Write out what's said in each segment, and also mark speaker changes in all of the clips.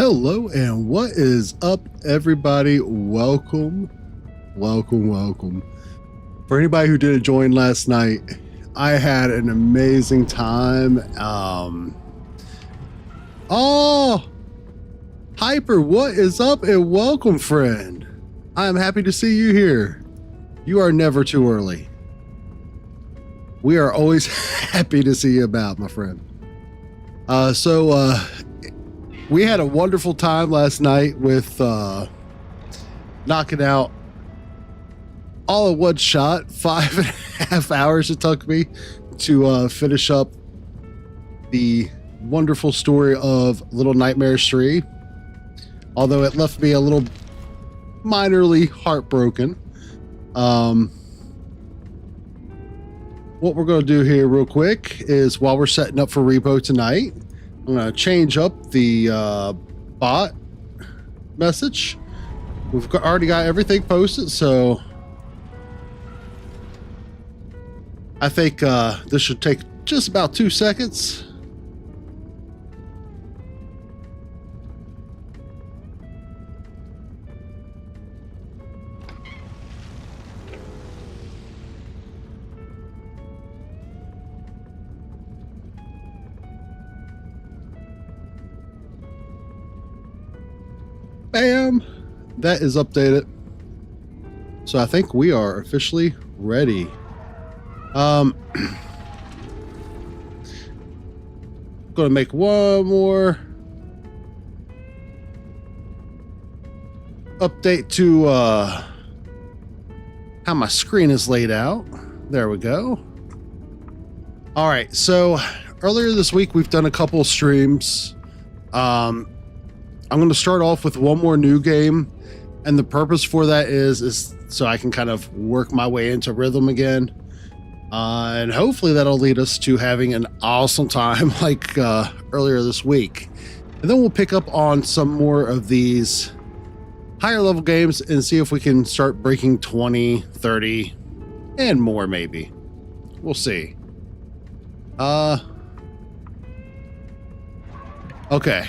Speaker 1: Hello and what is up, everybody? Welcome. For anybody who didn't join last night, I had an amazing time. Oh, Hyper, what is up and welcome, friend. I am happy to see you here. You are never too early. We are always happy to see you about, my friend. We had a wonderful time last night with knocking out all in one shot. 5.5 hours it took me to finish up the wonderful story of Little Nightmares 3. Although it left me a little minorly heartbroken. What we're going to do here real quick is while we're setting up for R.E.P.O tonight, I'm going to change up the bot message. We've already got everything posted, so I think this should take just about 2 seconds. Bam! That is updated. So I think we are officially ready. Gonna make one more update to how my screen is laid out. There we go. All right, so earlier this week we've done a couple streams. I'm going to start off with one more new game, and the purpose for that is so I can kind of work my way into rhythm again, and hopefully that'll lead us to having an awesome time like earlier this week. And then we'll pick up on some more of these higher level games and see if we can start breaking 20, 30, and more maybe. We'll see. Okay.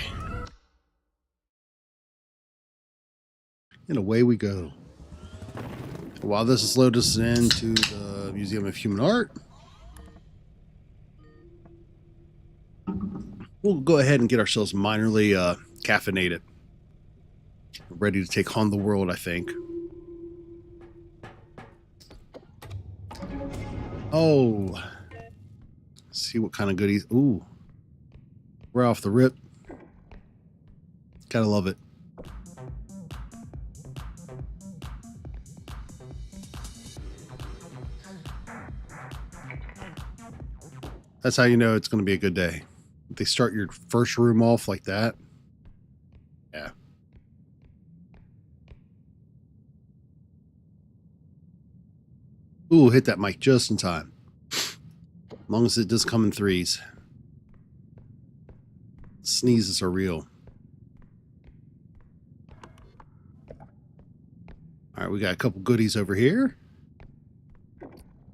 Speaker 1: And away we go. While this is loading us into the Museum of Human Art, we'll go ahead and get ourselves minorly caffeinated. Ready to take on the world, I think. Oh. Let's see what kind of goodies. Ooh. We're off the rip. Gotta love it. That's how you know it's going to be a good day. If they start your first room off like that. Yeah. Ooh, hit that mic just in time. As long as it does come in threes. Sneezes are real. All right, we got a couple goodies over here.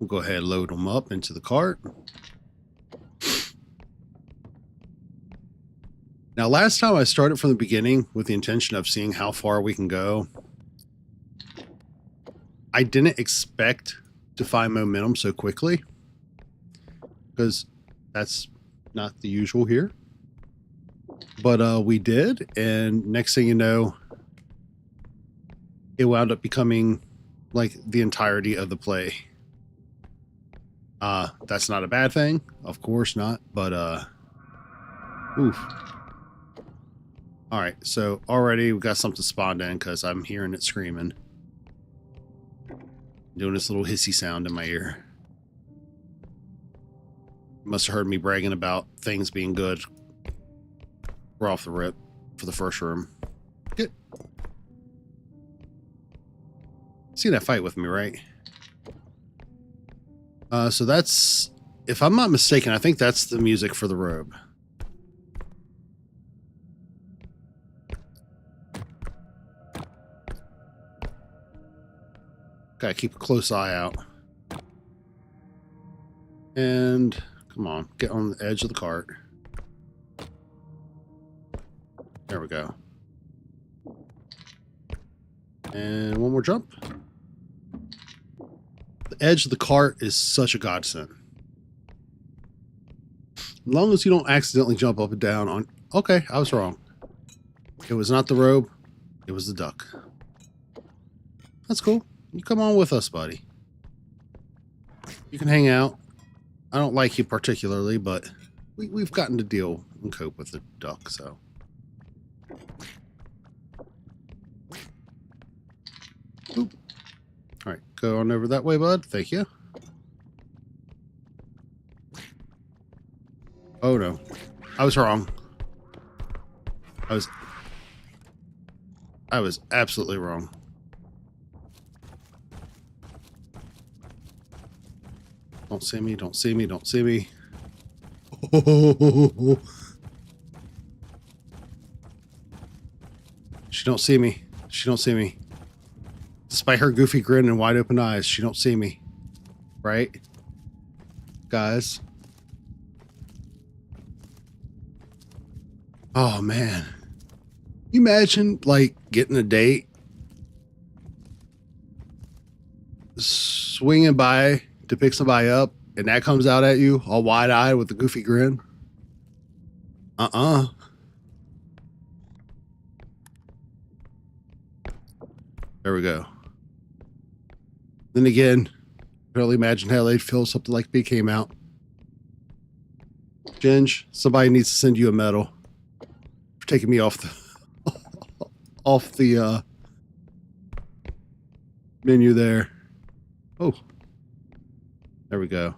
Speaker 1: We'll go ahead and load them up into the cart. Now, last time I started from the beginning with the intention of seeing how far we can go. I didn't expect to find momentum so quickly, because that's not the usual here. But we did, and next thing you know, it wound up becoming like the entirety of the play. That's not a bad thing, of course not, but oof. All right, so already we got something spawned in because I'm hearing it screaming. Doing this little hissy sound in my ear. Must have heard me bragging about things being good. We're off the rip for the first room. Good. See that fight with me, right? So that's, if I'm not mistaken, I think that's the music for the robe. Gotta keep a close eye out. And come on, get on the edge of the cart. There we go. And one more jump. The edge of the cart is such a godsend. As long as you don't accidentally jump up and down on... Okay, I was wrong. It was not the robe. It was the duck. That's cool. You come on with us, buddy. You can hang out. I don't like you particularly, but we've gotten to deal and cope with the duck, so... Oop. All right, go on over that way, bud. Thank you. Oh, no. I was wrong. I was absolutely wrong. Don't see me, don't see me, don't see me. Oh. She don't see me. She don't see me. Despite her goofy grin and wide open eyes, she don't see me. Right? Guys. Oh, man. You imagine, like, getting a date, swinging by to pick somebody up, and that comes out at you all wide-eyed with a goofy grin? Uh-uh. There we go. Then again, I can only imagine how they'd feel if something like me came out. Ginge, somebody needs to send you a medal for taking me off the menu there. Oh, there we go.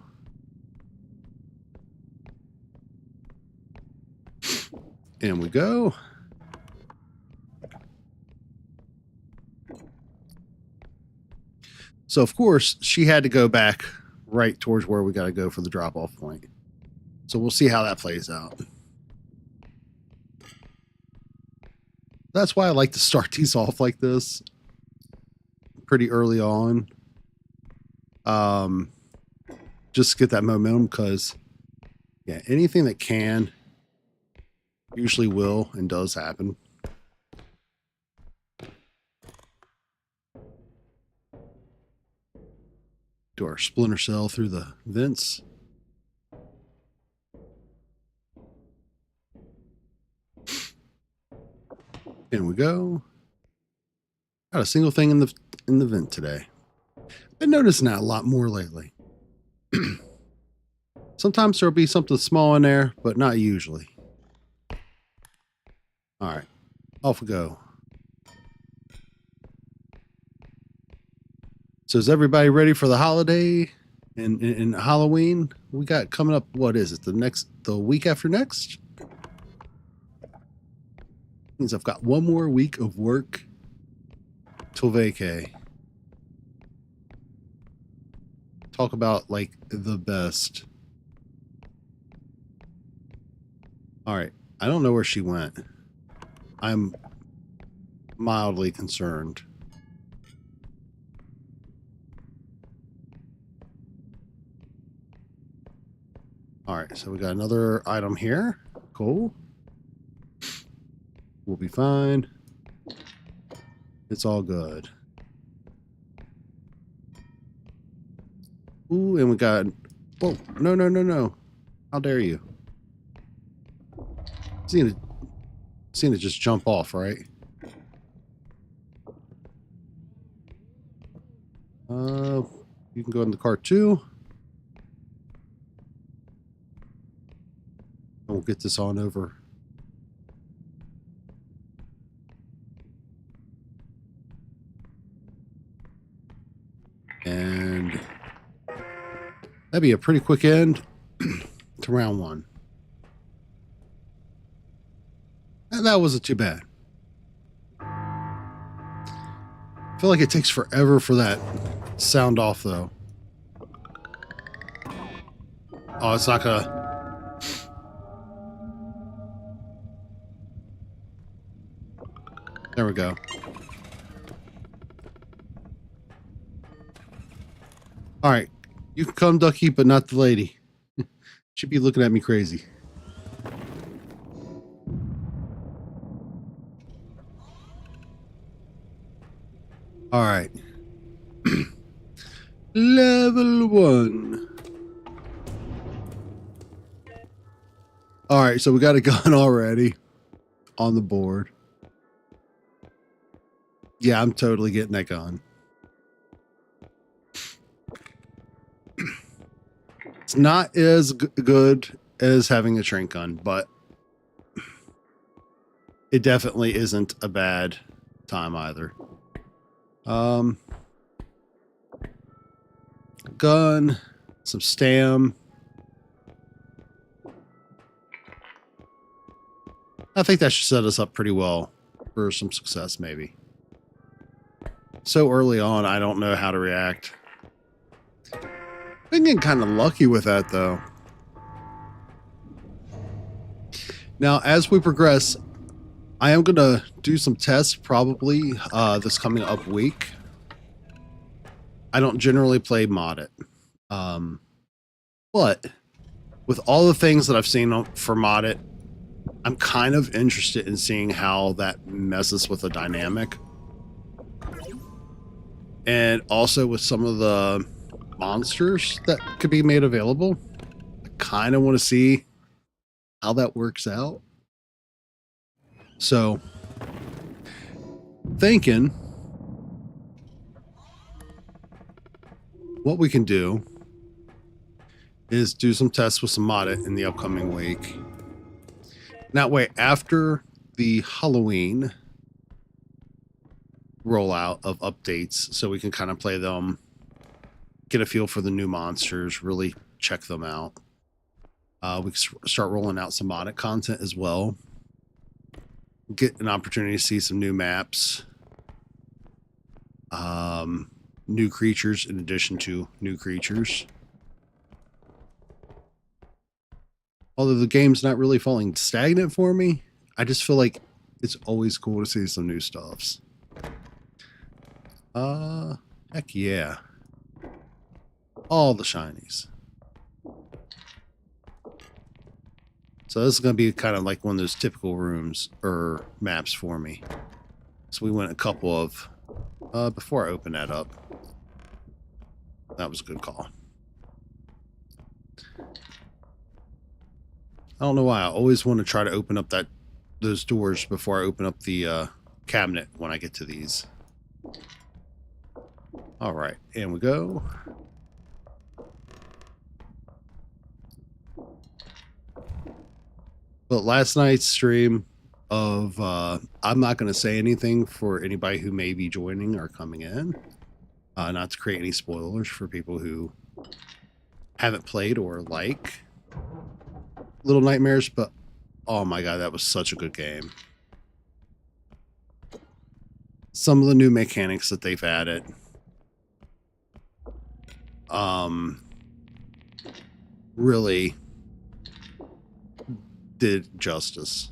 Speaker 1: And we go. So, of course, she had to go back right towards where we got to go for the drop-off point. So we'll see how that plays out. That's why I like to start these off like this pretty early on. Just to get that momentum, because, yeah, anything that can usually will and does happen. Do our splinter cell through the vents. In we go. Got a single thing in the vent today. Been noticing that a lot more lately. Sometimes there'll be something small in there, but not usually. All right, off we go. So is everybody ready for the holiday and Halloween? We got coming up, what is it, the week after next? Means I've got one more week of work till vacay. Talk about, like, the best. All right, I don't know where she went. I'm mildly concerned. All right, so we got another item here. Cool. We'll be fine. It's all good. Ooh, and we got... Whoa, no, no, no, no. How dare you? Seen it just jump off, right? You can go in the cart too. And we'll get this on over. And that'd be a pretty quick end to round one. And that wasn't too bad. I feel like it takes forever for that sound off, though. Oh, it's not gonna... There we go. All right. You can come, Ducky, but not the lady. She'd be looking at me crazy. All right. Level 1. All right, so we got a gun already on the board. Yeah, I'm totally getting that gun. It's not as good as having a shrink gun, but it definitely isn't a bad time either. Gun, some stam. I think that should set us up pretty well for some success, maybe. So early on, I don't know how to react. Been getting kind of lucky with that, though. Now, as we progress, I am going to do some tests probably this coming up week. I don't generally play modded. But with all the things that I've seen for modded, I'm kind of interested in seeing how that messes with the dynamic. And also with some of the monsters that could be made available. I kind of want to see how that works out. So, thinking what we can do is do some tests with some modded in the upcoming week. That way, after the Halloween rollout of updates, so we can kind of play them, get a feel for the new monsters, really check them out. We can start rolling out some modded content as well. Get an opportunity to see some new maps, new creatures in addition to new creatures. Although the game's not really falling stagnant for me, I just feel like it's always cool to see some new stuffs. Heck yeah. All the shinies. So this is going to be kind of like one of those typical rooms or maps for me. So we went a couple of, before I open that up. That was a good call. I don't know why. I always want to try to open up those doors before I open up the cabinet when I get to these. All right, and we go. But last night's stream of, I'm not going to say anything for anybody who may be joining or coming in. Not to create any spoilers for people who haven't played or like Little Nightmares, but oh my god, that was such a good game. Some of the new mechanics that they've added really did justice.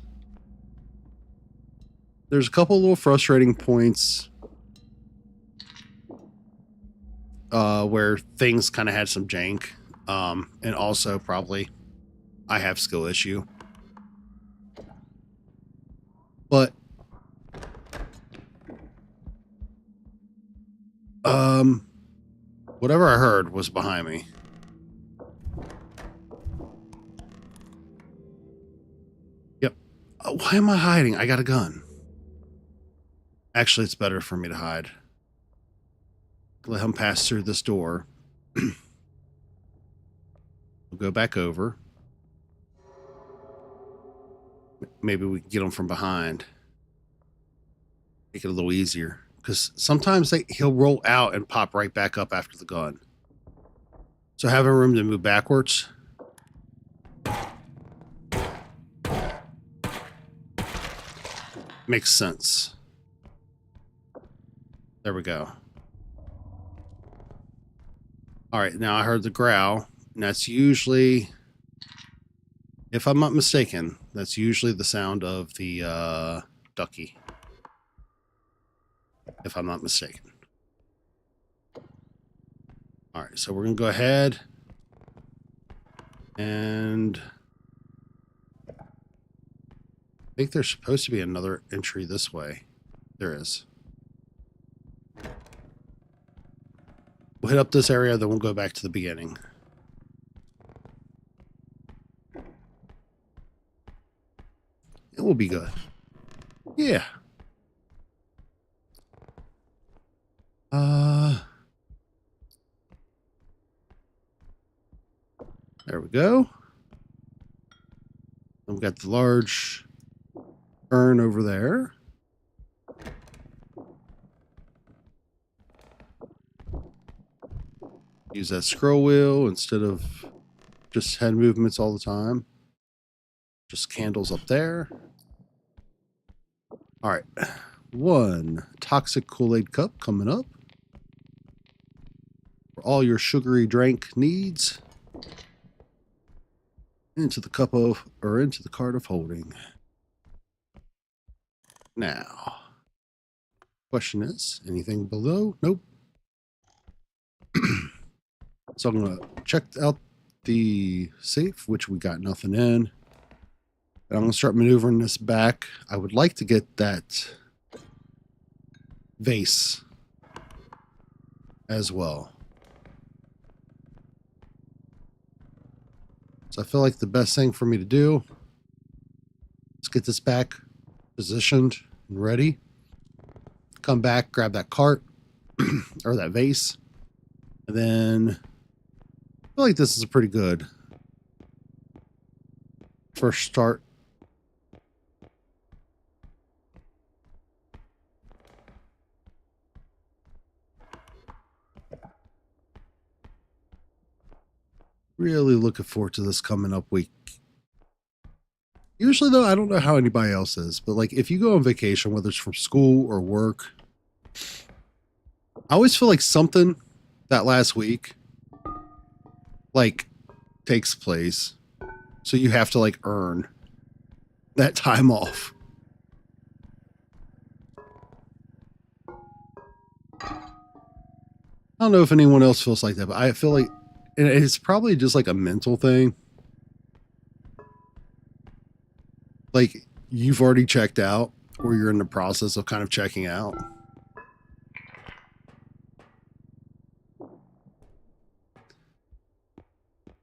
Speaker 1: There's a couple little frustrating points where things kind of had some jank, and also probably I have skill issue. But whatever I heard was behind me. Yep. Why am I hiding? I got a gun. Actually, it's better for me to hide. Let him pass through this door. We'll go back over. Maybe we can get him from behind. Make it a little easier. Because sometimes he'll roll out and pop right back up after the gun. So having room to move backwards. Makes sense. There we go. All right, now I heard the growl. And that's usually, if I'm not mistaken, that's usually the sound of the ducky. If I'm not mistaken. All right, so we're going to go ahead and I think there's supposed to be another entry this way. There is. hit up this area, then we'll go back to the beginning. It will be good. Yeah. There we go. And we've got the large urn over there. Use that scroll wheel instead of just head movements all the time. Just candles up there. All right. 1 toxic Kool-Aid cup coming up. For all your sugary drink needs. Into the cup of, or into the cart of holding. Now, question is, anything below? Nope. So I'm going to check out the safe, which we got nothing in. And I'm going to start maneuvering this back. I would like to get that vase as well. So I feel like the best thing for me to do is get this back positioned and ready. Come back, grab that cart or that vase. And then I feel like this is a pretty good first start. Really looking forward to this coming up week. Usually, though, I don't know how anybody else is, but like if you go on vacation, whether it's from school or work, I always feel like something that last week like takes place. So you have to like earn that time off. I don't know if anyone else feels like that, but I feel like it's probably just like a mental thing. Like you've already checked out or you're in the process of kind of checking out.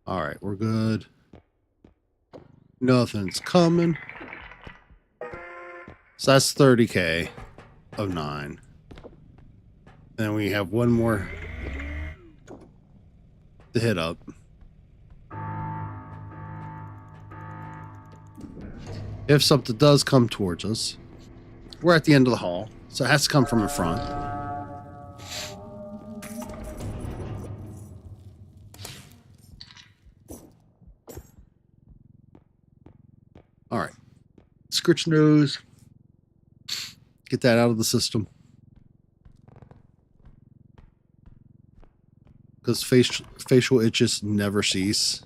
Speaker 1: All right, we're good. Nothing's coming. So that's 30K of 9. Then we have one more to hit up. If something does come towards us, we're at the end of the hall, so it has to come from the front. All right. Scritch nose. Get that out of the system. Because facial itches never cease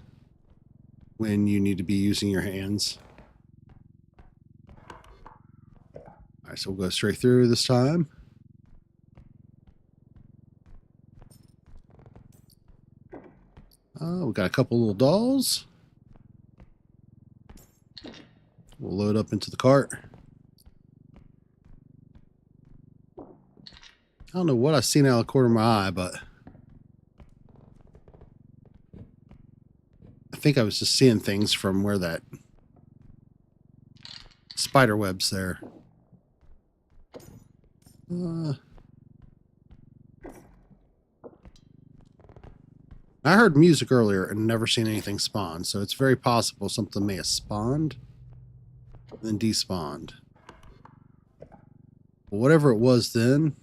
Speaker 1: when you need to be using your hands. All right, so we'll go straight through this time. We got a couple little dolls. We'll load up into the cart. I don't know what I've seen out of the corner of my eye, but I think I was just seeing things from where that spider web's there. I heard music earlier and never seen anything spawn, so it's very possible something may have spawned and then despawned. But whatever it was then,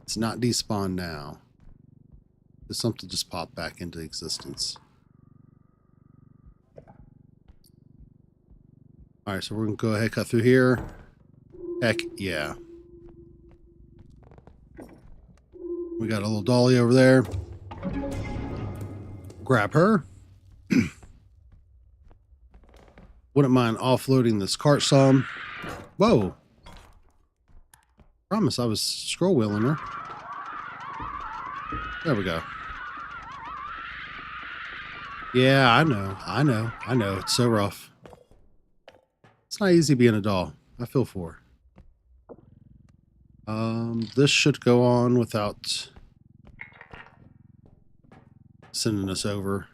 Speaker 1: it's not despawned now. There's something just popped back into existence. Alright, so we're going to go ahead and cut through here. Heck yeah. We got a little dolly over there. Grab her. Wouldn't mind offloading this cart some. Whoa. Promise I was scroll wheeling her. There we go. Yeah, I know. It's so rough. It's not easy being a doll. I feel for her. This should go on without sending us over.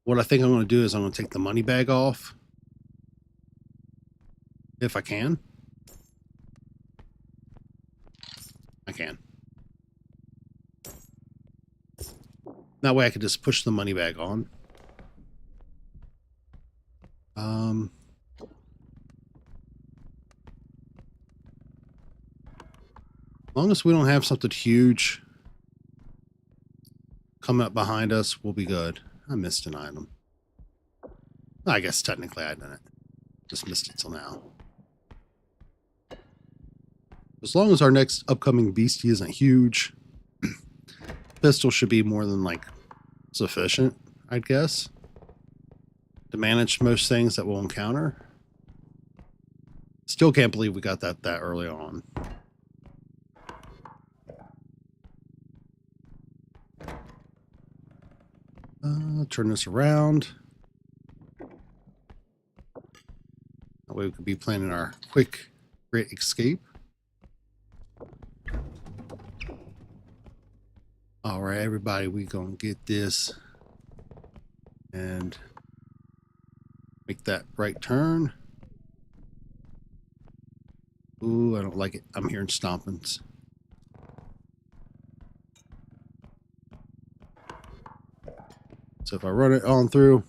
Speaker 1: What I think I'm going to do is I'm going to take the money bag off. If I can. I can. That way I could just push the money bag on. As long as we don't have something huge coming up behind us, we'll be good. I missed an item. I guess technically I didn't. Just missed it till now. As long as our next upcoming beastie isn't huge, pistol should be more than like sufficient, I'd guess, to manage most things that we'll encounter. Still can't believe we got that early on. Turn this around. That way we could be planning our quick, great escape. All right, everybody, we gonna get this and make that right turn. Ooh, I don't like it. I'm hearing stompings. So if I run it on through,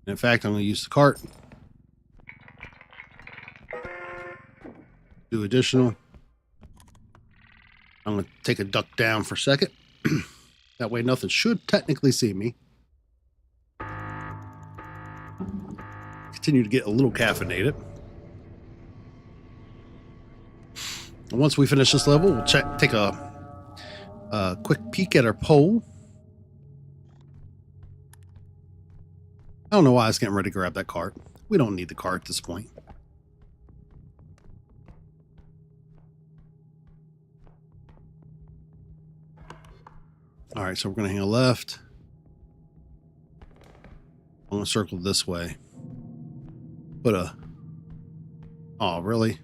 Speaker 1: in fact, I'm going to use the cart. Do additional. I'm going to take a duck down for a second. That way nothing should technically see me. Continue to get a little caffeinated. And once we finish this level, we'll take a quick peek at our pole. I don't know why I was getting ready to grab that cart. We don't need the cart at this point. All right, so we're going to hang a left. I'm going to circle this way. Put a... Oh, really?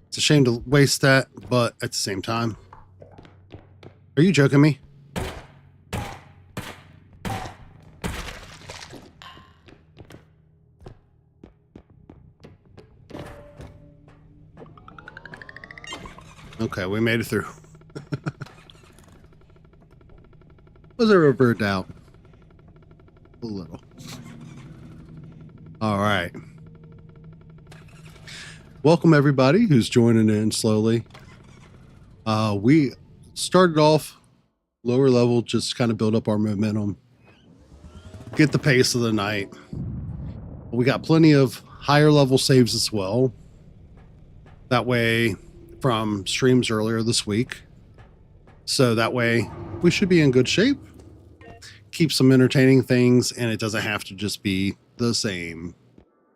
Speaker 1: It's a shame to waste that, but at the same time... Are you joking me? Okay, we made it through. Was there ever a doubt? A little. All right. Welcome everybody who's joining in slowly. We started off lower level, just kind of build up our momentum, get the pace of the night. We got plenty of higher level saves as well. That way, from streams earlier this week. So that way we should be in good shape. Keep some entertaining things, and it doesn't have to just be the same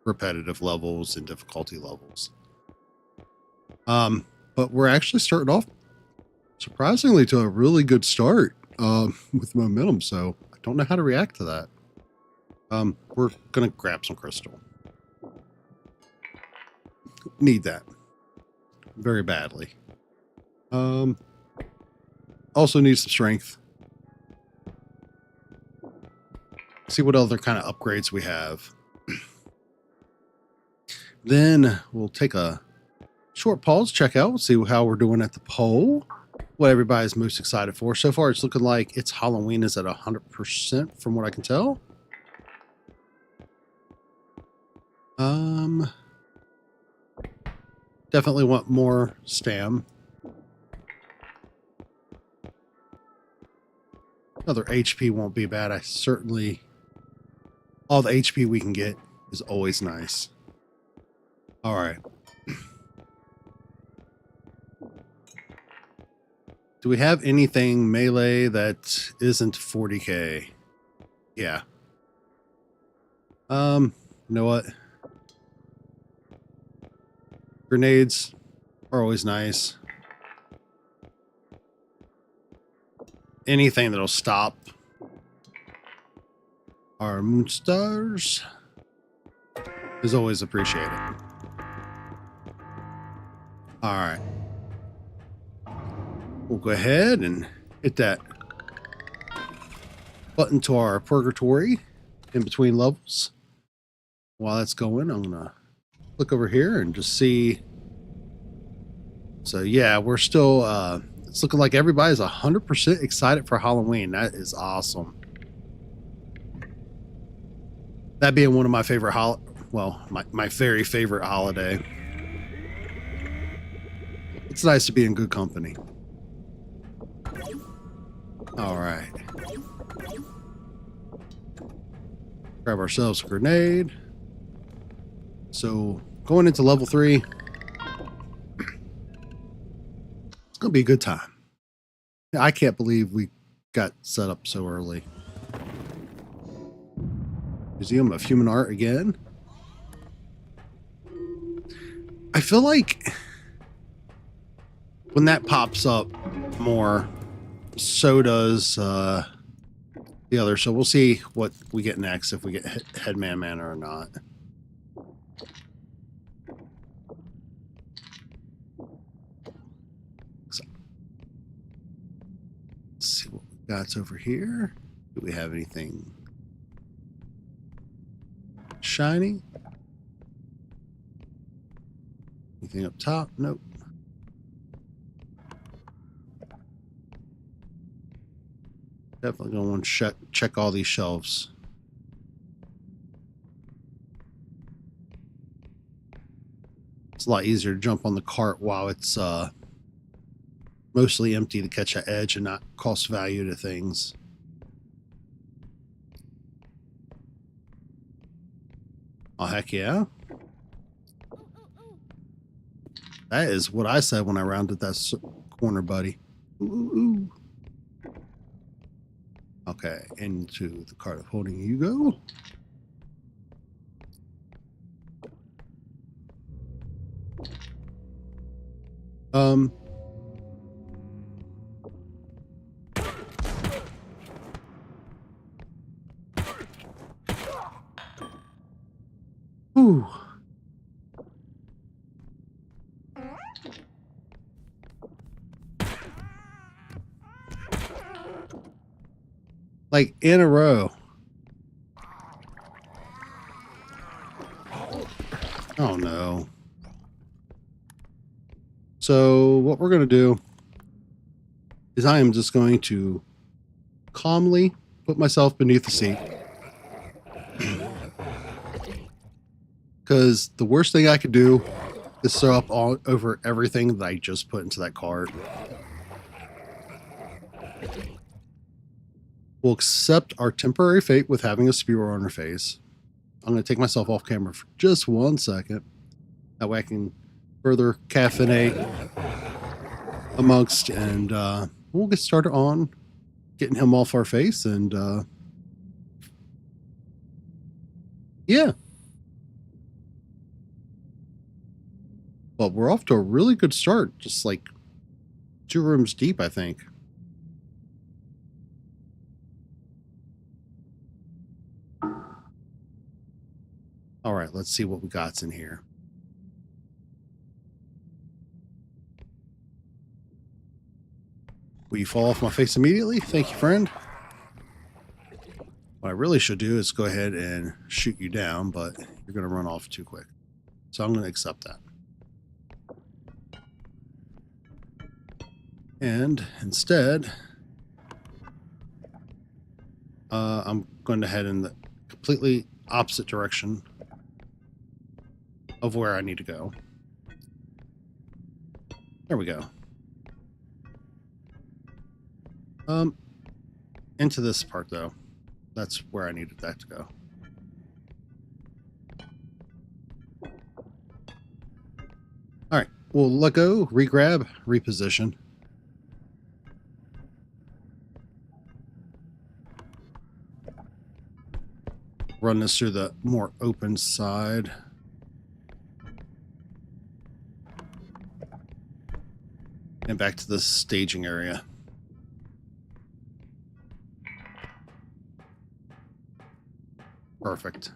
Speaker 1: repetitive levels and difficulty levels. But we're actually starting off surprisingly to a really good start with momentum, so I don't know how to react to that. We're gonna grab some crystal. Need that very badly. Also need some strength. See what other kind of upgrades we have. Then we'll take a short pause, check out, see how we're doing at the poll. What everybody's most excited for. So far, it's looking like it's Halloween is at 100% from what I can tell. Definitely want more stam. Another HP won't be bad. I certainly... All the HP we can get is always nice. All right. Do we have anything melee that isn't 40k? Yeah. You know what? Grenades are always nice. Anything that'll stop our moonstars is always appreciated. All right. We'll go ahead and hit that button to our purgatory in between levels. While that's going, I'm going to click over here and just see. So yeah, we're still, it's looking like everybody's 100% excited for Halloween. That is awesome. That being one of my favorite my very favorite holiday. It's nice to be in good company. All right. Grab ourselves a grenade. So going into level 3, it's going to be a good time. I can't believe we got set up so early. Museum of Human Art again. I feel like when that pops up more, so does the other. So we'll see what we get next, if we get Headman Manor or not. So, let's see what we got over here. Do we have anything shiny? Anything up top? Nope. Definitely gonna want to check all these shelves. It's a lot easier to jump on the cart while it's mostly empty to catch an edge and not cost value to things. Oh, heck yeah. That is what I said when I rounded that corner, buddy. Ooh. Okay, into the cart of holding you go. Ooh. Like in a row. Oh no. So what we're going to do is I am just going to calmly put myself beneath the seat. Because the worst thing I could do is throw up all over everything that I just put into that cart. We'll accept our temporary fate with having a spear on our face. I'm going to take myself off camera for just 1 second. That way I can further caffeinate amongst, and we'll get started on getting him off our face. And yeah. Well, we're off to a really good start. Just like 2 rooms deep, I think. All right, let's see what we got in here. Will you fall off my face immediately? Thank you, friend. What I really should do is go ahead and shoot you down, but you're going to run off too quick. So I'm going to accept that. And instead, I'm going to head in the completely opposite direction of where I need to go. There we go. Into this part though. That's where I needed that to go. All right, we'll let go, regrab, reposition. Run this through the more open side. And back to the staging area. Perfect.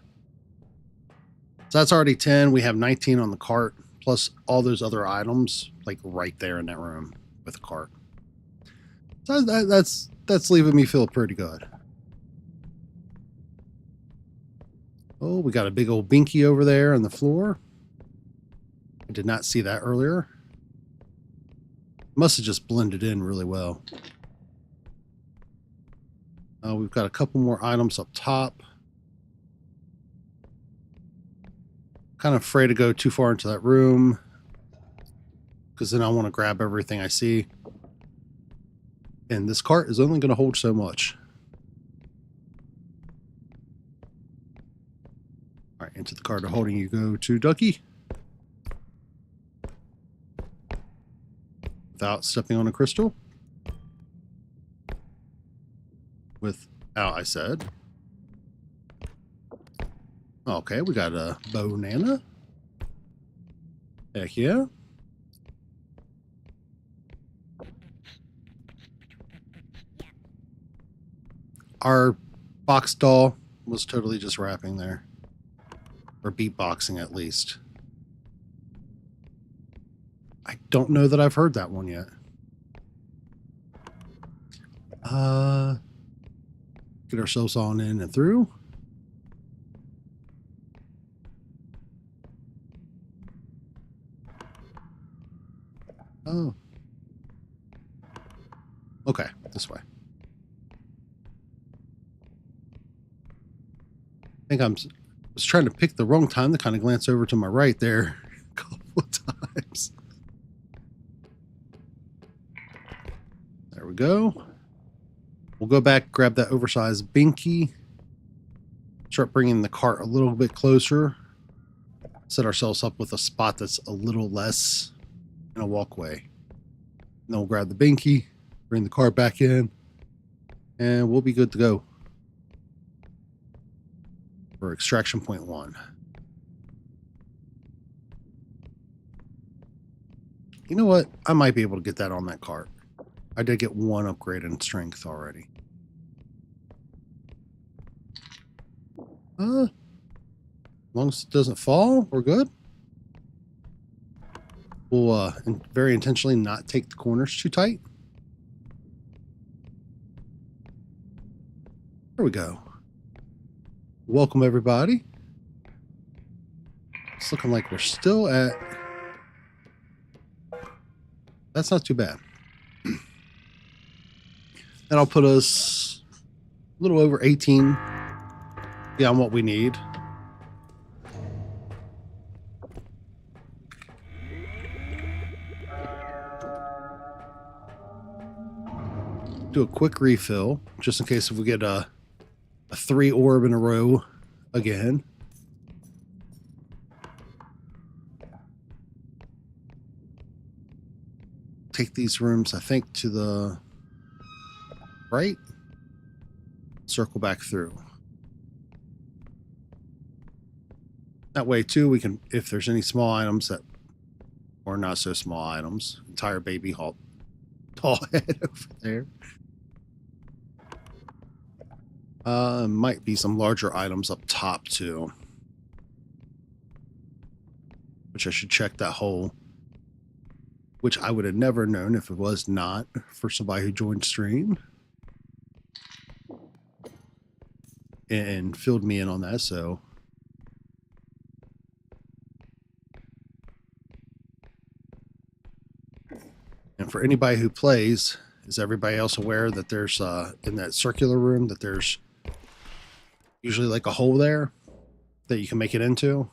Speaker 1: So that's already 10. We have 19 on the cart, plus all those other items. like right there in that room with a cart. So that's leaving me feel pretty good. Oh, we got a big old binky over there on the floor. I did not see that earlier. Must have just blended in really well. We've got a couple more items up top. Kind of afraid to go too far into that room, because then I want to grab everything I see. And this cart is only going to hold so much. All right, into the cart of holding you go to Ducky. Without stepping on a crystal. Without, I said. Okay, we got a banana. Heck yeah. Our box doll was totally just rapping there. Or beatboxing, at least. I don't know that I've heard that one yet. Get ourselves on in and through. Oh. Okay, this way. I think I was trying to pick the wrong time to kind of glance over to my right there a couple of times. There we go. We'll go back, grab that oversized binky, start bringing the cart a little bit closer, set ourselves up with a spot that's a little less in a walkway. And then we'll grab the binky, bring the cart back in, and we'll be good to go for extraction point 1. You know what? I might be able to get that on that cart. I did get 1 upgrade in strength already. As long as it doesn't fall, we're good. We'll very intentionally not take the corners too tight. There we go. Welcome, everybody. It's looking like we're still at... That's not too bad. That'll put us a little over 18 beyond what we need. Do a quick refill, just in case if we get a 3 orb in a row again. Take these rooms, I think, to the right. Circle back through. That way, too, we can, if there's any small items that, or not so small items, entire baby tall head over there. Might be some larger items up top too, which I should check that hole, which I would have never known if it was not for somebody who joined stream and filled me in on that. So and for anybody who plays, is everybody else aware that there's in that circular room that there's usually like a hole there that you can make it into?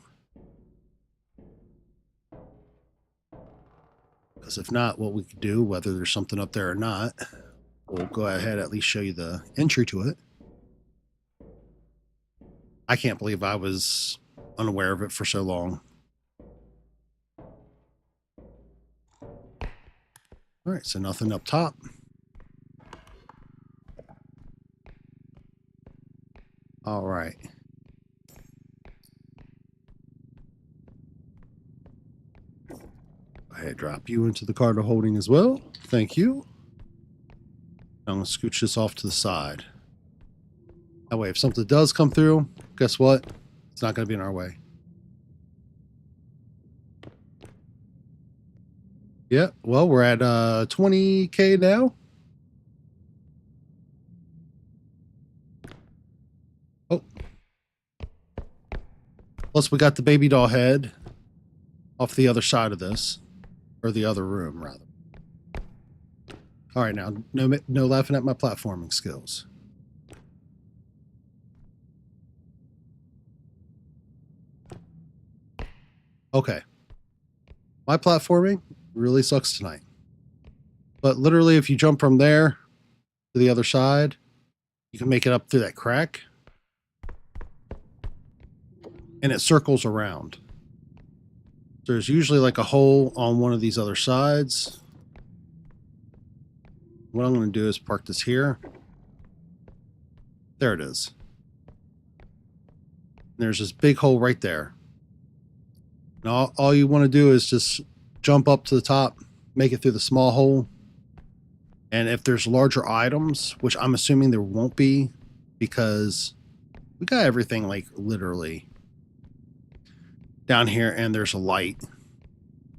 Speaker 1: Because if not, what we could do, whether there's something up there or not, we'll go ahead at least show you the entry to it. I can't believe I was unaware of it for so long. All right, so nothing up top. All right. Go ahead, drop you into the cart of holding as well. Thank you. I'm going to scooch this off to the side. That way, if something does come through, guess what? It's not going to be in our way. Yeah, well, we're at 20K now. Oh. Plus, we got the baby doll head off the other side of this, or the other room, rather. All right, now, no laughing at my platforming skills. Okay. My platforming really sucks tonight. But literally, if you jump from there to the other side, you can make it up through that crack. And it circles around. There's usually like a hole on one of these other sides. What I'm going to do is park this here. There it is. There's this big hole right there. And all you want to do is just jump up to the top, make it through the small hole. And if there's larger items, which I'm assuming there won't be, because we got everything like literally down here, and there's a light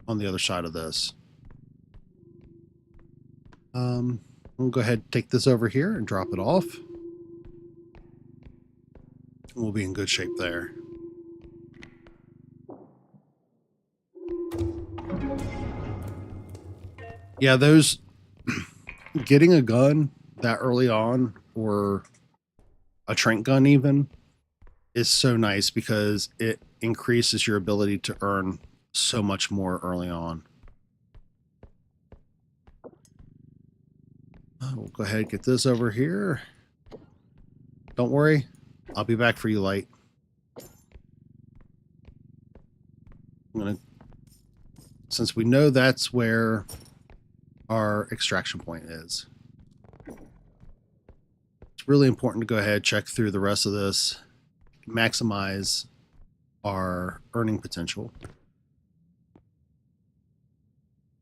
Speaker 1: on the other side of this. We'll go ahead and take this over here and drop it off. We'll be in good shape there. Yeah, those getting a gun that early on, or a trank gun even, is so nice because it increases your ability to earn so much more early on. We'll go ahead and get this over here. Don't worry, I'll be back for you, Light. Since we know that's where our extraction point is, it's really important to go ahead, check through the rest of this, maximize our earning potential.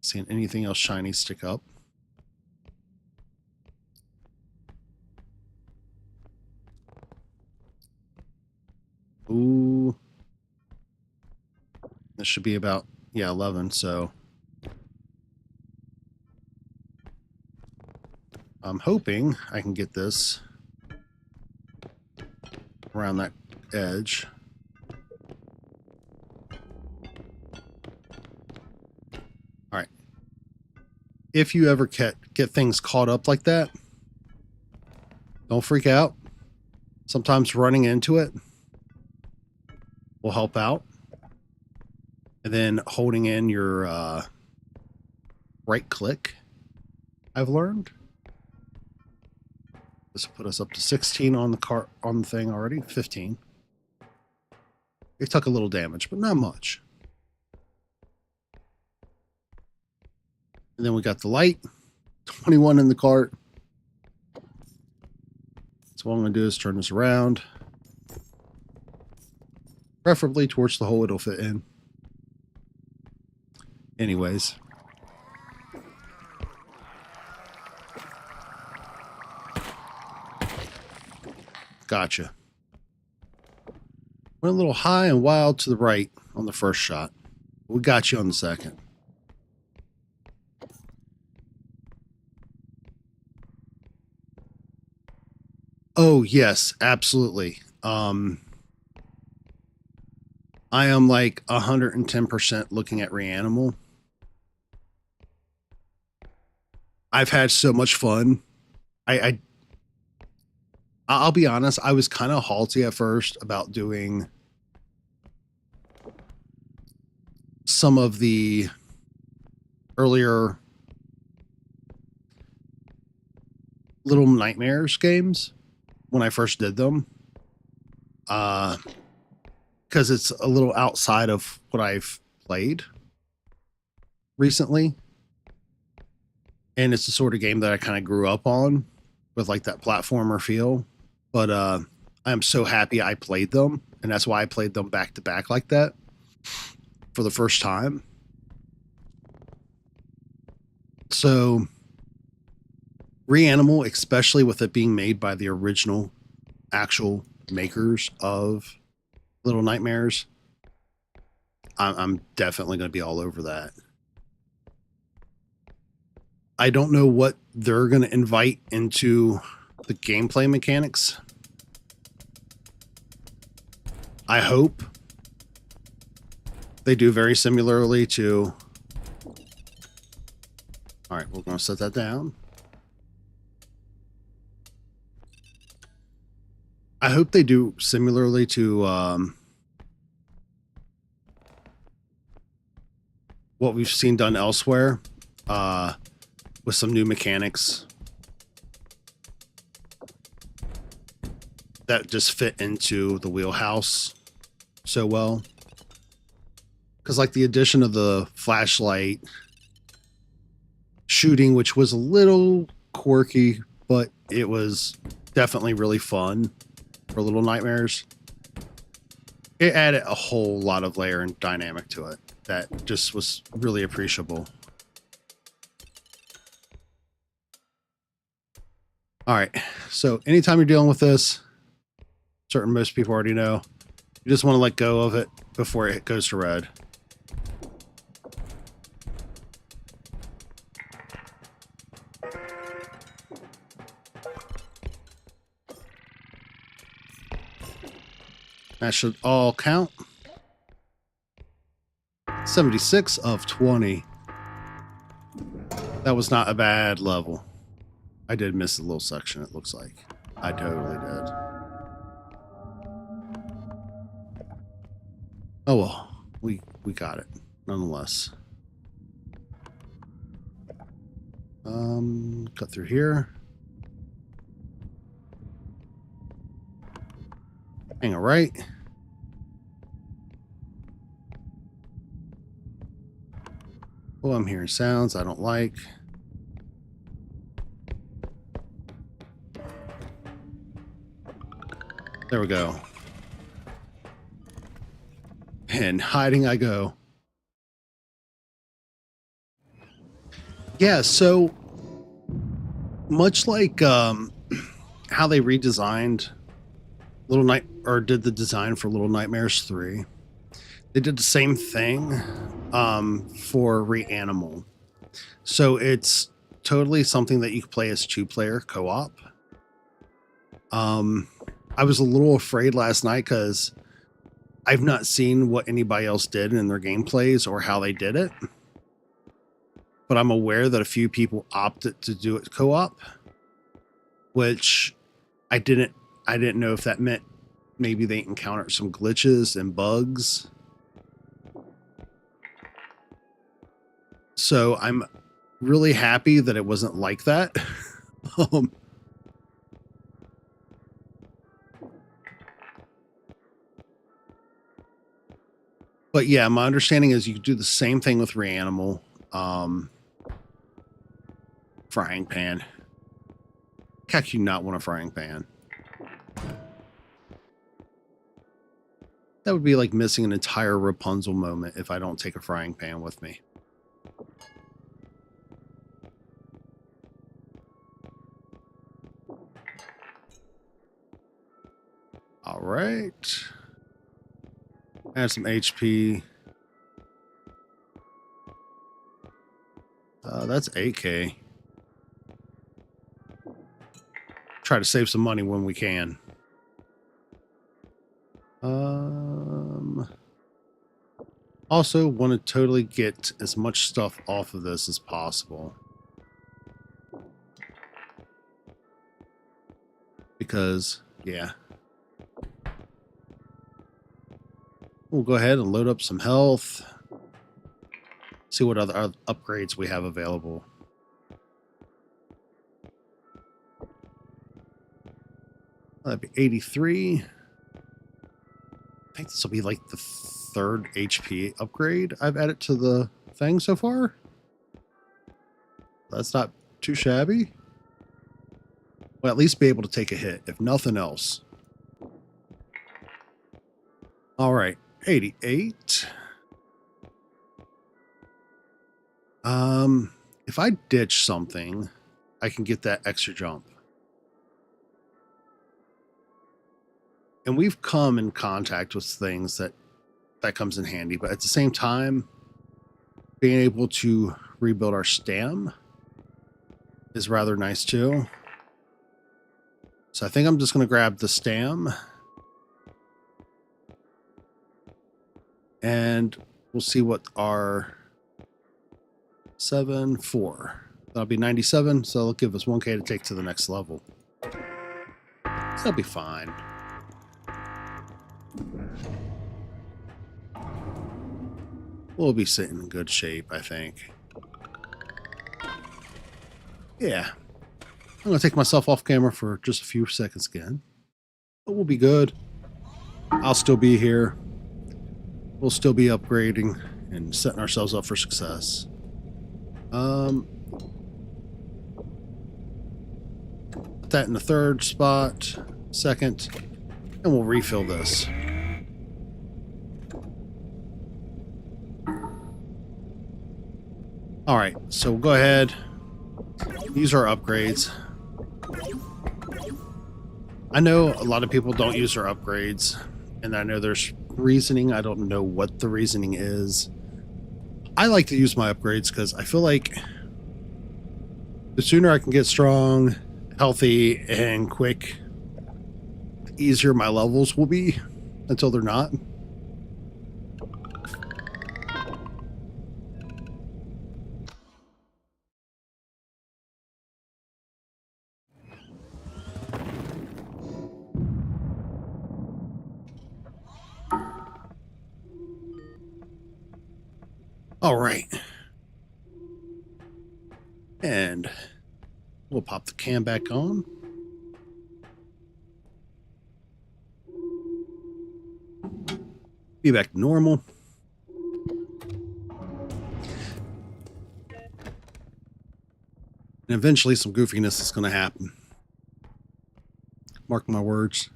Speaker 1: Seeing anything else shiny stick up. Ooh. This should be about, yeah, 11, so I'm hoping I can get this around that edge. All right. If you ever get things caught up like that, don't freak out. Sometimes running into it will help out. And then holding in your right click, I've learned. This will put us up to 16 on the thing already. 15. It took a little damage, but not much. And then we got the light. 21 in the cart. So what I'm going to do is turn this around. Preferably towards the hole it'll fit in. Anyways. Gotcha. Went a little high and wild to the right on the first shot. We got you on the second. Oh, yes, absolutely. I am like 110% looking at Reanimal. I've had so much fun. I'll be honest, I was kind of halty at first about doing some of the earlier Little Nightmares games when I first did them. Because it's a little outside of what I've played recently. And it's the sort of game that I kind of grew up on with like that platformer feel. But I'm so happy I played them. And that's why I played them back to back like that for the first time. So Reanimal, especially with it being made by the original actual makers of Little Nightmares, I'm definitely going to be all over that. I don't know what they're going to invite into the gameplay mechanics. I hope they do very similarly to... All right, we're going to set that down. I hope they do similarly to what we've seen done elsewhere, with some new mechanics that just fit into the wheelhouse so well. Because like the addition of the flashlight shooting, which was a little quirky, but it was definitely really fun for Little Nightmares. It added a whole lot of layer and dynamic to it that just was really appreciable. All right, so anytime you're dealing with this, certain most people already know, you just want to let go of it before it goes to red. That should all count. 76 of 20. That was not a bad level. I did miss a little section, it looks like. I totally did. Oh well, we got it, nonetheless. Cut through here. Hang a right. Oh, I'm hearing sounds I don't like. There we go. And hiding I go. Yeah, so much like how they redesigned did the design for Little Nightmares 3, they did the same thing for Reanimal. So it's totally something that you can play as 2-player co-op. I was a little afraid last night because I've not seen what anybody else did in their gameplays or how they did it. But I'm aware that a few people opted to do it co-op, which I didn't know if that meant maybe they encountered some glitches and bugs. So I'm really happy that it wasn't like that. But yeah, my understanding is you can do the same thing with Reanimal. Frying pan. How can you not want a frying pan? That would be like missing an entire Rapunzel moment if I don't take a frying pan with me. All right. Add some HP. That's 8K. Try to save some money when we can. Also want to totally get as much stuff off of this as possible. Because, yeah. We'll go ahead and load up some health. See what other upgrades we have available. That'd be 83. I think this will be like the 3rd HP upgrade I've added to the thing so far. That's not too shabby. Well, at least be able to take a hit, if nothing else. All right, 88. If I ditch something, I can get that extra jump. And we've come in contact with things that comes in handy, but at the same time, being able to rebuild our stam is rather nice too. So I think I'm just going to grab the stam. And we'll see what our 4. That'll be 97, so it'll give us 1K to take to the next level. That'll be fine. We'll be sitting in good shape, I think. Yeah. I'm going to take myself off camera for just a few seconds again. But we'll be good. I'll still be here. We'll still be upgrading and setting ourselves up for success. Put that in the 3rd spot, 2nd, and we'll refill this. All right, so we'll go ahead. These are upgrades. I know a lot of people don't use their upgrades, and I know there's reasoning. I don't know what the reasoning is. I like to use my upgrades because I feel like the sooner I can get strong, healthy, and quick, the easier my levels will be until they're not. All right. And we'll pop the cam back on. Be back to normal. And eventually some goofiness is going to happen. Mark my words.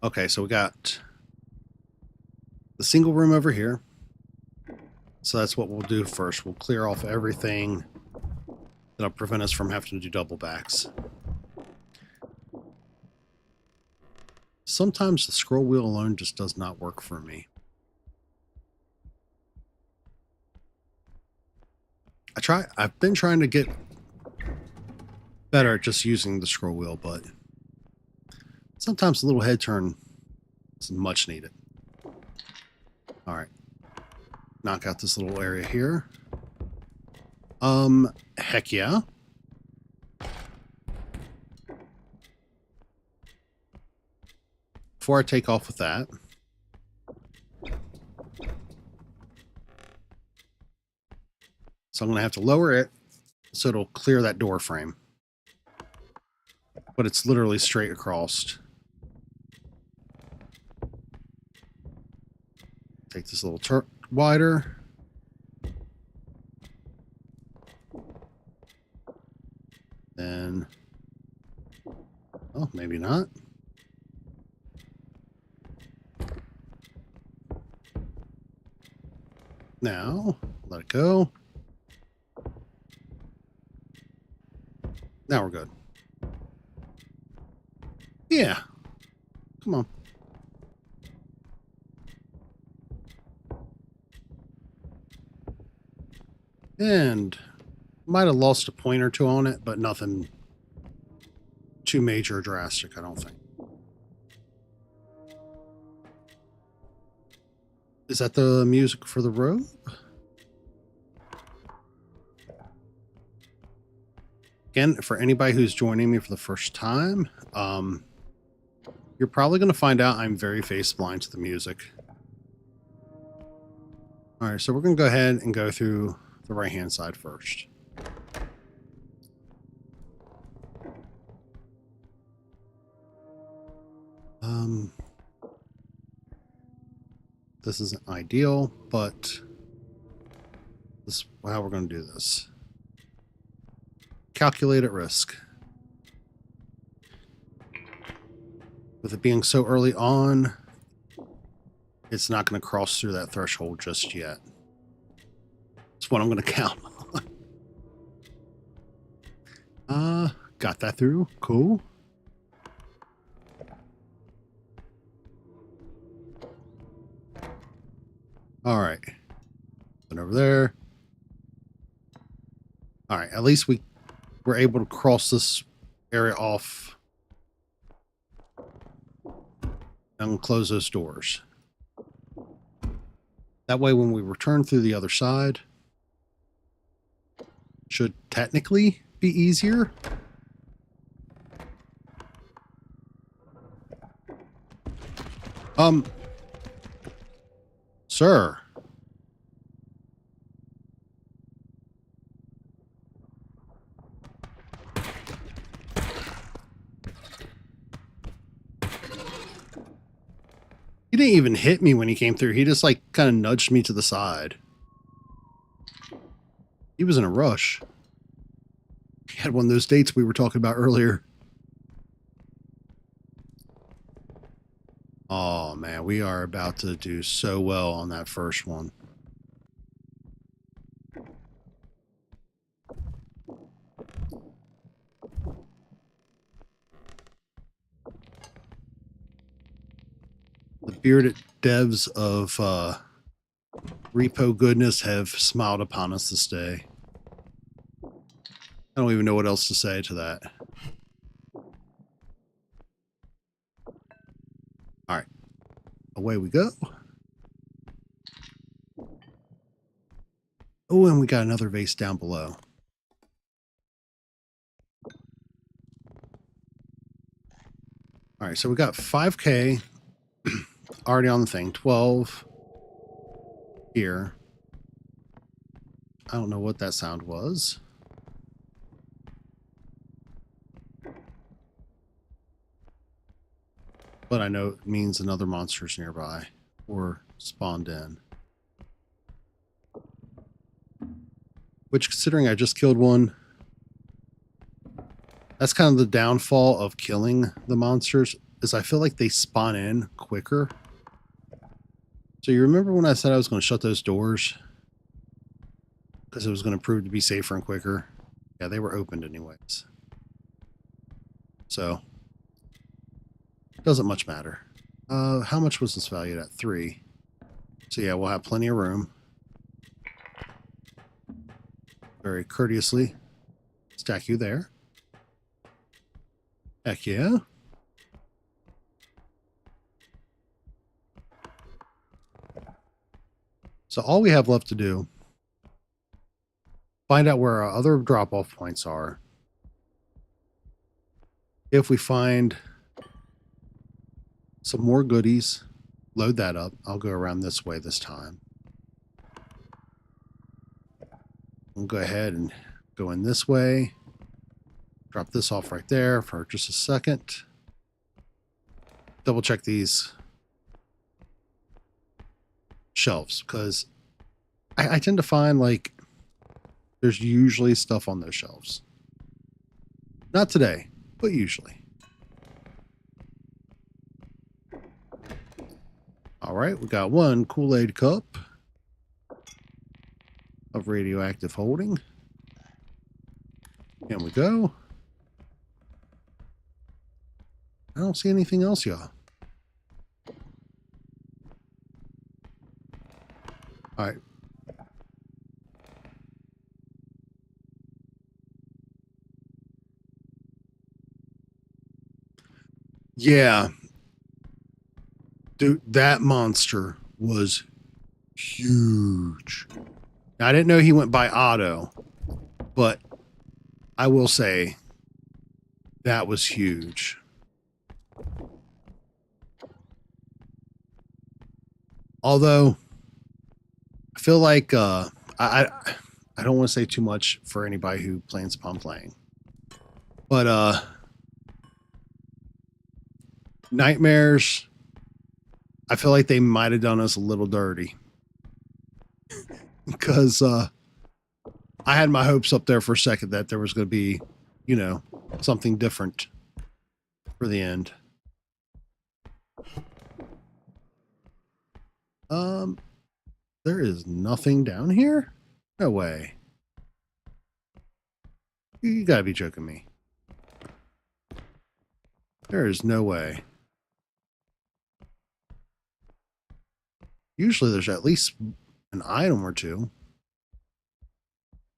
Speaker 1: Okay, so we got the single room over here. So that's what we'll do first. We'll clear off everything that'll prevent us from having to do double backs. Sometimes the scroll wheel alone just does not work for me. I've been trying to get better at just using the scroll wheel, but sometimes a little head turn is much needed. All right. Knock out this little area here. Heck yeah. Before I take off with that, so I'm going to have to lower it so it'll clear that door frame. But it's literally straight across. Take this little turn wider. Then, oh, maybe not. Now, let it go. Now we're good. Yeah. Come on. And might have lost a point or two on it, but nothing too major or drastic, I don't think. Is that the music for the road? Again, for anybody who's joining me for the first time, you're probably going to find out I'm very face blind to the music. All right, so we're going to go ahead and go through the right-hand side first. This isn't ideal, but this is how we're going to do this. Calculate at risk. With it being so early on, it's not going to cross through that threshold just yet. That's what I'm going to count on. Got that through. Cool. All right. And over there. at least we were able to cross this area off and close those doors. That way, when we return through the other side, should technically be easier. Sir. He didn't even hit me when he came through. He just like kind of nudged me to the side. He was in a rush. He had one of those dates we were talking about earlier. Oh man, we are about to do so well on that first one. The bearded devs of R.E.P.O goodness have smiled upon us this day. I don't even know what else to say to that. All right, away we go. Oh, and we got another vase down below. All right, so we got 5K already on the thing, 12 here. I don't know what that sound was. But I know it means another monster's nearby or spawned in. Which, considering I just killed one, that's kind of the downfall of killing the monsters, is I feel like they spawn in quicker. So you remember when I said I was going to shut those doors? Because it was going to prove to be safer and quicker. Yeah, they were opened anyways. So, doesn't much matter. How much was this valued at? 3. So yeah, we'll have plenty of room. Very courteously stack you there. Heck yeah. So all we have left to do, find out where our other drop-off points are. If we find some more goodies, load that up. I'll go around this way this time. We'll go ahead and go in this way. Drop this off right there for just a second. Double check these shelves, because I tend to find like there's usually stuff on those shelves. Not today, but usually. All right, we got one Kool-Aid cup of radioactive holding. Here we go. I don't see anything else, y'all. All right. Yeah. Dude, that monster was huge. Now, I didn't know he went by auto, but I will say that was huge. Although I feel like I don't want to say too much for anybody who plans upon playing, but Nightmares, I feel like they might have done us a little dirty because I had my hopes up there for a second that there was going to be, you know, something different for the end. There is nothing down here? No way. You gotta be joking me. There is no way. Usually there's at least an item or two.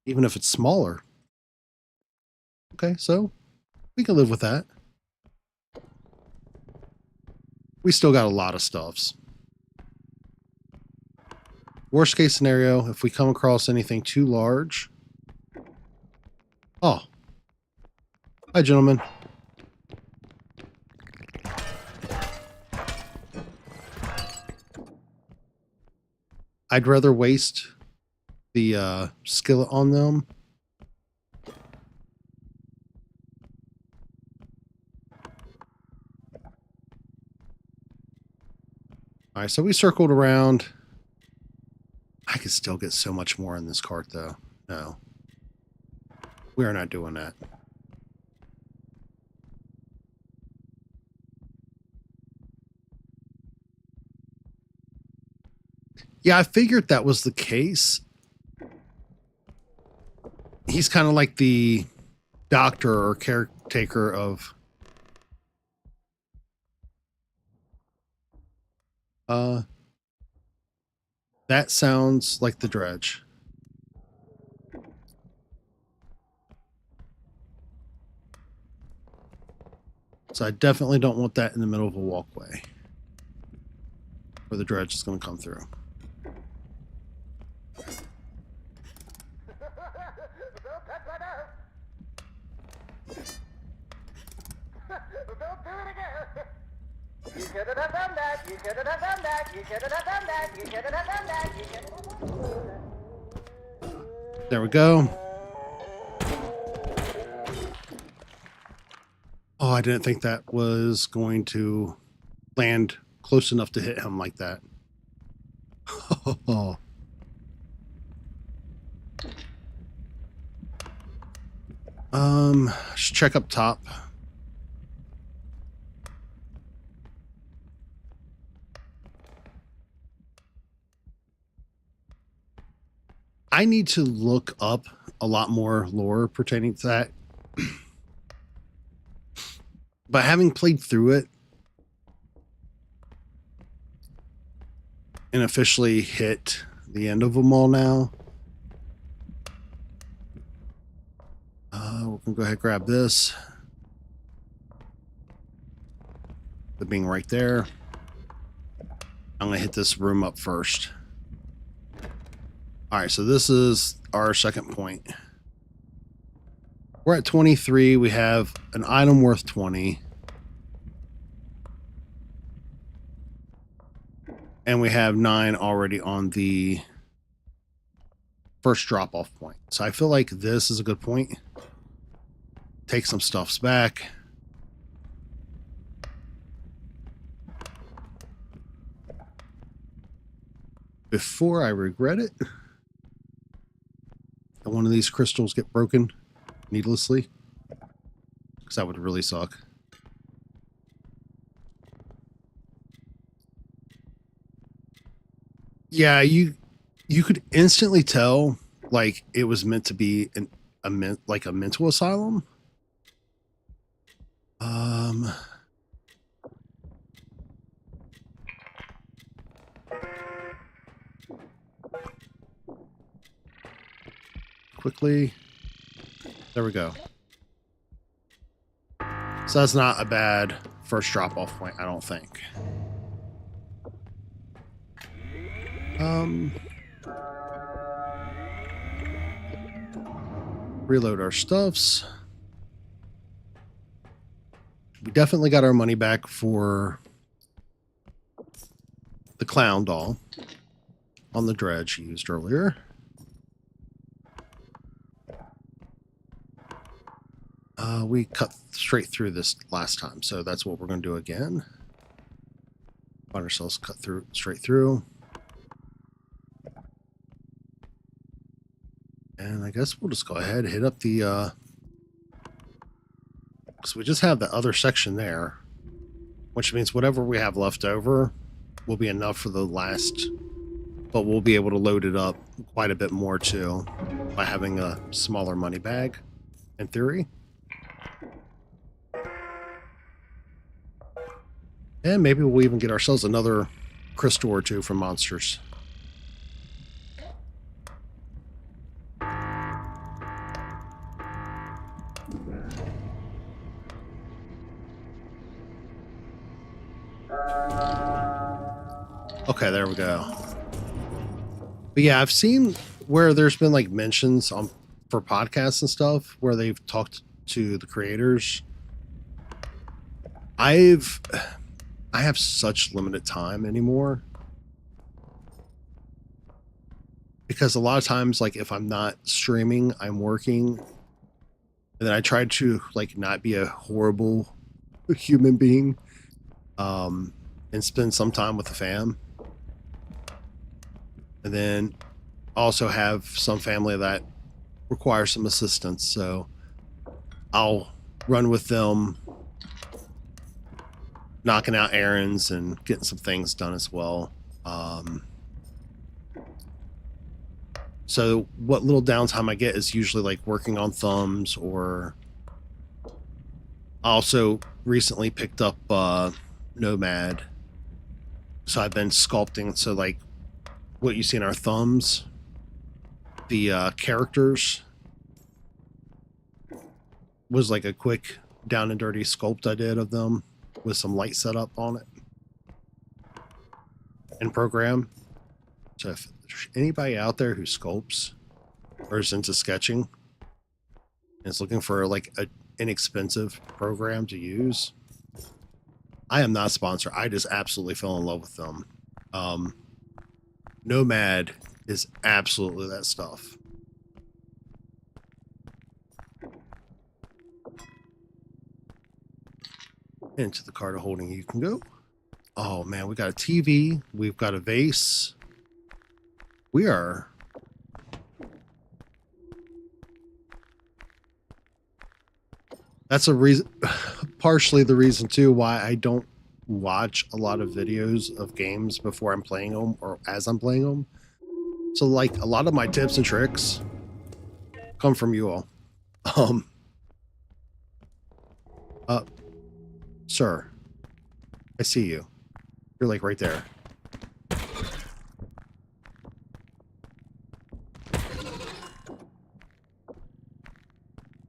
Speaker 1: Even if it's smaller. Okay, so we can live with that. We still got a lot of stuffs. Worst case scenario, if we come across anything too large. Oh. Hi, gentlemen. I'd rather waste the skillet on them. All right, so we circled around. I could still get so much more in this cart, though. No. We are not doing that. Yeah, I figured that was the case. He's kind of like the doctor or caretaker of... that sounds like the dredge. So I definitely don't want that in the middle of a walkway where the dredge is going to come through.
Speaker 2: You should have done that. You should have done that. You should have done that. You should have done that. You should have.
Speaker 1: There we go. Oh, I didn't think that was going to land close enough to hit him like that. Oh. Let's check up top. I need to look up a lot more lore pertaining to that. But having played through it and officially hit the end of them all now, we're gonna go ahead and grab this. The being right there. I'm gonna hit this room up first. All right, so this is our second point. We're at 23. We have an item worth 20. And we have 9 already on the first drop-off point. So I feel like this is a good point. Take some stuffs back. Before I regret it. And one of these crystals get broken needlessly. Because that would really suck. Yeah, you could instantly tell like it was meant to be a mental asylum. Quickly. There we go. So that's not a bad first drop-off point, I don't think. Reload our stuffs. We definitely got our money back for the clown doll on the dredge used earlier. We cut straight through this last time, so that's what we're going to do again. Find ourselves cut through straight through. And I guess we'll just go ahead and hit up the because we just have the other section there, which means whatever we have left over will be enough for the last, but we'll be able to load it up quite a bit more too by having a smaller money bag, in theory. And maybe we'll even get ourselves another crystal or two from monsters. Okay, there we go. But yeah, I've seen where there's been like mentions on for podcasts and stuff where they've talked to the creators. I have such limited time anymore because a lot of times, like if I'm not streaming, I'm working, and then I try to like not be a horrible human being, and spend some time with the fam, and then also have some family that requires some assistance, so I'll run with them, knocking out errands and getting some things done as well. So what little downtime I get is usually like working on thumbs, or I also recently picked up Nomad. So I've been sculpting, so like what you see in our thumbs, the characters was like a quick down and dirty sculpt I did of them with some light setup on it and program. So if there's anybody out there who sculpts or is into sketching and is looking for like an inexpensive program to use, I am not sponsored. I just absolutely fell in love with them. Nomad is absolutely that stuff. Into the cart of holding you can go. Oh man, we got a TV. We've got a vase. We are... That's a reason, partially the reason too, why I don't watch a lot of videos of games before I'm playing them or as I'm playing them. So like a lot of my tips and tricks come from you all. Sir, I see you. You're like right there.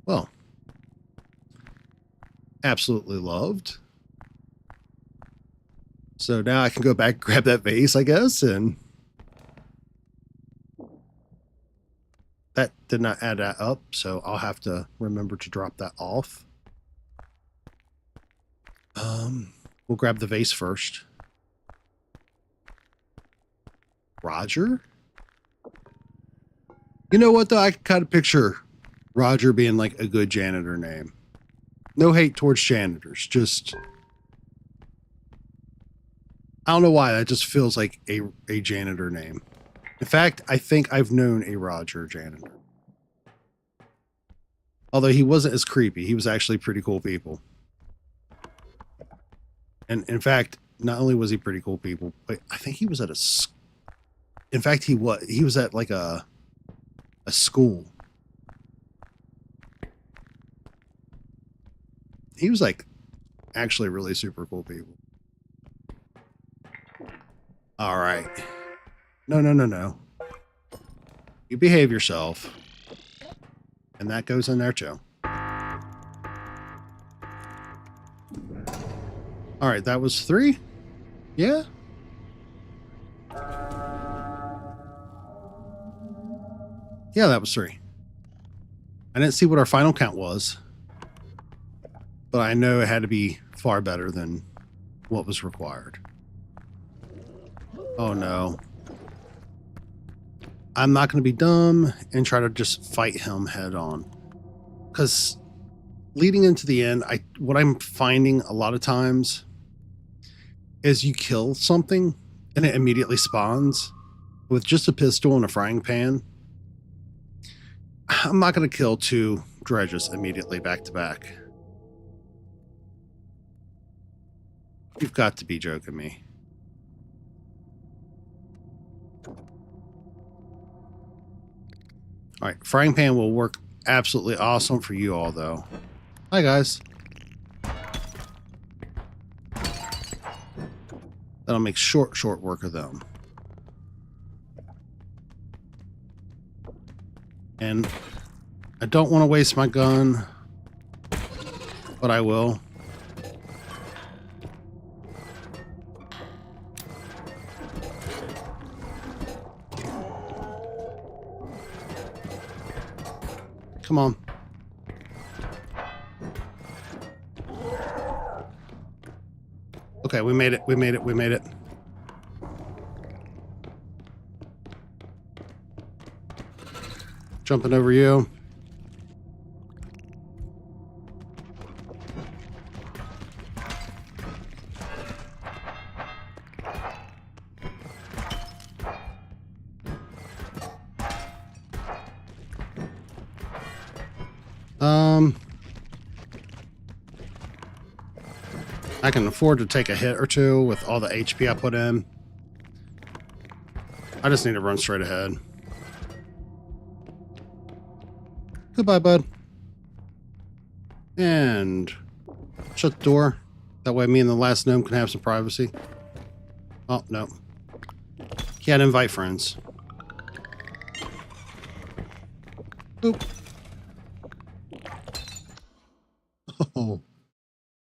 Speaker 1: Well, absolutely loved. So now I can go back and grab that vase, I guess, and that did not add that up, so I'll have to remember to drop that off. We'll grab the vase first. Roger? You know what, though? I can kind of picture Roger being like a good janitor name. No hate towards janitors, just... I don't know why, that just feels like a janitor name. In fact, I think I've known a Roger janitor. Although he wasn't as creepy. He was actually pretty cool people. And in fact, not only was he pretty cool people, but I think he was at a... In fact, he was at like a school. He was like actually really super cool people. All right. No. You behave yourself. And that goes in there too. All right, that was 3? Yeah? Yeah, that was 3. I didn't see what our final count was, but I know it had to be far better than what was required. Oh no. I'm not going to be dumb and try to just fight him head on. Because leading into the end, what I'm finding a lot of times is you kill something and it immediately spawns with just a pistol and a frying pan. I'm not going to kill 2 dredges immediately back to back. You've got to be joking me. All right, frying pan will work absolutely awesome for you all, though. Hi, guys. That'll make short work of them. And I don't want to waste my gun, but I will. Come on. Okay, we made it. We made it. We made it. Jumping over you. I can afford to take a hit or two with all the HP I put in. I just need to run straight ahead. Goodbye, bud. And shut the door. That way me and the last gnome can have some privacy. Oh, no. Can't invite friends. Oop. Oh,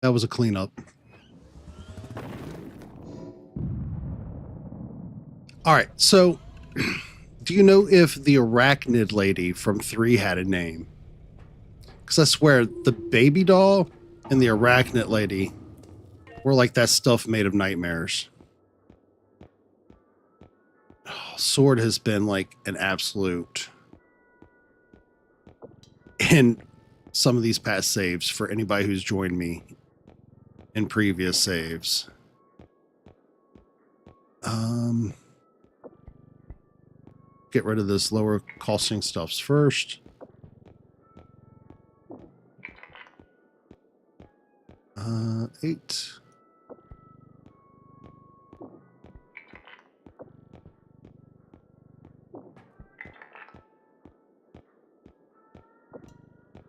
Speaker 1: that was a cleanup. All right, so do you know if the arachnid lady from 3 had a name? Because I swear, the baby doll and the arachnid lady were like that stuff made of nightmares. Oh, Sword has been like an absolute in some of these past saves for anybody who's joined me in previous saves. Get rid of this lower costing stuffs first. Eight.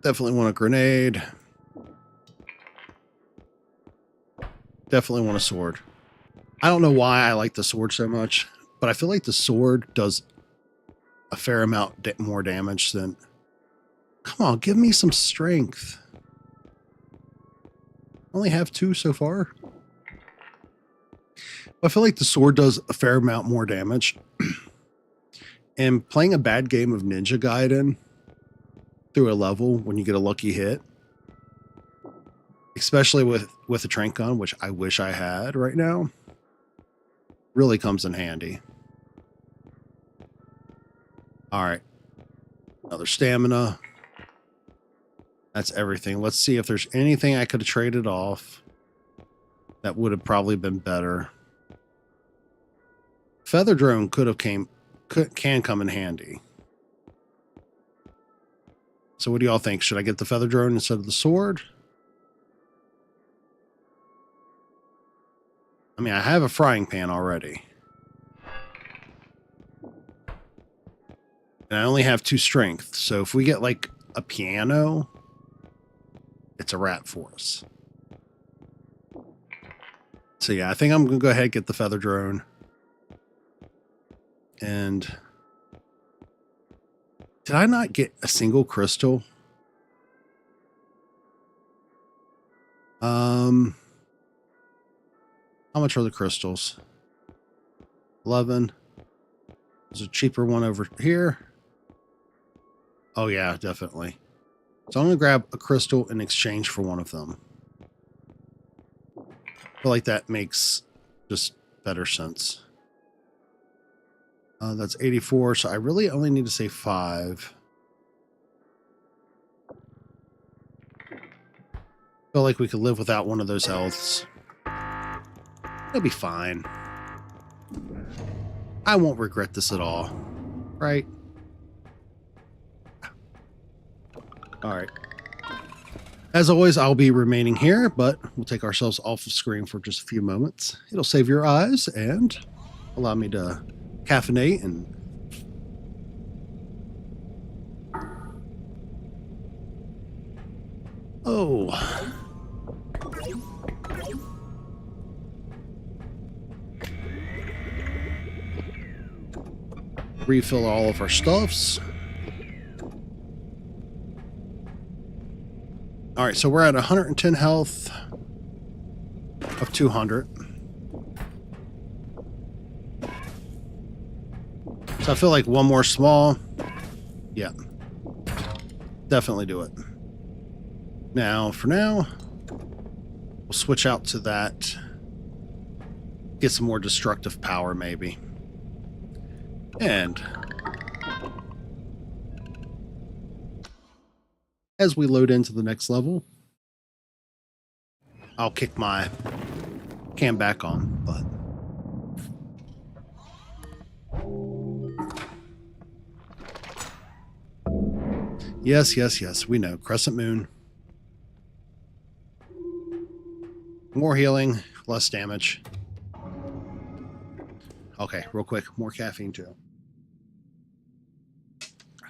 Speaker 1: Definitely want a grenade. Definitely want a sword. I don't know why I like the sword so much, but I feel like the sword does a fair amount more damage than... Come on, give me some strength. Only have 2 so far. I feel like the sword does a fair amount more damage. And playing a bad game of Ninja Gaiden through a level when you get a lucky hit, especially with a trank gun, which I wish I had right now, really comes in handy. All right. Another stamina. That's everything. Let's see if there's anything I could have traded off that would have probably been better. Feather drone can come in handy. So what do y'all think? Should I get the feather drone instead of the sword? I mean, I have a frying pan already. And I only have 2 strength. So if we get like a piano, it's a wrap for us. So yeah, I think I'm going to go ahead and get the feather drone. And did I not get a single crystal? How much are the crystals? 11. There's a cheaper one over here. Oh yeah, definitely. So I'm going to grab a crystal in exchange for one of them. I feel like that makes just better sense. That's 84, so I really only need to say 5. Feel like we could live without one of those healths. It'll be fine. I won't regret this at all. Right? Alright. As always, I'll be remaining here, but we'll take ourselves off the screen for just a few moments. It'll save your eyes and allow me to caffeinate and refill all of our stuffs. All right, so we're at 110 health of 200. So I feel like one more small. Yeah. Definitely do it. Now, for now, we'll switch out to that. Get some more destructive power, maybe. And as we load into the next level, I'll kick my cam back on, but yes, we know. Crescent Moon. More healing, less damage. Okay, real quick, more caffeine too.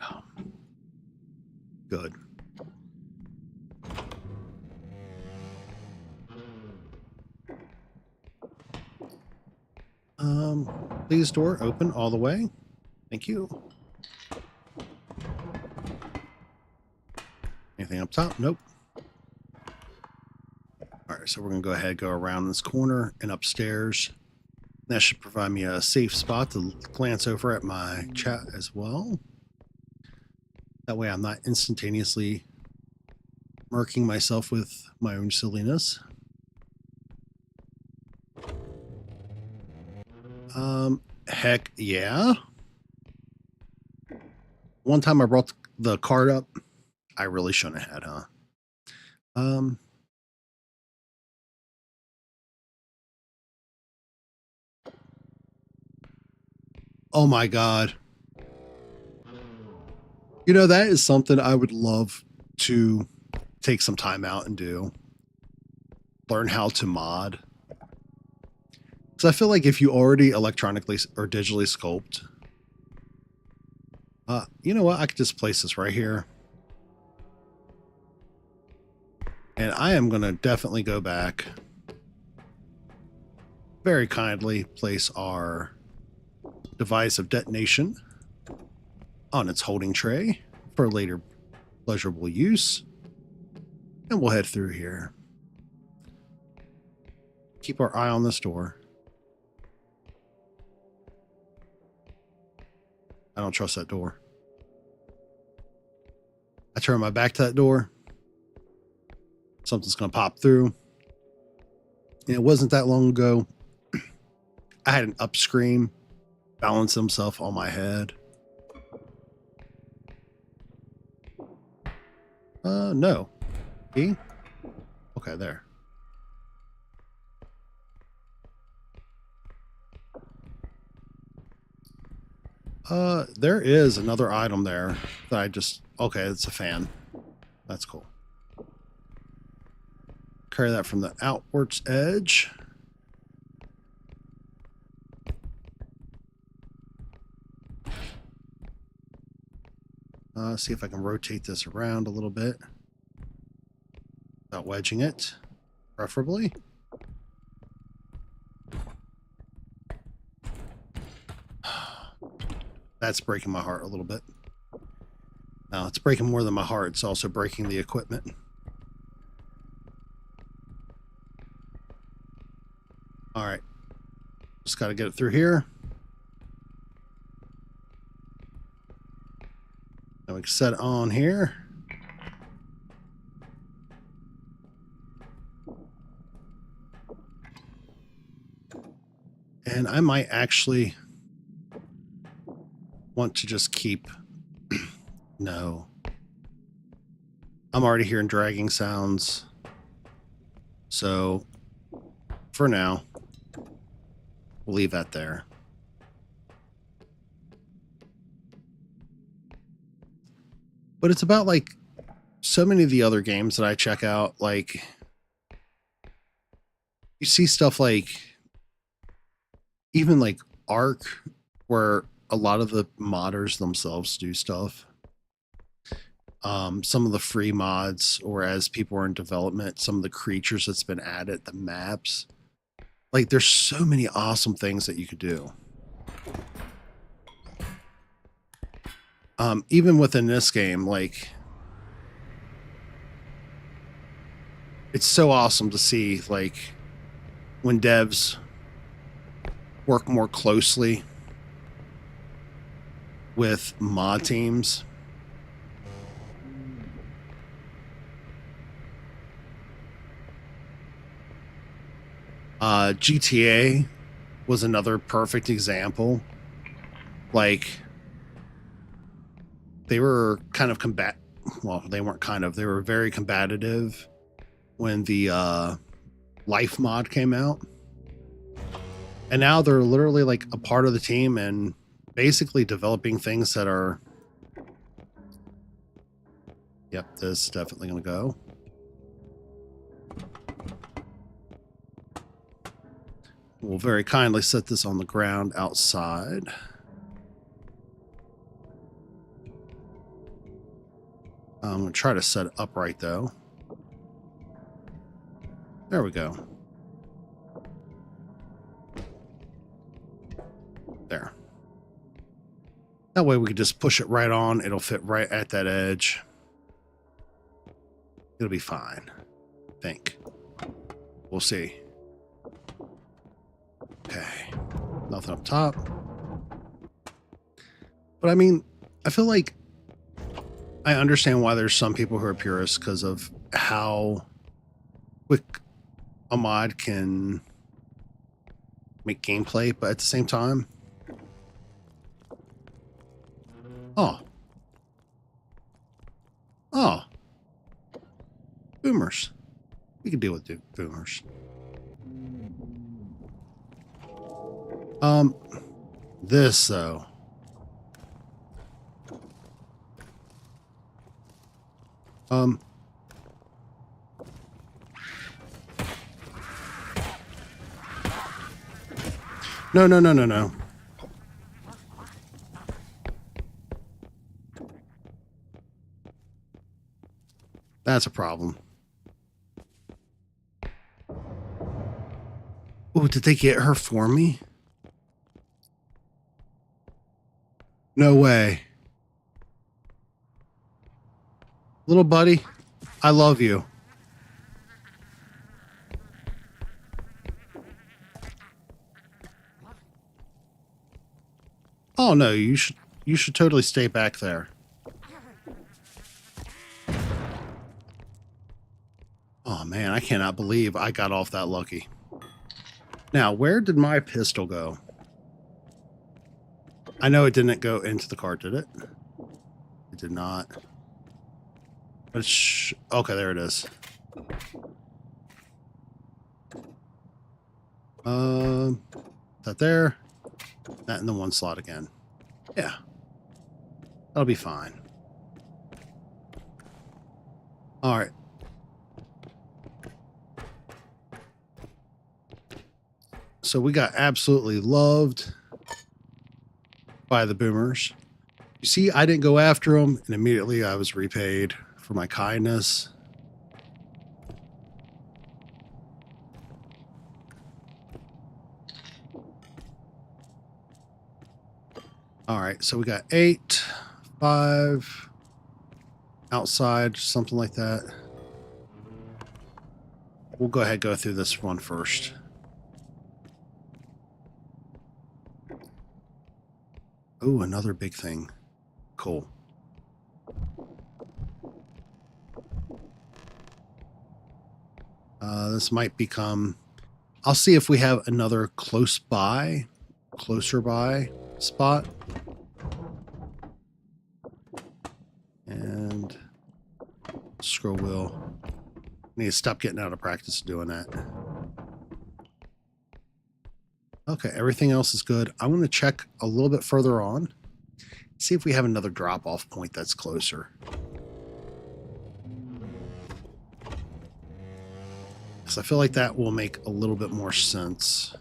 Speaker 1: Oh, good. Please door open all the way. Thank you. Anything up top? Nope. All right, so we're gonna go ahead and go around this corner and upstairs. That should provide me a safe spot to glance over at my chat as well. That way I'm not instantaneously murking myself with my own silliness. Heck yeah. One time I brought the card up. I really shouldn't have had, huh? Oh my God. You know, that is something I would love to take some time out and do. Learn how to mod. Because I feel like if you already electronically or digitally sculpt, you know what? I could just place this right here. And I am going to definitely go back. Very kindly place our device of detonation on its holding tray for later pleasurable use. And we'll head through here. Keep our eye on this door. I don't trust that door. I turn my back to that door. Something's going to pop through. And it wasn't that long ago. I had an up scream balance himself on my head. No. E? Okay, there. There is another item there that I just... Okay, it's a fan. That's cool. Carry that from the outwards edge. See if I can rotate this around a little bit. Without wedging it, preferably. That's breaking my heart a little bit. Now, it's breaking more than my heart. It's also breaking the equipment. All right. Just got to get it through here. Now we can set it on here. And I might actually want to just keep... No. I'm already hearing dragging sounds. So, for now, we'll leave that there. But it's about, like, so many of the other games that I check out, like, you see stuff like, even like R.E.P., where a lot of the modders themselves do stuff. Some of the free mods, or as people are in development, some of the creatures that's been added, the maps. Like, there's so many awesome things that you could do. Even within this game, like, it's so awesome to see, like, when devs work more closely with mod teams. GTA was another perfect example. Like, they were kind of well, they weren't kind of, they were very combative when the life mod came out. And now they're literally like a part of the team and basically developing things that are... Yep, this is definitely going to go. We'll very kindly set this on the ground outside. I'm going to try to set it upright though. There we go. There. That way we can just push it right on. It'll fit right at that edge. It'll be fine. I think. We'll see. Okay. Nothing up top. But I mean, I feel like I understand why there's some people who are purists because of how quick a mod can make gameplay, but at the same time... Oh. Oh. Boomers. We can deal with boomers. This though. No. That's a problem. Oh, did they get her for me? No way. Little buddy, I love you. Oh no, you should totally stay back there. Oh man, I cannot believe I got off that lucky. Now, where did my pistol go? I know it didn't go into the cart, did it? It did not. But okay, there it is. That there. That in the one slot again. Yeah. That'll be fine. All right. So we got absolutely loved by the boomers. You see, I didn't go after them, and immediately I was repaid for my kindness. All right, so we got 8, 5, outside, something like that. We'll go ahead and go through this one first. Oh, another big thing. Cool. This might become... I'll see if we have another closer by spot. And scroll wheel. Need to stop getting out of practice doing that. Okay, everything else is good. I'm going to check a little bit further on. See if we have another drop-off point that's closer. Because I feel like that will make a little bit more sense.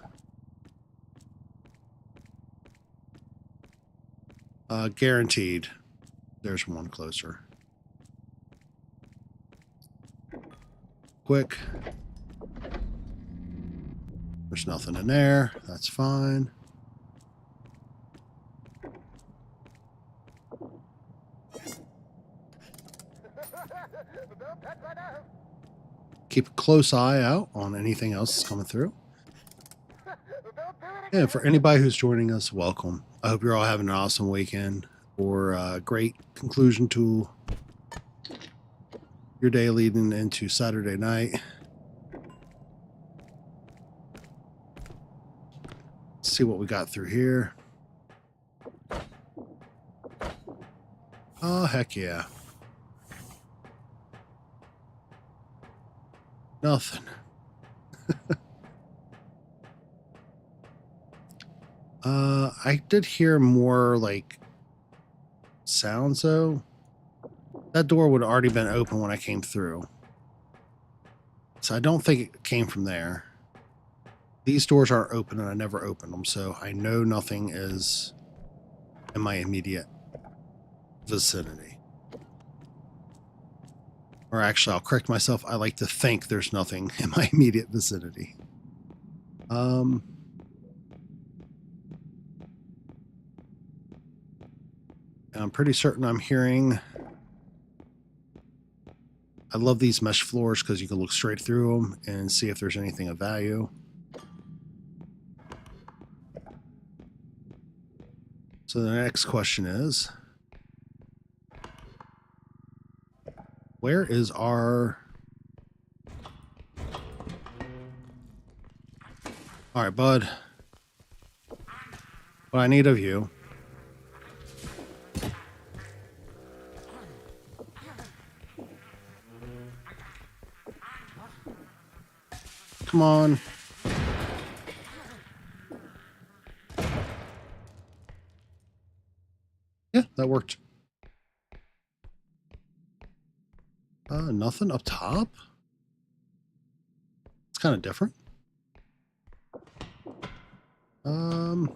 Speaker 1: Guaranteed. There's one closer. Quick. There's nothing in there. That's fine. Keep a close eye out on anything else that's coming through. And for anybody who's joining us, welcome. I hope you're all having an awesome weekend or a great conclusion to your day leading into Saturday night. see what we got through here. Oh, heck yeah. Nothing. I did hear more like sounds though. That door would have already been open when I came through. So I don't think it came from there. These doors aren't open and I never opened them, so I know nothing is in my immediate vicinity. Or actually, I'll correct myself. I like to think there's nothing in my immediate vicinity. I'm pretty certain I'm hearing... I love these mesh floors because you can look straight through them and see if there's anything of value. So the next question is, where is our... All right, bud. What I need of you... Come on. Yeah, that worked. Nothing up top? It's kind of different. Won't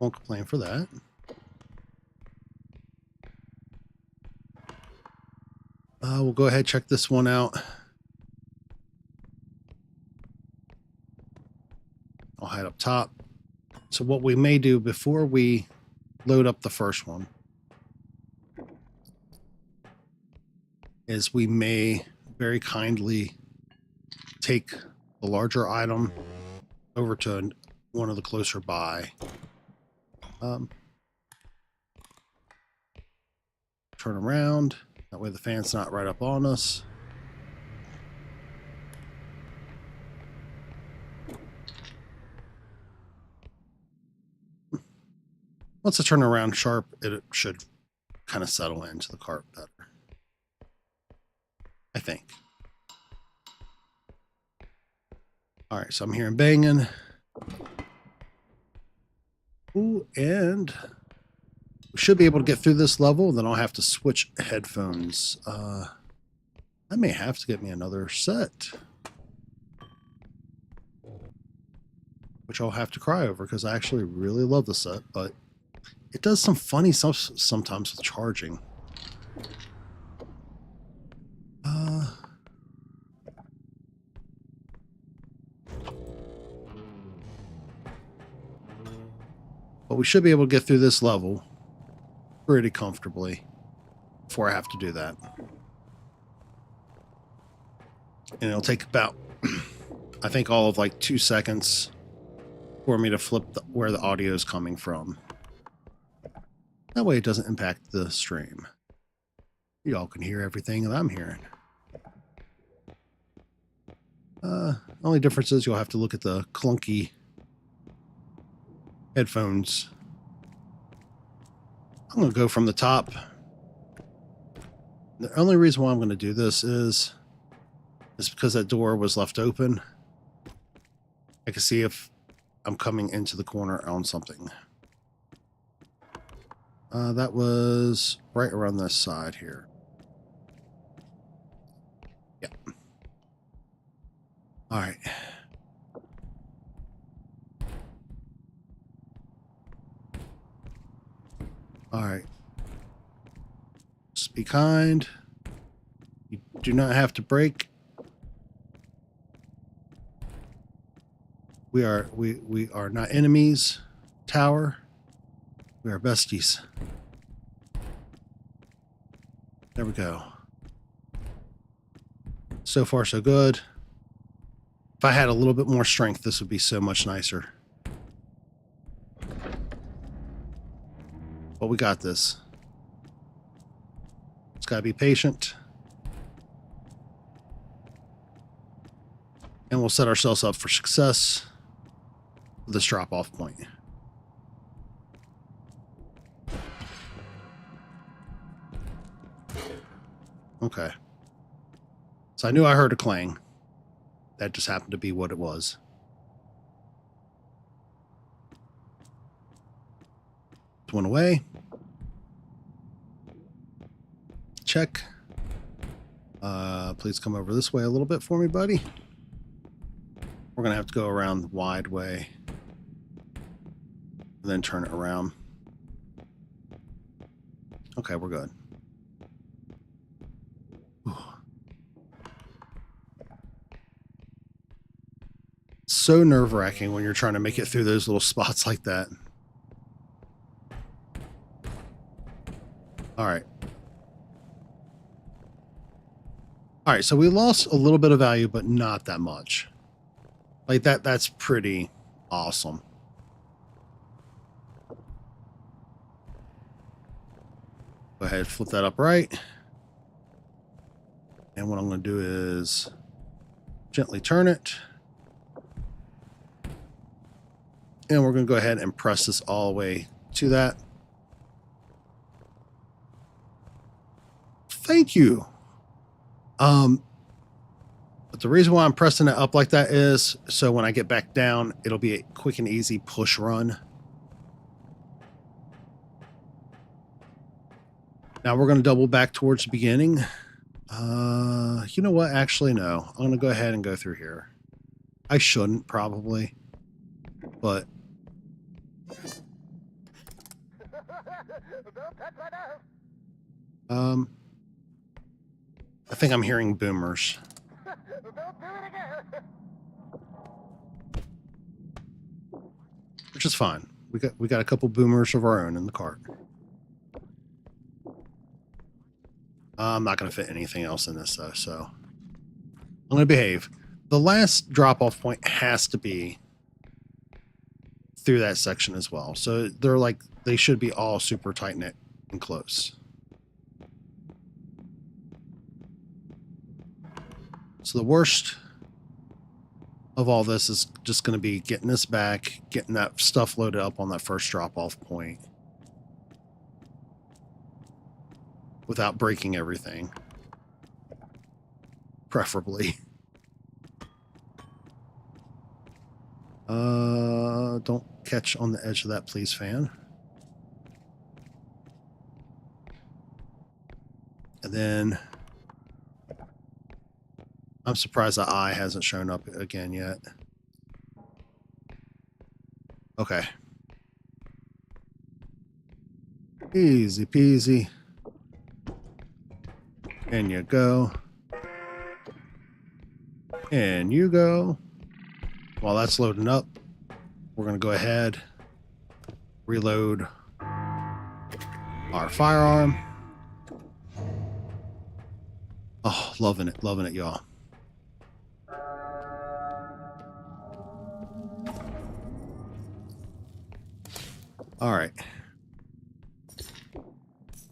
Speaker 1: complain for that. We'll go ahead and check this one out. I'll hide up top. So what we may do before we load up the first one is we may very kindly take the larger item over to one of the closer by. Turn around. That way the fan's not right up on us. Once I turn around sharp, it should kind of settle into the cart better. I think. All right, so I'm hearing banging. Ooh, and we should be able to get through this level. Then I'll have to switch headphones. I may have to get me another set, which I'll have to cry over because I actually really love the set, but it does some funny stuff sometimes with charging. But we should be able to get through this level pretty comfortably before I have to do that. And it'll take about, I think, all of like 2 seconds for me to flip where the audio is coming from. That way it doesn't impact the stream. Y'all can hear everything that I'm hearing. Only difference is you'll have to look at the clunky headphones. I'm going to go from the top. The only reason why I'm going to do this is because that door was left open. I can see if I'm coming into the corner on something. That was right around this side here. Yeah. All right. All right. Just be kind. You do not have to break. We are not enemies, tower. We are besties. There we go. So far, so good. If I had a little bit more strength, this would be so much nicer. But we got this. Just gotta be patient. And we'll set ourselves up for success with this drop-off point. Okay. So I knew I heard a clang. That just happened to be what it was. One away. Check. Please come over this way a little bit for me, buddy. We're going to have to go around the wide way. And then turn it around. Okay, we're good. Whew. So nerve-wracking when you're trying to make it through those little spots like that. All right. All right, so we lost a little bit of value, but not that much. Like that's pretty awesome. Go ahead, flip that up right. And what I'm going to do is gently turn it. And we're going to go ahead and press this all the way to that. Thank you. But the reason why I'm pressing it up like that is so when I get back down, it'll be a quick and easy push run. Now we're going to double back towards the beginning. You know what? Actually, no. I'm going to go ahead and go through here. I shouldn't probably, but I think I'm hearing boomers. Which is fine. We got a couple boomers of our own in the cart. I'm not going to fit anything else in this though, so I'm going to behave. The last drop-off point has to be through that section as well. So they're like, they should be all super tight-knit and close. So the worst of all this is just going to be getting this back, getting that stuff loaded up on that first drop-off point without breaking everything, preferably. Don't catch on the edge of that, please, fan. And then I'm surprised the eye hasn't shown up again yet. Okay. Easy peasy. And you go. And you go. While that's loading up, we're going to go ahead, reload our firearm. Oh, loving it, y'all. All right.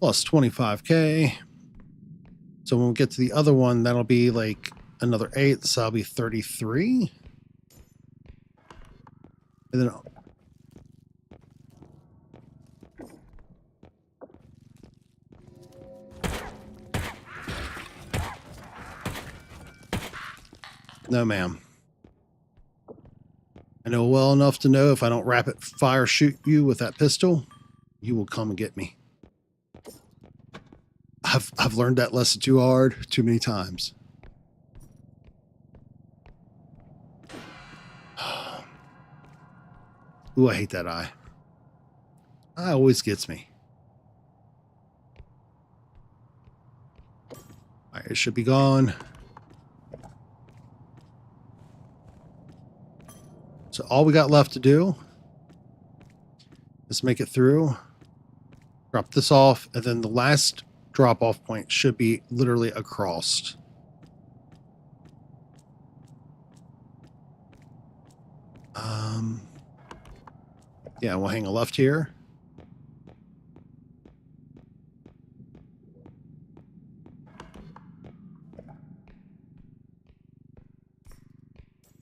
Speaker 1: Plus 25K. So when we get to the other one, that'll be like another 8. So that'll be 33. And then no, ma'am. I know well enough to know if I don't rapid fire shoot you with that pistol, you will come and get me. I've learned that lesson too hard, too many times. Ooh, I hate that eye. Eye always gets me. All right, it should be gone. So all we got left to do is make it through, drop this off, and then the last drop-off point should be literally across. Yeah, we'll hang a left here.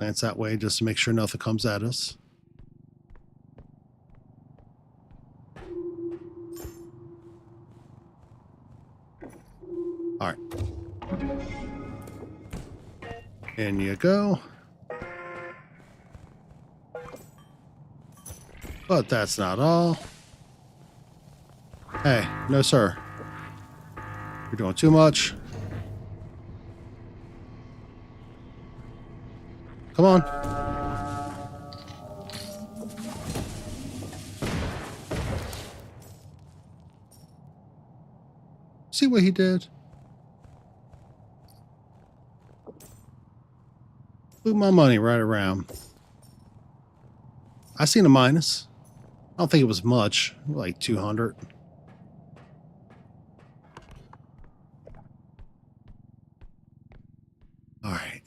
Speaker 1: Glance that way just to make sure nothing comes at us. All right. In you go. But that's not all. Hey, no sir. You're doing too much. Come on. See what he did? Blew my money right around. I seen a minus. I don't think it was much, like 200. All right.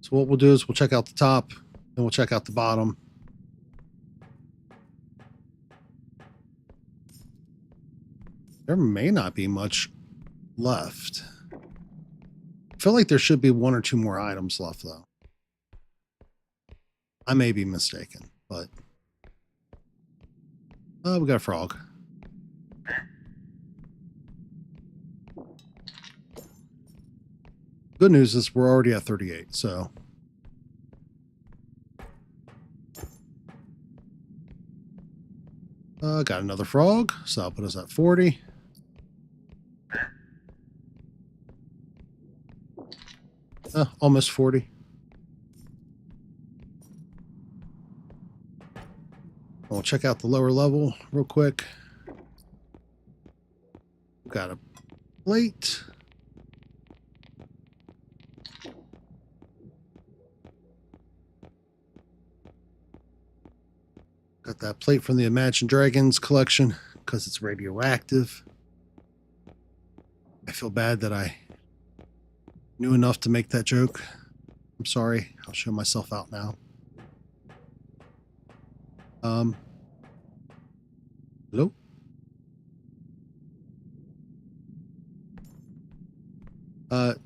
Speaker 1: So what we'll do is we'll check out the top, and we'll check out the bottom. There may not be much left. I feel like there should be one or two more items left, though. I may be mistaken, but... we got a frog. Good news is we're already at 38, so... got another frog, so I'll put us at 40. Almost 40. We'll check out the lower level real quick. We've got a plate. Got that plate from the Imagine Dragons collection because it's radioactive. I feel bad that I knew enough to make that joke. I'm sorry. I'll show myself out now. Hello?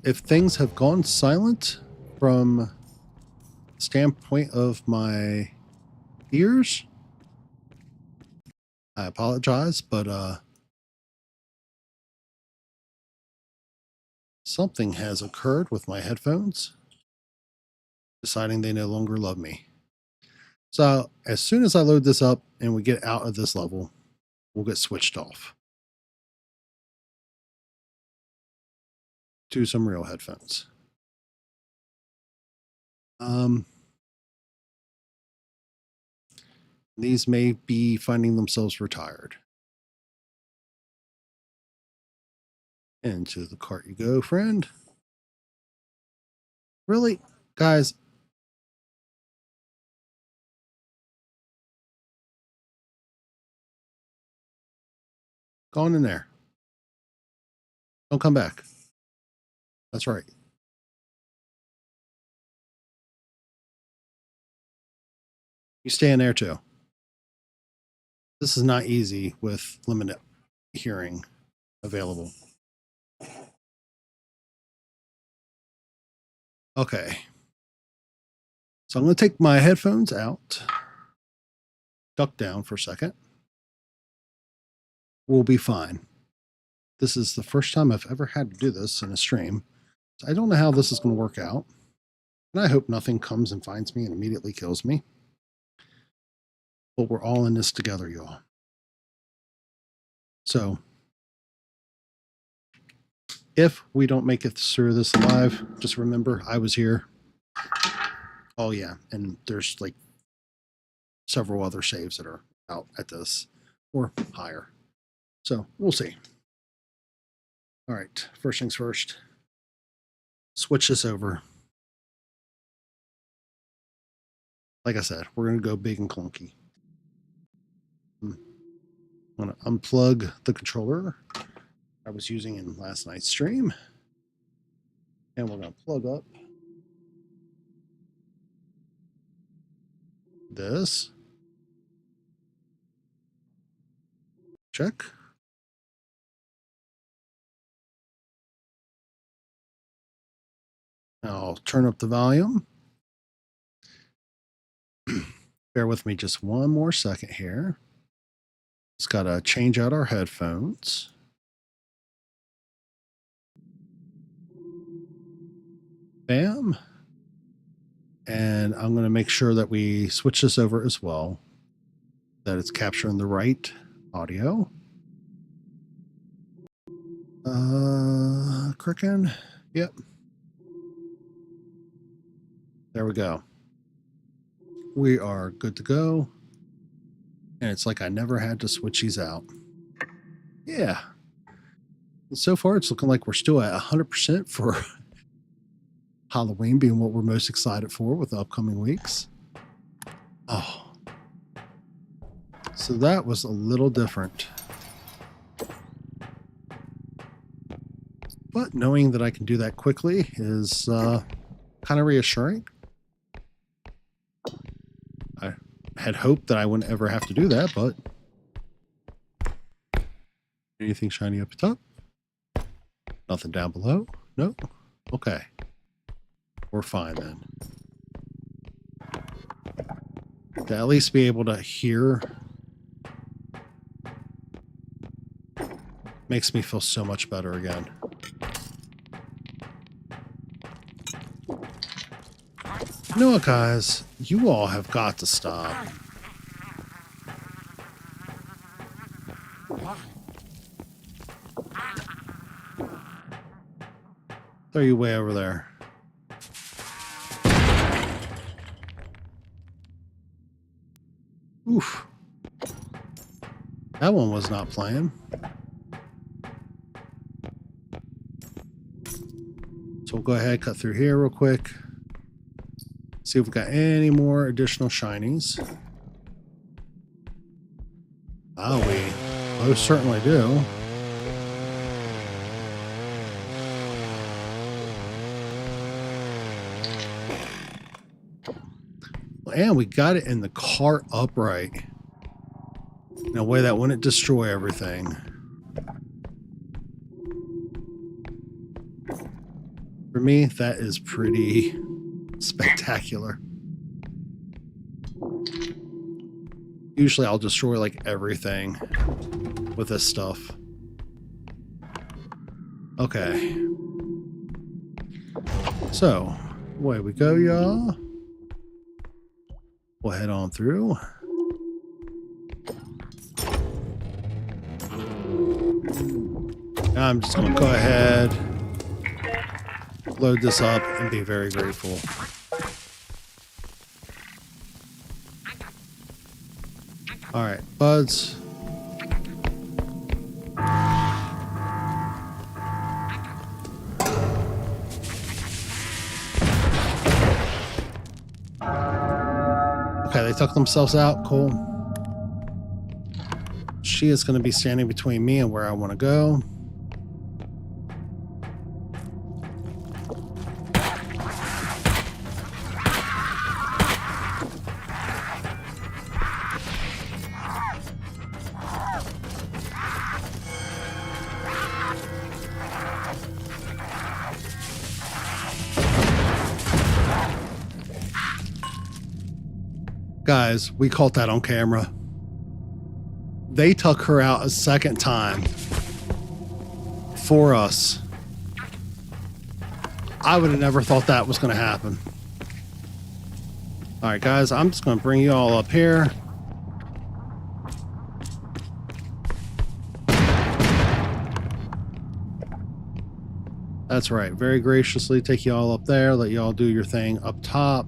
Speaker 1: If things have gone silent from the standpoint of my ears, I apologize, but something has occurred with my headphones, deciding they no longer love me. So as soon as I load this up and we get out of this level, we'll get switched off to some real headphones. These may be finding themselves retired. Into the cart you go, friend. Really? Guys, go on in there. Don't come back. That's right. You stay in there too. This is not easy with limited hearing available. Okay. So I'm going to take my headphones out, duck down for a second. We'll be fine. This is the first time I've ever had to do this in a stream. So I don't know how this is going to work out. And I hope nothing comes and finds me and immediately kills me. But we're all in this together, y'all. So if we don't make it through this alive, just remember I was here. Oh yeah, and there's like several other saves that are out at this or higher. So we'll see. All right, first things first. Switch this over. Like I said, we're going to go big and clunky. I'm going to unplug the controller I was using in last night's stream. And we're going to plug up this. Check. I'll turn up the volume. Bear with me just one more second here. Just got to change out our headphones. Bam. And I'm going to make sure that we switch this over as well, that it's capturing the right audio. Crickin'. Yep. There we go. We are good to go. And it's like I never had to switch these out. Yeah. So far, it's looking like we're still at 100% for Halloween being what we're most excited for with the upcoming weeks. Oh. So that was a little different. But knowing that I can do that quickly is kind of reassuring. I had hoped that I wouldn't ever have to do that, but anything shiny up top? Nothing down below? No? Okay. We're fine then. To at least be able to hear makes me feel so much better again. You know what, guys? You all have got to stop. Throw you way over there. Oof. That one was not playing. So we'll go ahead, cut through here real quick. See if we've got any more additional shinies. Oh, we most certainly do. And we got it in the cart upright in a way that wouldn't destroy everything. For me, that is pretty spectacular. Usually I'll destroy like everything with this stuff. Okay. So, away we go, y'all. We'll head on through. I'm just going to go ahead, load this up, and be very grateful. All right, buds. Okay, they took themselves out. Cool. She is going to be standing between me and where I want to go. Guys, we caught that on camera. They took her out a second time for us. I would have never thought that was going to happen. All right, guys, I'm just going to bring you all up here. That's right. Very graciously take you all up there. Let you all do your thing up top.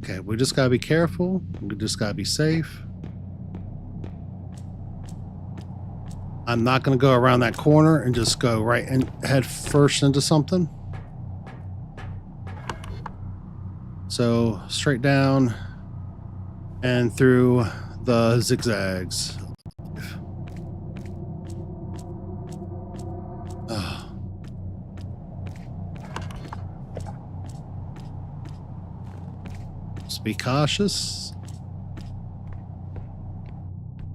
Speaker 1: Okay, we just gotta be careful. We just gotta be safe. I'm not gonna go around that corner and just go right and head first into something. So straight down and through the zigzags. Be cautious.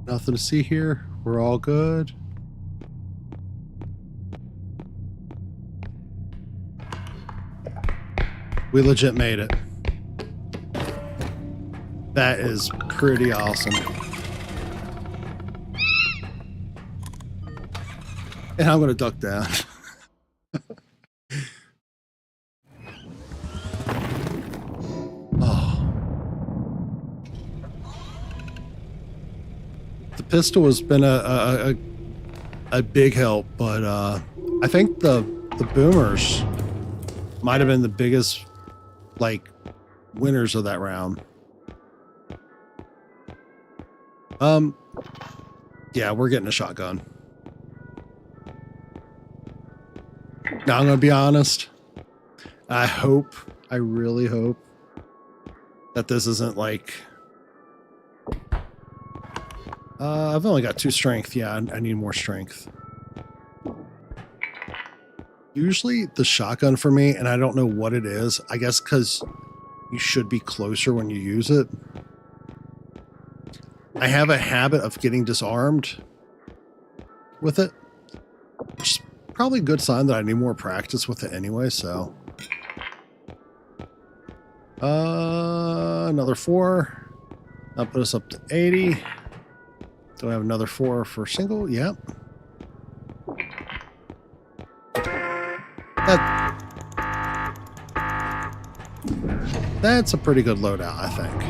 Speaker 1: Nothing to see here. We're all good. We legit made it. That is pretty awesome. And I'm going to duck down. Oh. The pistol has been a big help, but I think the boomers might have been the biggest, like, winners of that round. Yeah, we're getting a shotgun. Now, I'm going to be honest. I really hope that this isn't like... I've only got 2 strength. Yeah, I need more strength. Usually the shotgun for me, and I don't know what it is, I guess because you should be closer when you use it. I have a habit of getting disarmed with it, which is probably a good sign that I need more practice with it anyway, so. Another 4. That'll put us up to 80. Do I have another 4 for single? Yep. That's a pretty good loadout, I think.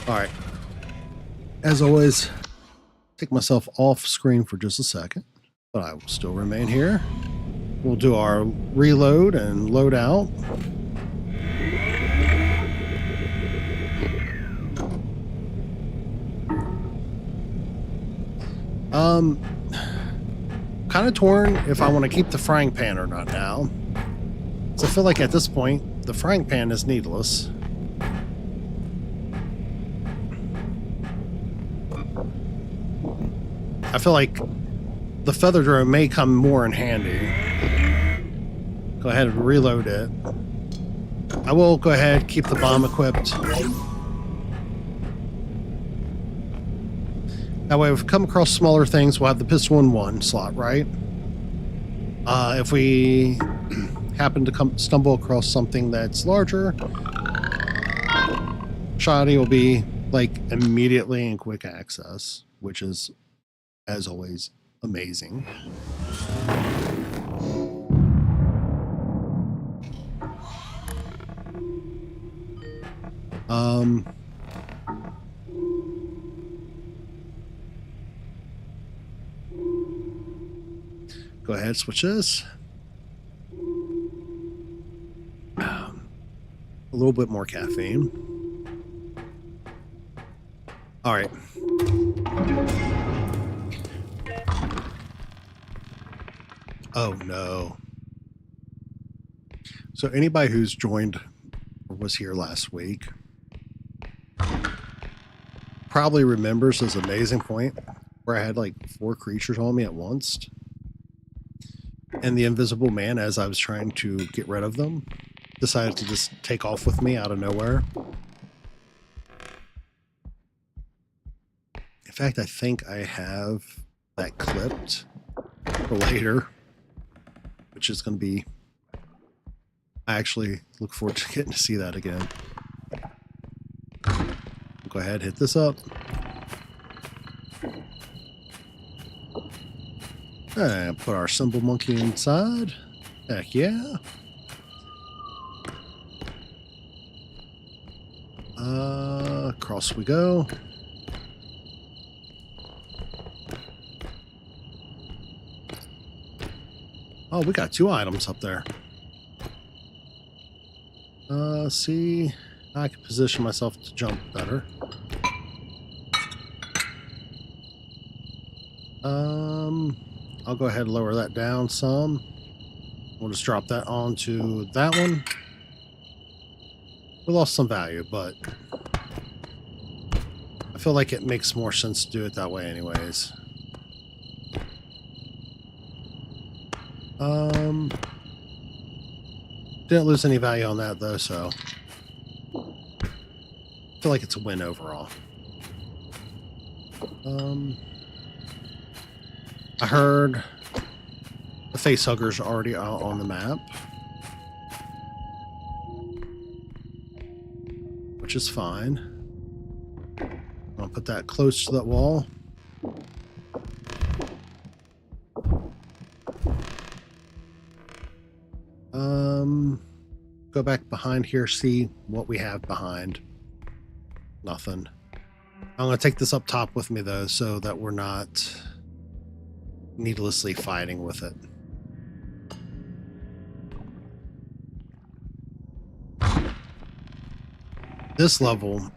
Speaker 1: All right. As always, take myself off screen for just a second, but I will still remain here. We'll do our reload and load out. Kind of torn if I want to keep the frying pan or not now. So I feel like at this point, the frying pan is needless. I feel like the feather drone may come more in handy. Go ahead and reload it. I will go ahead, keep the bomb equipped. That way, if we come across smaller things, we'll have the pistol in 1 slot, right? If we happen to stumble across something that's larger, Shoddy will be, like, immediately in quick access, which is, as always, amazing. Go ahead, switch this. A little bit more caffeine. All right. Oh no. So anybody who's joined or was here last week probably remembers this amazing point where I had like 4 creatures on me at once. And the invisible man, as I was trying to get rid of them, decided to just take off with me out of nowhere. In fact, I think I have that clipped for later, which is going to be... I actually look forward to getting to see that again. Go ahead, hit this up. And put our symbol monkey inside. Heck yeah. Across we go. Oh, we got 2 items up there. See, I can position myself to jump better. I'll go ahead and lower that down some. We'll just drop that onto that one. We lost some value, but I feel like it makes more sense to do it that way anyways. Didn't lose any value on that though, so I feel like it's a win overall. I heard the facehuggers are already out on the map, which is fine. I'll put that close to that wall. Go back behind here, see what we have behind. Nothing. I'm going to take this up top with me, though, so that we're not needlessly fighting with it. This level,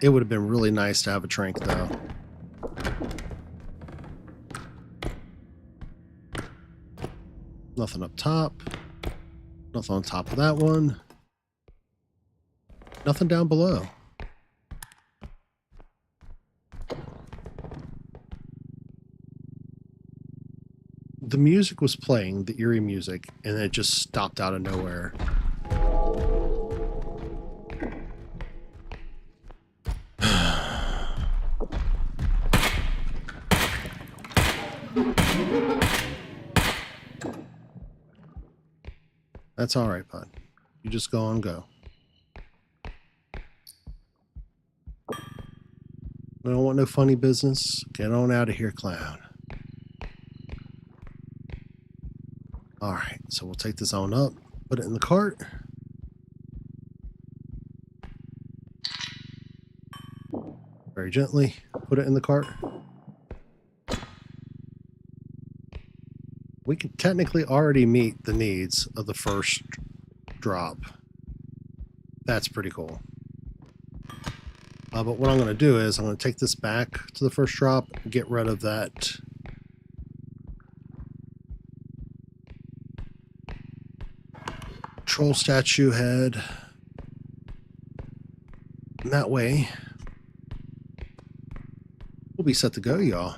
Speaker 1: it would have been really nice to have a trank, though. Nothing up top. Nothing on top of that one. Nothing down below. The music was playing, the eerie music, and it just stopped out of nowhere. That's all right, bud. You just go on, go. I don't want no funny business. Get on out of here, clown. All right, so we'll take this on up, put it in the cart. Very gently, put it in the cart. We could technically already meet the needs of the first drop. That's pretty cool. But what I'm going to do is I'm going to take this back to the first drop and get rid of that troll statue head. And that way, we'll be set to go, y'all.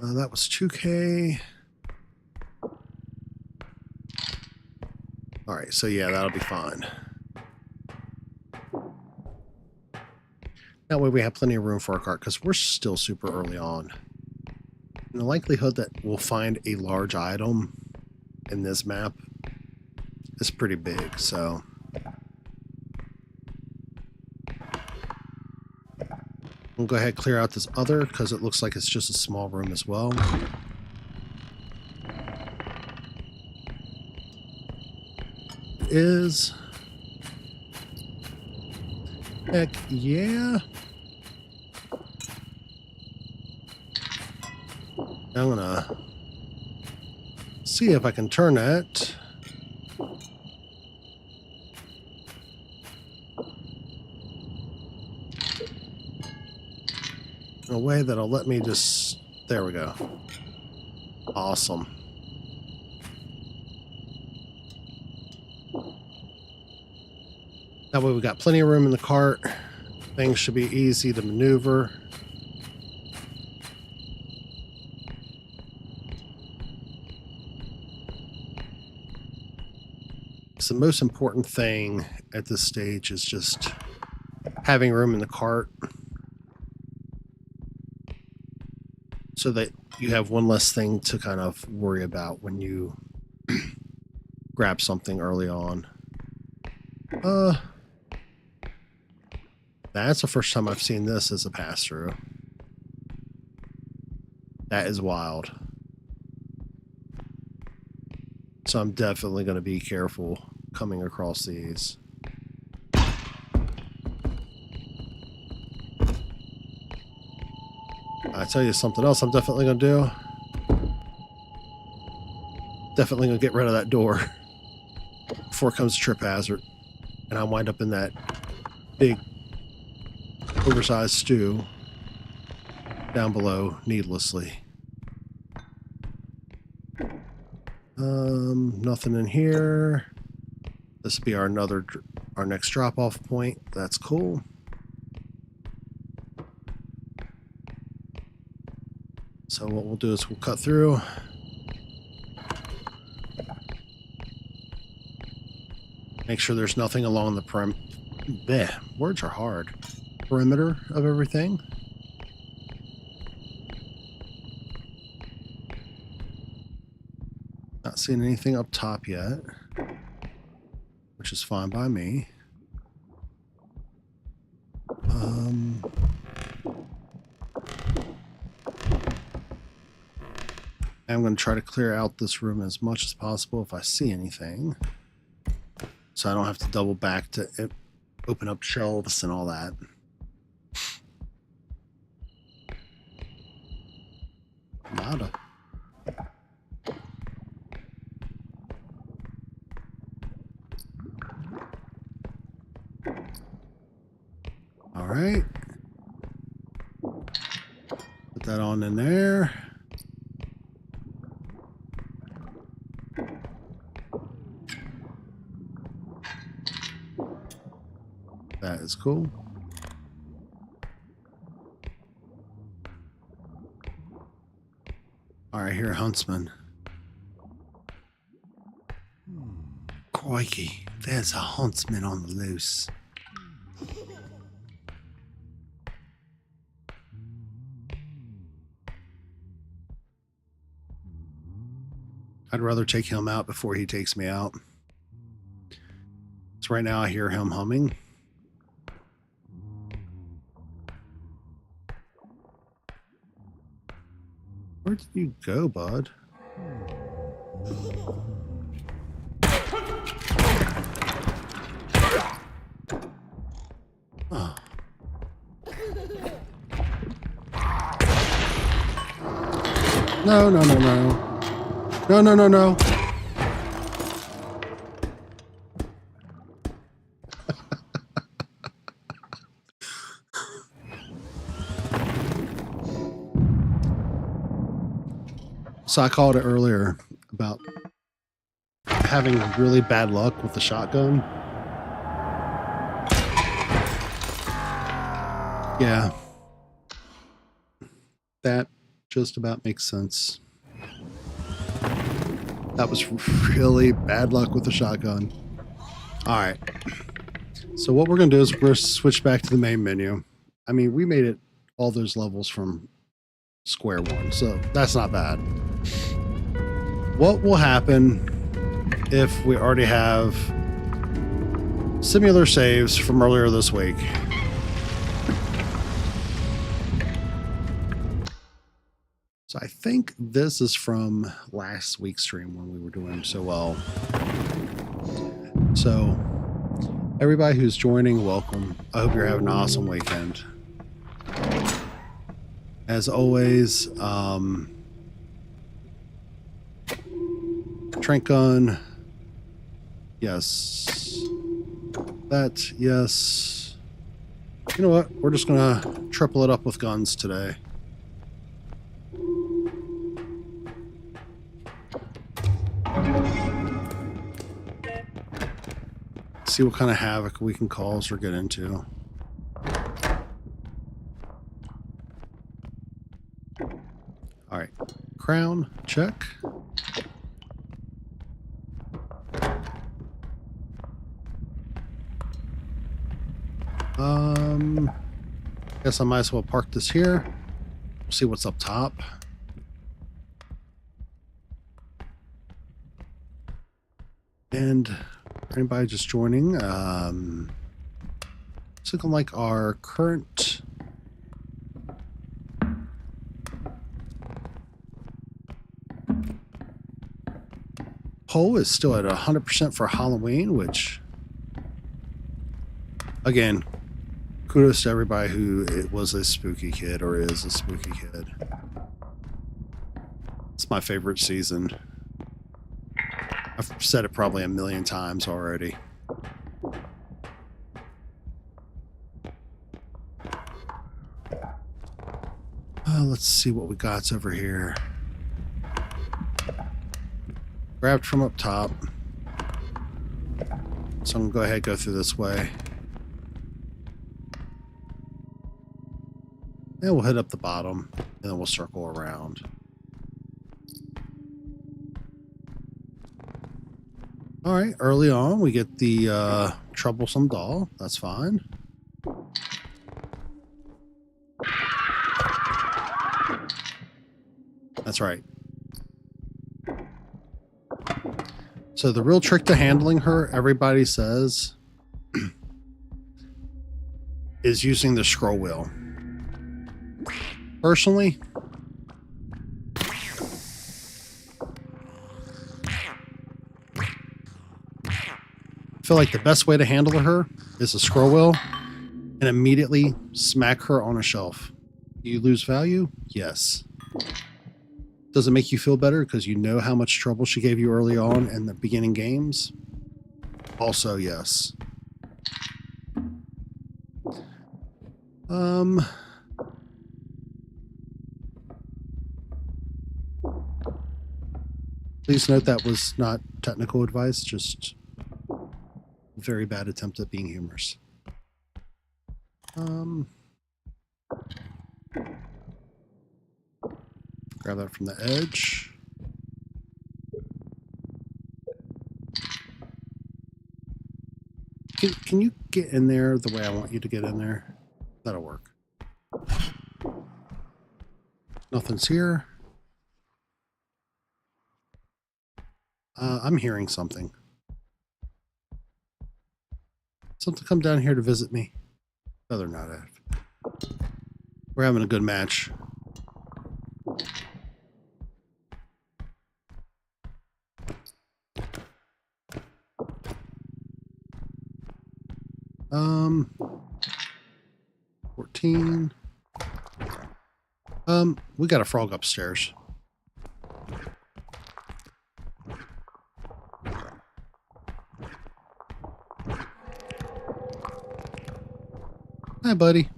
Speaker 1: That was 2K. All right, so yeah, that'll be fine. That way we have plenty of room for our cart because we're still super early on. And the likelihood that we'll find a large item in this map is pretty big, so. We'll go ahead and clear out this other because it looks like it's just a small room as well. It is. Heck yeah. I'm gonna see if I can turn that. In a way that'll let me just... There we go. Awesome. That way we got plenty of room in the cart. Things should be easy to maneuver. So the most important thing at this stage is just having room in the cart so that you have one less thing to kind of worry about when you grab something early on. That's the first time I've seen this as a pass-through. That is wild. So I'm definitely going to be careful coming across these. I tell you something else I'm definitely going to do. Definitely going to get rid of that door before it comes to trip hazard. And I wind up in that big oversized stew down below needlessly. Nothing in here. This will be our next drop-off point. That's cool. So what we'll do is we'll cut through. Make sure there's nothing along the words are hard. Perimeter of everything. Not seeing anything up top yet, which is fine by me. I'm going to try to clear out this room as much as possible if I see anything, so I don't have to double back to open up shelves and all that. Nada. All right. Put that on in there. That is cool. All right, here, huntsman. Crikey, there's a huntsman on the loose. I'd rather take him out before he takes me out. So right now I hear him humming. Where did you go, bud? Oh. No, no, no, no. No, no, no, no. So I called it earlier about having really bad luck with the shotgun. Yeah. That just about makes sense. That was really bad luck with the shotgun. All right. So what we're going to do is we're going to switch back to the main menu. I mean, we made it all those levels from square one, so that's not bad. What will happen if we already have similar saves from earlier this week? So I think this is from last week's stream when we were doing so well. So everybody who's joining, welcome. I hope you're having an awesome weekend. As always, Trank gun, yes. That, yes. You know what? We're just gonna triple it up with guns today. See what kind of havoc we can cause or get into. All right, crown, check. Guess I might as well park this here. See what's up top. And for anybody just joining, it's looking like our current poll is still at 100% for Halloween, which, again, kudos to everybody who was a spooky kid or is a spooky kid. It's my favorite season. I've said it probably a million times already. Let's see what we got over here. Grabbed from up top. So I'm going to go ahead and go through this way. And we'll hit up the bottom, and then we'll circle around. All right, early on, we get the troublesome doll. That's fine. That's right. So the real trick to handling her, everybody says, is using the scroll wheel. Personally, I feel like the best way to handle her is a scroll wheel and immediately smack her on a shelf. You lose value? Yes. Does it make you feel better because you know how much trouble she gave you early on in the beginning games? Also, yes. Please note that was not technical advice, just a very bad attempt at being humorous. Grab that from the edge. Can you get in there the way I want you to get in there? That'll work. Nothing's here. I'm hearing something. Something come down here to visit me. No, they're not. We're having a good match. Um, 14. We got a frog upstairs. Hi, buddy.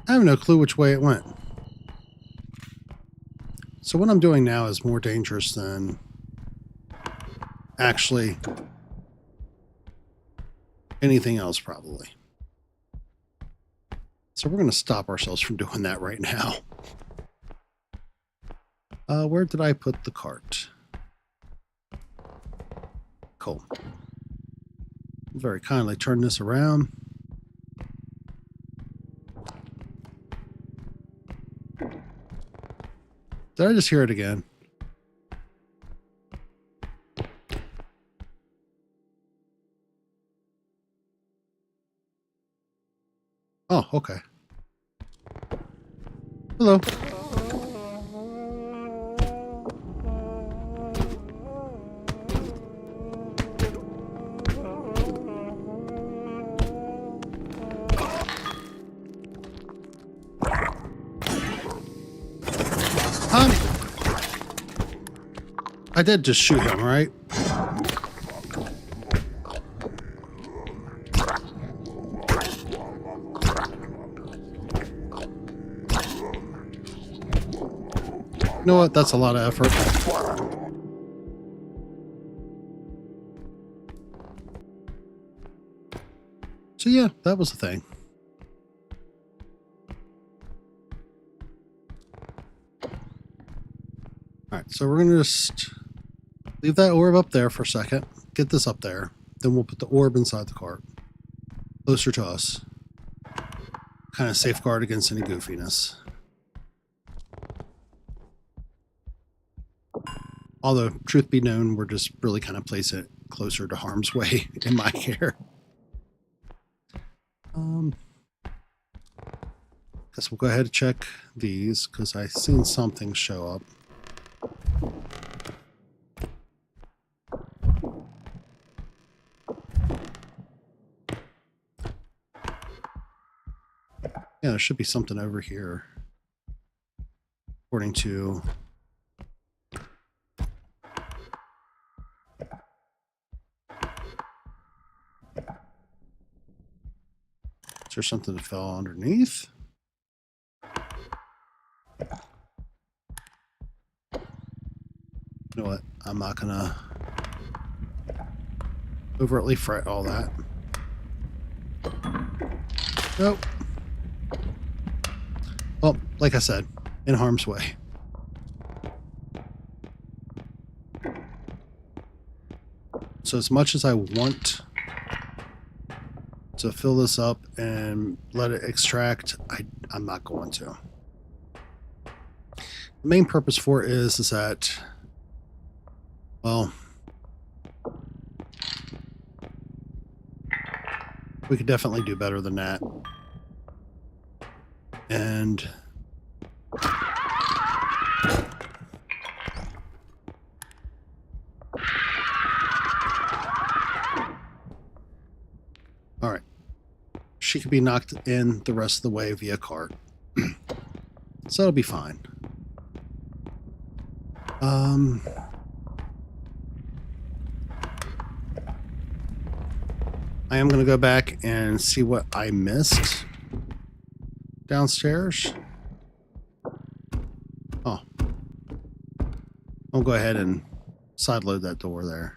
Speaker 1: I have no clue which way it went. So what I'm doing now is more dangerous than actually anything else, probably. So we're going to stop ourselves from doing that right now. Where did I put the cart? Cool. Very kindly turn this around. Did I just hear it again? Oh, okay. Hello. I did just shoot him, right? You know what? That's a lot of effort. So yeah, that was the thing. Alright, so we're gonna just leave that orb up there for a second. Get this up there. Then we'll put the orb inside the cart. Closer to us. Kind of safeguard against any goofiness. Although, truth be known, we're just really kind of placing it closer to harm's way in my care. Guess we'll go ahead and check these, because I seen something show up. Yeah, there should be something over here. According to... Is there something that fell underneath? You know what? I'm not gonna overtly fret all that. Nope. Well, like I said, in harm's way. So as much as I want to fill this up and let it extract, I'm not going to. The main purpose for it is that, well, we could definitely do better than that. And all right, she could be knocked in the rest of the way via cart. So that'll be fine. I am going to go back and see what I missed downstairs. Oh. I'll go ahead and sideload that door there.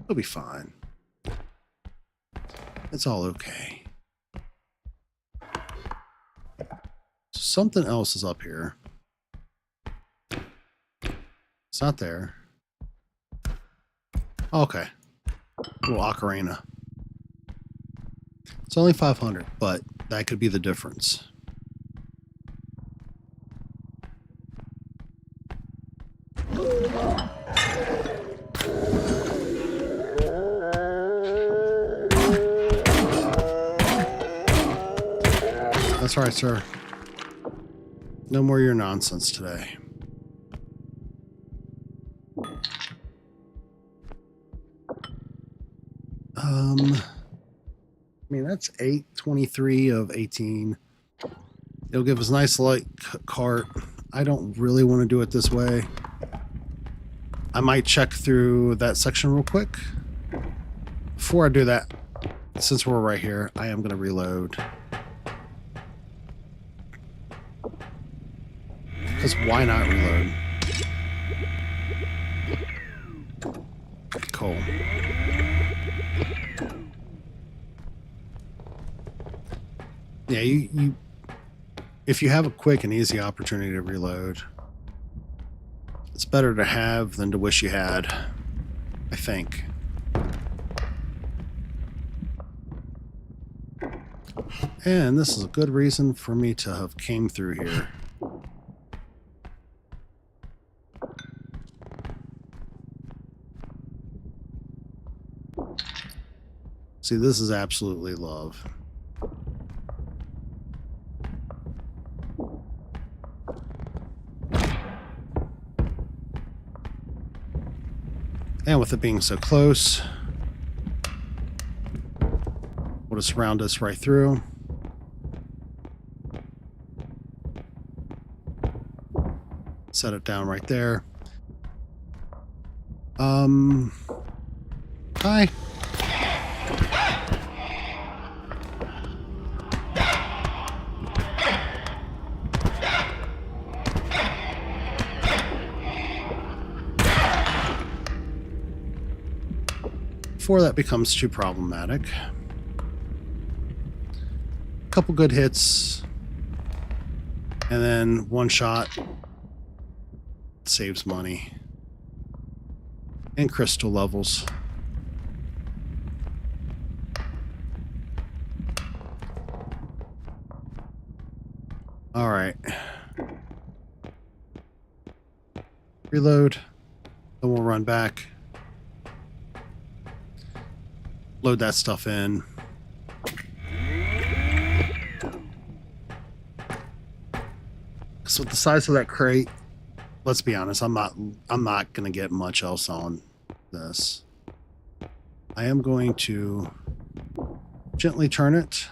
Speaker 1: It'll be fine. It's all okay. Something else is up here. It's not there. Okay. Little ocarina. It's only 500, but that could be the difference. That's right, sir. No more of your nonsense today. I mean, that's 823 of 18. It'll give us a nice light cart. I don't really want to do it this way. I might check through that section real quick. Before I do that, since we're right here, I am going to reload. Because why not reload? Cool. Yeah, you if you have a quick and easy opportunity to reload, it's better to have than to wish you had, I think. And this is a good reason for me to have came through here. See, this is absolutely love. And with it being so close, we'll just round us right through. Set it down right there. Hi. Before that becomes too problematic. A couple good hits, and then one shot saves money and crystal levels. All right. Reload. Then we'll run back. Load that stuff in. So with the size of that crate, let's be honest, I'm not gonna get much else on this. I am going to gently turn it.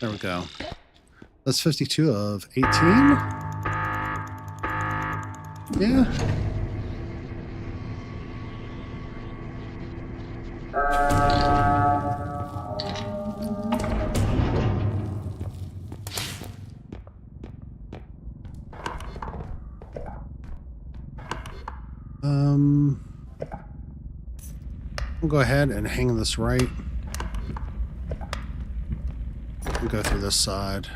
Speaker 1: There we go. That's 52 of 18. Yeah. We'll go ahead and hang this right. We'll go through this side.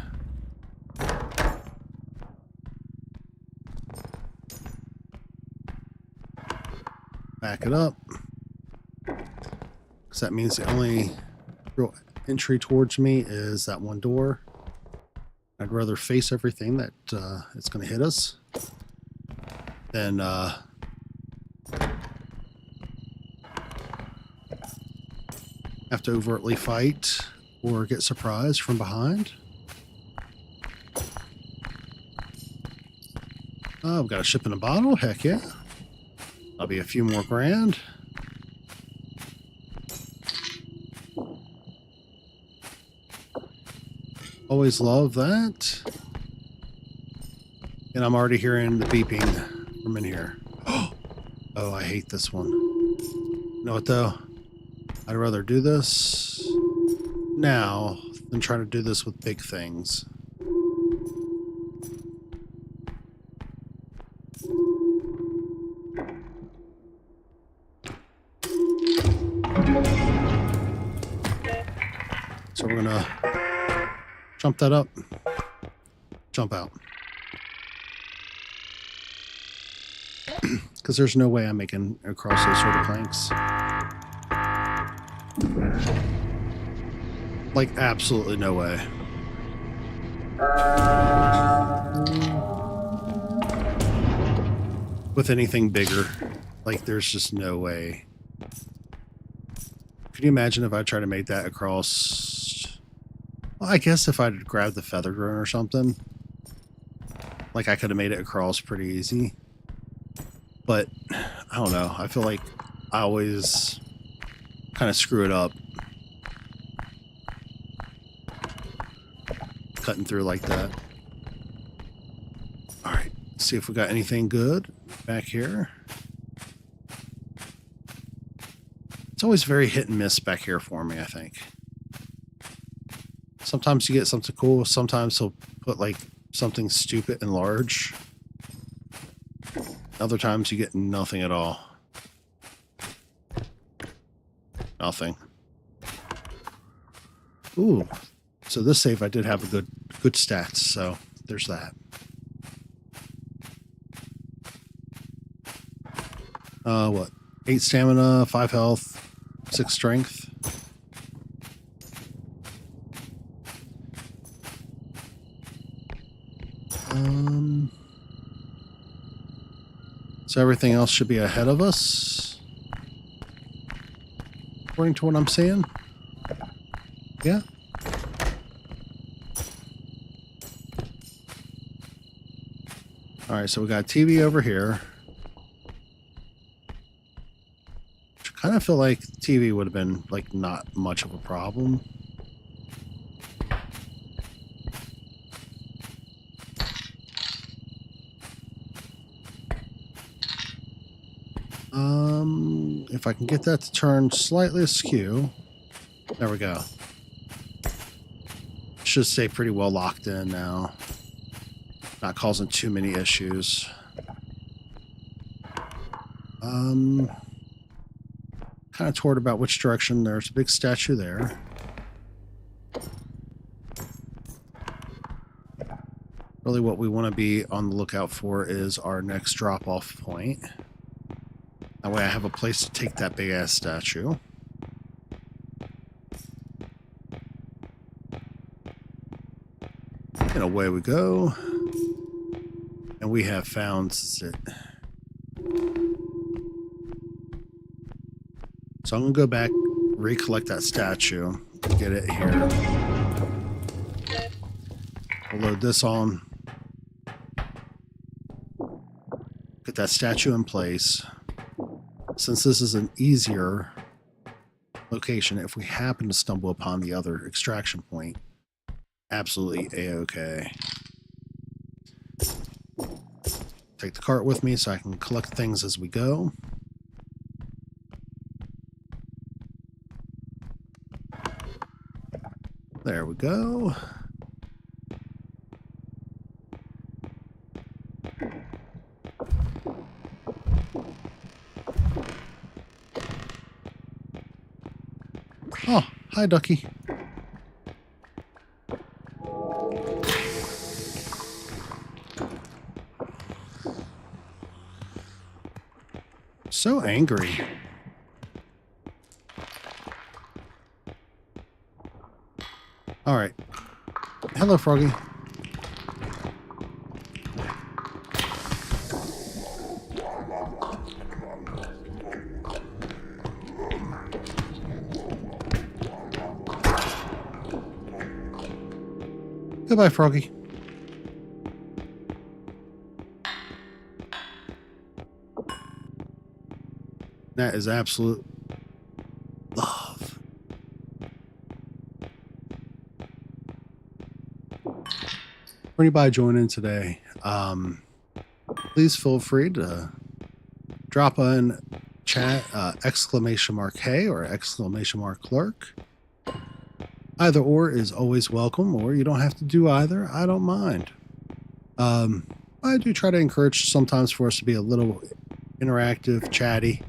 Speaker 1: Back it up. Because that means the only real entry towards me is that one door. I'd rather face everything that it's going to hit us than have to overtly fight or get surprised from behind. Oh, we've got a ship in a bottle? Heck yeah. That'll be a few more grand. Always love that. And I'm already hearing the beeping from in here. Oh, I hate this one. You know what though? I'd rather do this now than try to do this with big things. So we're gonna jump that up, jump out. Because there's no way I'm making across those sort of planks. Like, absolutely no way. With anything bigger. Like, there's just no way. Could you imagine if I tried to make that across... Well, I guess if I'd grabbed the feather drone or something. Like, I could have made it across pretty easy. But, I don't know. I feel like I always kind of screw it up. Cutting through like that. Alright, see if we got anything good back here. It's always very hit and miss back here for me, I think. Sometimes you get something cool, sometimes he'll put like something stupid and large. Other times you get nothing at all. Nothing. Ooh. So this save I did have a good stats, so there's that. What? 8 stamina, 5 health, 6 strength. So everything else should be ahead of us, according to what I'm seeing. Yeah. All right, so we got TV over here. I kind of feel like TV would have been like not much of a problem. If I can get that to turn slightly askew. There we go. Should stay pretty well locked in now. Not causing too many issues. Kind of toward about which direction. There's a big statue there. Really what we want to be on the lookout for is our next drop-off point. That way I have a place to take that big-ass statue. And away we go. And we have found it. So I'm going to go back, recollect that statue, get it here. We'll load this on. Get that statue in place. Since this is an easier location, if we happen to stumble upon the other extraction point, absolutely a-okay. Take the cart with me so I can collect things as we go. There we go. Oh, hi, Ducky. So angry. All right. Hello, Froggy. Goodbye, Froggy. That is absolute love. For anybody joining today, please feel free to drop in chat !hey or !clerk. Either or is always welcome, or you don't have to do either. I don't mind. I do try to encourage sometimes for us to be a little interactive, chatty.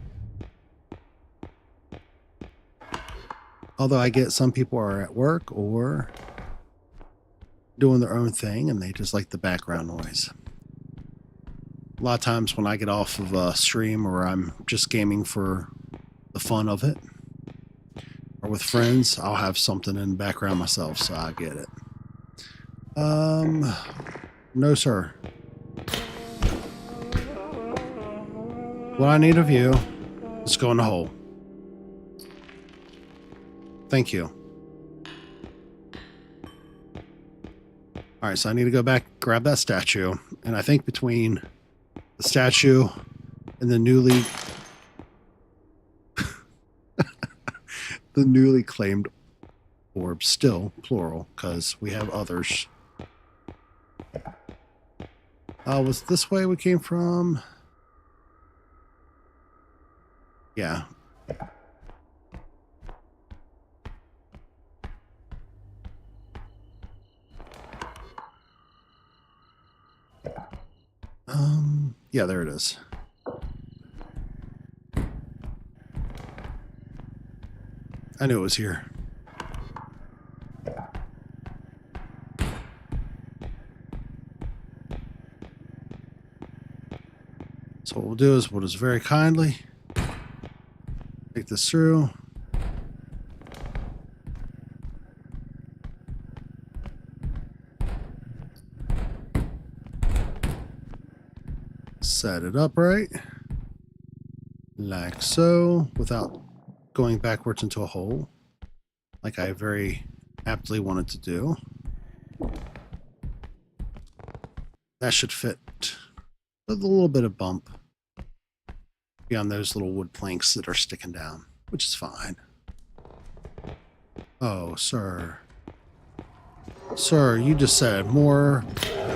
Speaker 1: Although I get some people are at work or doing their own thing and they just like the background noise. A lot of times when I get off of a stream or I'm just gaming for the fun of it, or with friends, I'll have something in the background myself, so I get it. No, sir. What I need of you is go in the hole. Thank you. All right, so I need to go back, grab that statue, and I think between the statue and the newly claimed orb, still plural, because we have others. Was this way we came from? Yeah. Yeah, there it is. I knew it was here. So what we'll do is we'll just very kindly take this through. Set it up right. Like so, without going backwards into a hole, like I very aptly wanted to do. That should fit with a little bit of bump beyond those little wood planks that are sticking down, which is fine. Oh, sir. Sir, you just said more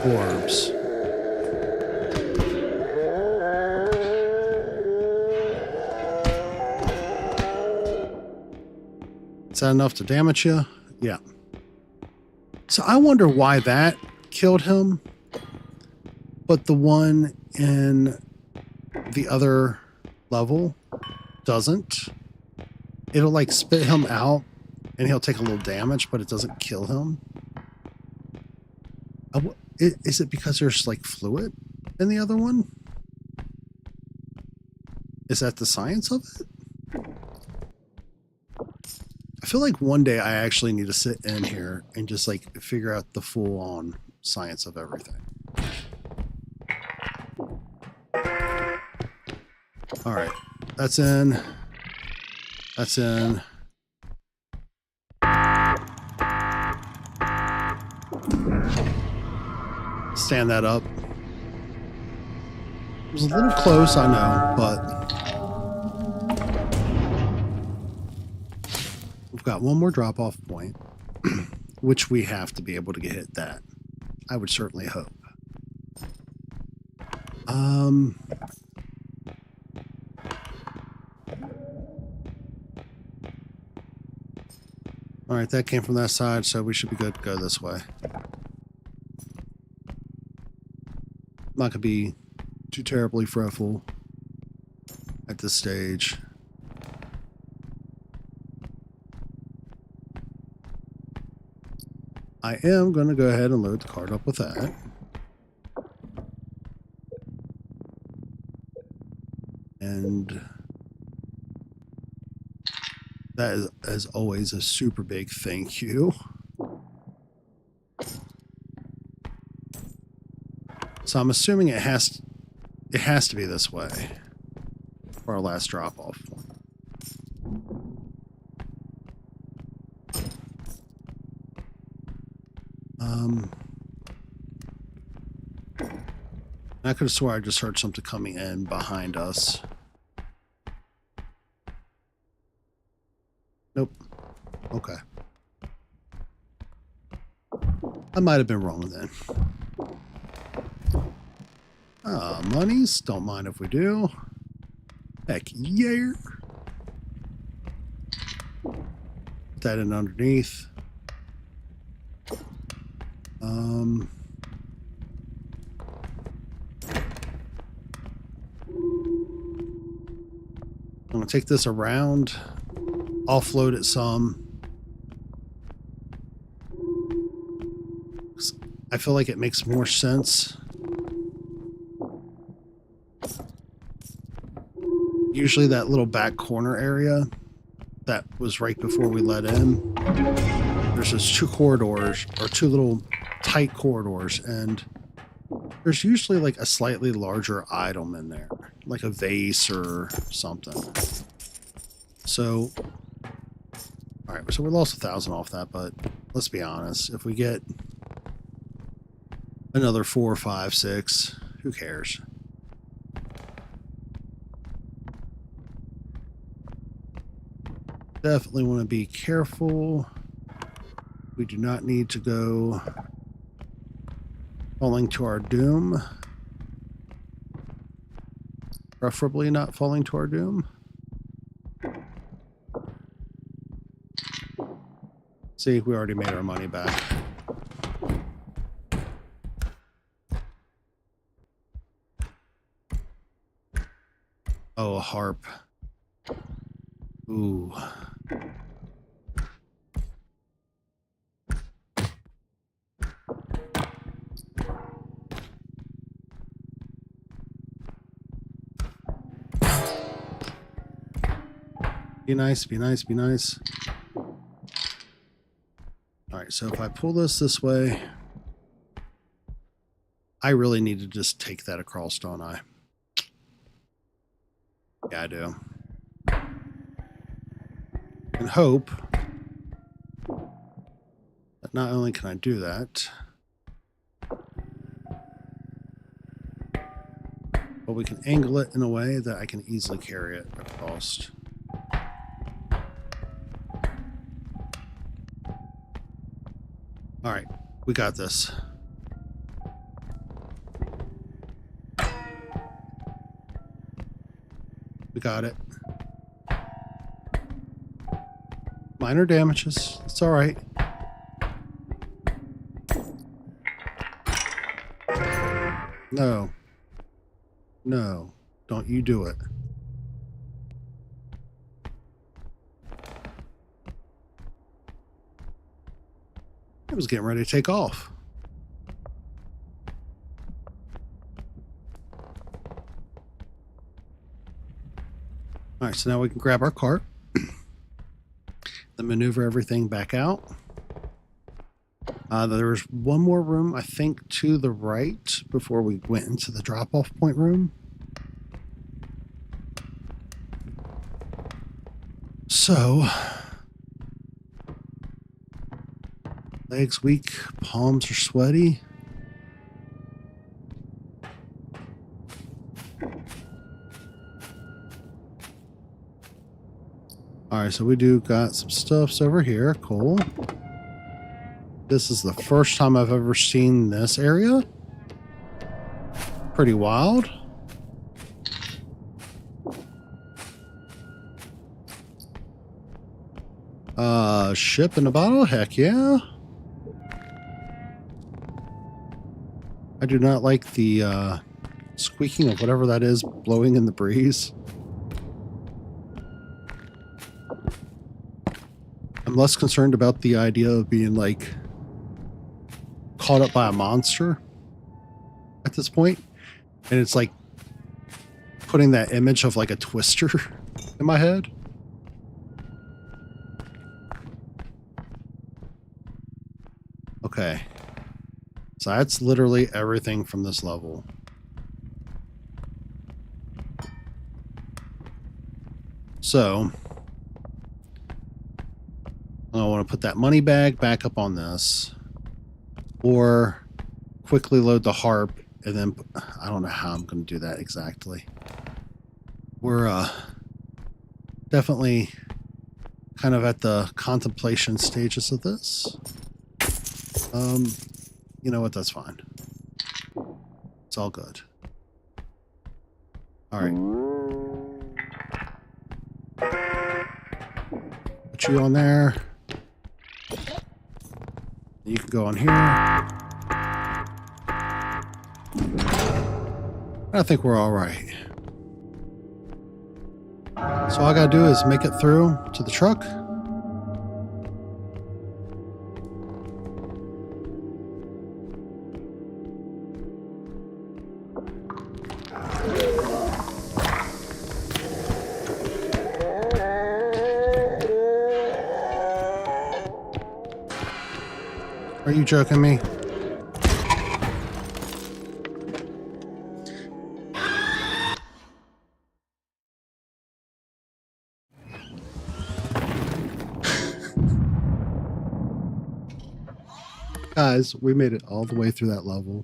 Speaker 1: orbs. Is that enough to damage you? Yeah. So I wonder why that killed him, but the one in the other level doesn't. It'll like spit him out and he'll take a little damage, but it doesn't kill him. Is it because there's like fluid in the other one? Is that the science of it? I feel like one day I actually need to sit in here and just like figure out the full-on science of everything. All right, that's in. That's in. Stand that up. It was a little close, I know, but we've got one more drop-off point, which we have to be able to hit that. I would certainly hope. All right, that came from that side, so we should be good to go this way. Not gonna be too terribly fretful at this stage. I am going to go ahead and load the cart up with that. And that is, as always, a super big thank you. So I'm assuming it has to be this way for our last drop-off point. I could have swore I just heard something coming in behind us. Nope. Okay. I might have been wrong then. Monies. Don't mind if we do. Heck yeah. Put that in underneath. I'm going to take this around, offload it some. I feel like it makes more sense. Usually that little back corner area that was right before we let in, there's those two corridors, or two little tight corridors, and there's usually like a slightly larger item in there, like a vase or something. So, all right, so we lost 1,000 off that, but let's be honest, if we get another 4, 5, 6, who cares? Definitely want to be careful. We do not need to go falling to our doom. Preferably not falling to our doom. See, we already made our money back. Oh, a harp. Ooh. Be nice, be nice, be nice. Alright, so if I pull this way, I really need to just take that across, don't I? Yeah, I do. And hope that not only can I do that, but we can angle it in a way that I can easily carry it across. All right, we got this. We got it. Minor damages. It's all right. No. No. Don't you do it. I was getting ready to take off. All right, so now we can grab our cart, then maneuver everything back out. There's one more room, I think, to the right before we went into the drop-off point room. So, legs weak, palms are sweaty. Alright, so we do got some stuffs over here. Cool. This is the first time I've ever seen this area. Pretty wild. Ship in a bottle? Heck yeah. I do not like the squeaking of whatever that is blowing in the breeze. I'm less concerned about the idea of being like caught up by a monster at this point, and it's like putting that image of like a twister in my head. Okay. So that's literally everything from this level. So I want to put that money bag back up on this, or quickly load the harp, and then I don't know how I'm going to do that exactly. We're definitely kind of at the contemplation stages of this. You know what? That's fine. It's all good. All right. Put you on there. You can go on here. I think we're all right. So all I gotta do is make it through to the truck. Are you joking me? Guys, we made it all the way through that level.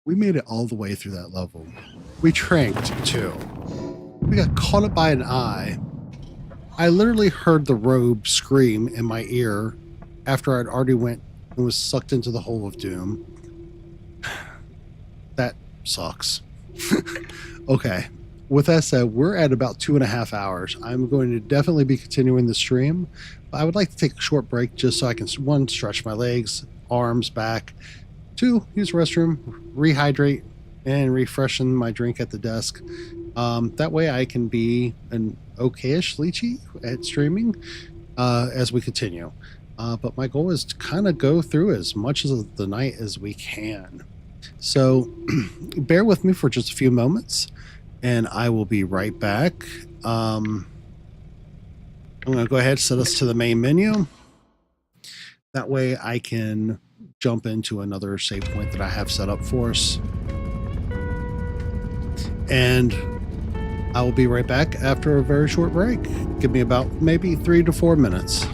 Speaker 1: We made it all the way through that level. We tranked too. We got caught up by an eye. I literally heard the robe scream in my ear after I'd already went and was sucked into the hole of doom. That sucks. Okay. With that said, we're at about 2.5 hours. I'm going to definitely be continuing the stream, but I would like to take a short break just so I can, one, stretch my legs, arms, back, two, use the restroom, rehydrate, and refreshen my drink at the desk. That way I can be an okay-ish Leechie at streaming as we continue. But my goal is to kind of go through as much of the night as we can. So bear with me for just a few moments, and I will be right back. I'm going to go ahead and set us to the main menu. That way I can jump into another save point that I have set up for us. And I will be right back after a very short break. Give me about maybe 3 to 4 minutes.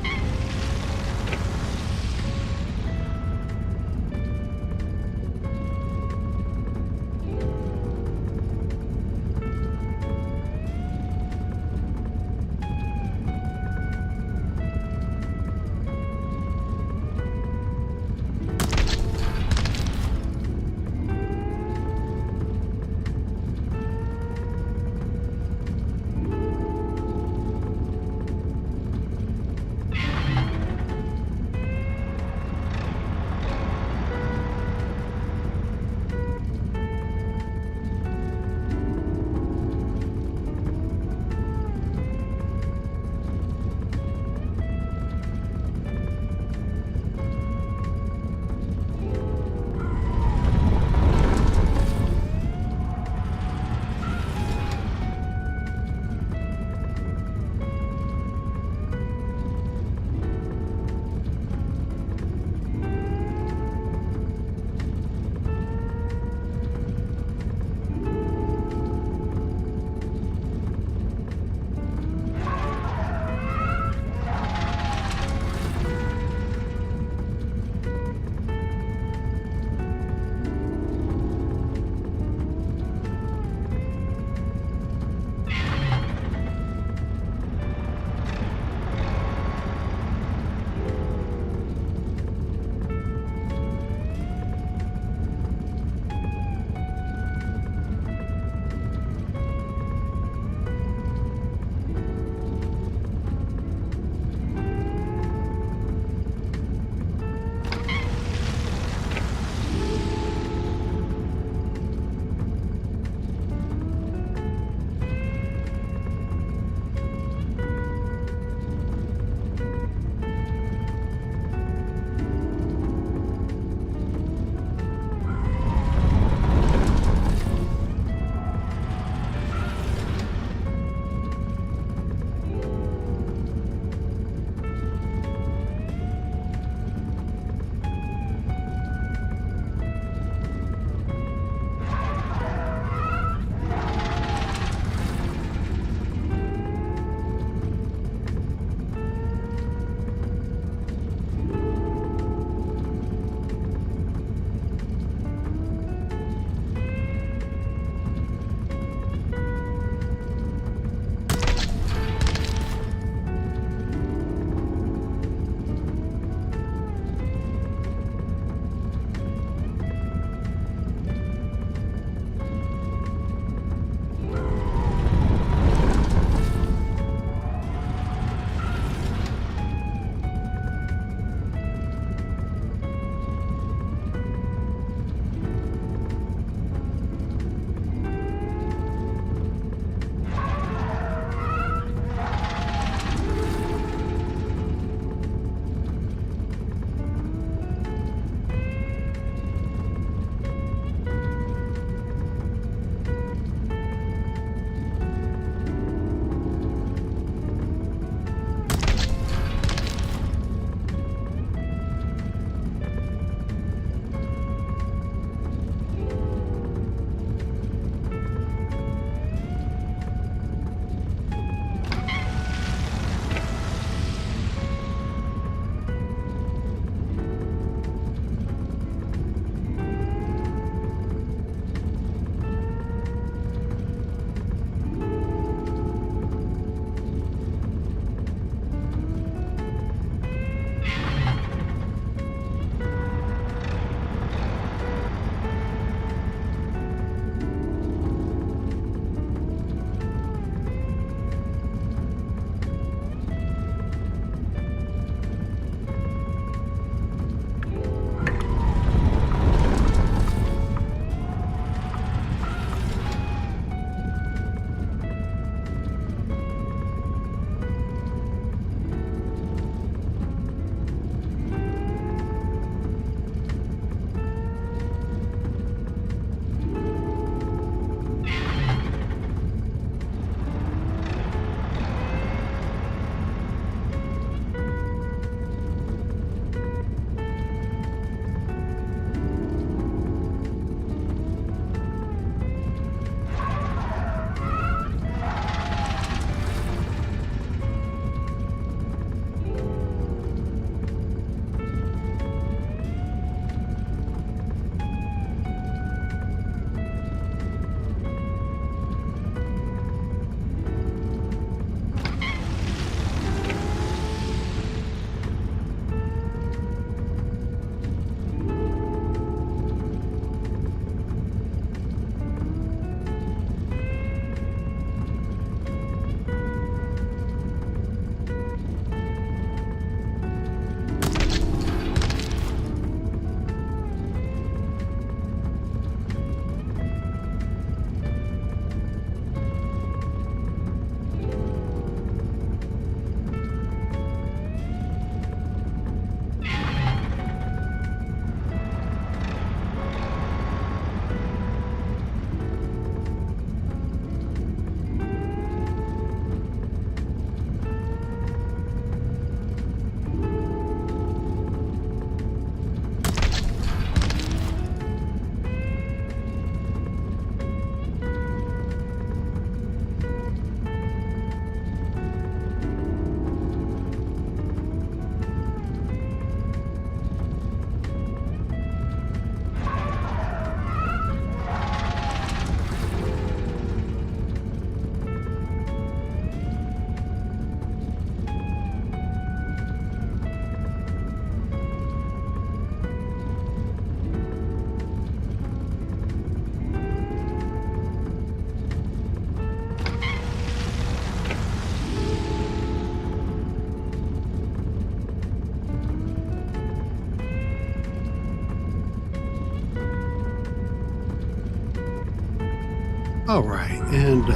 Speaker 1: All right, and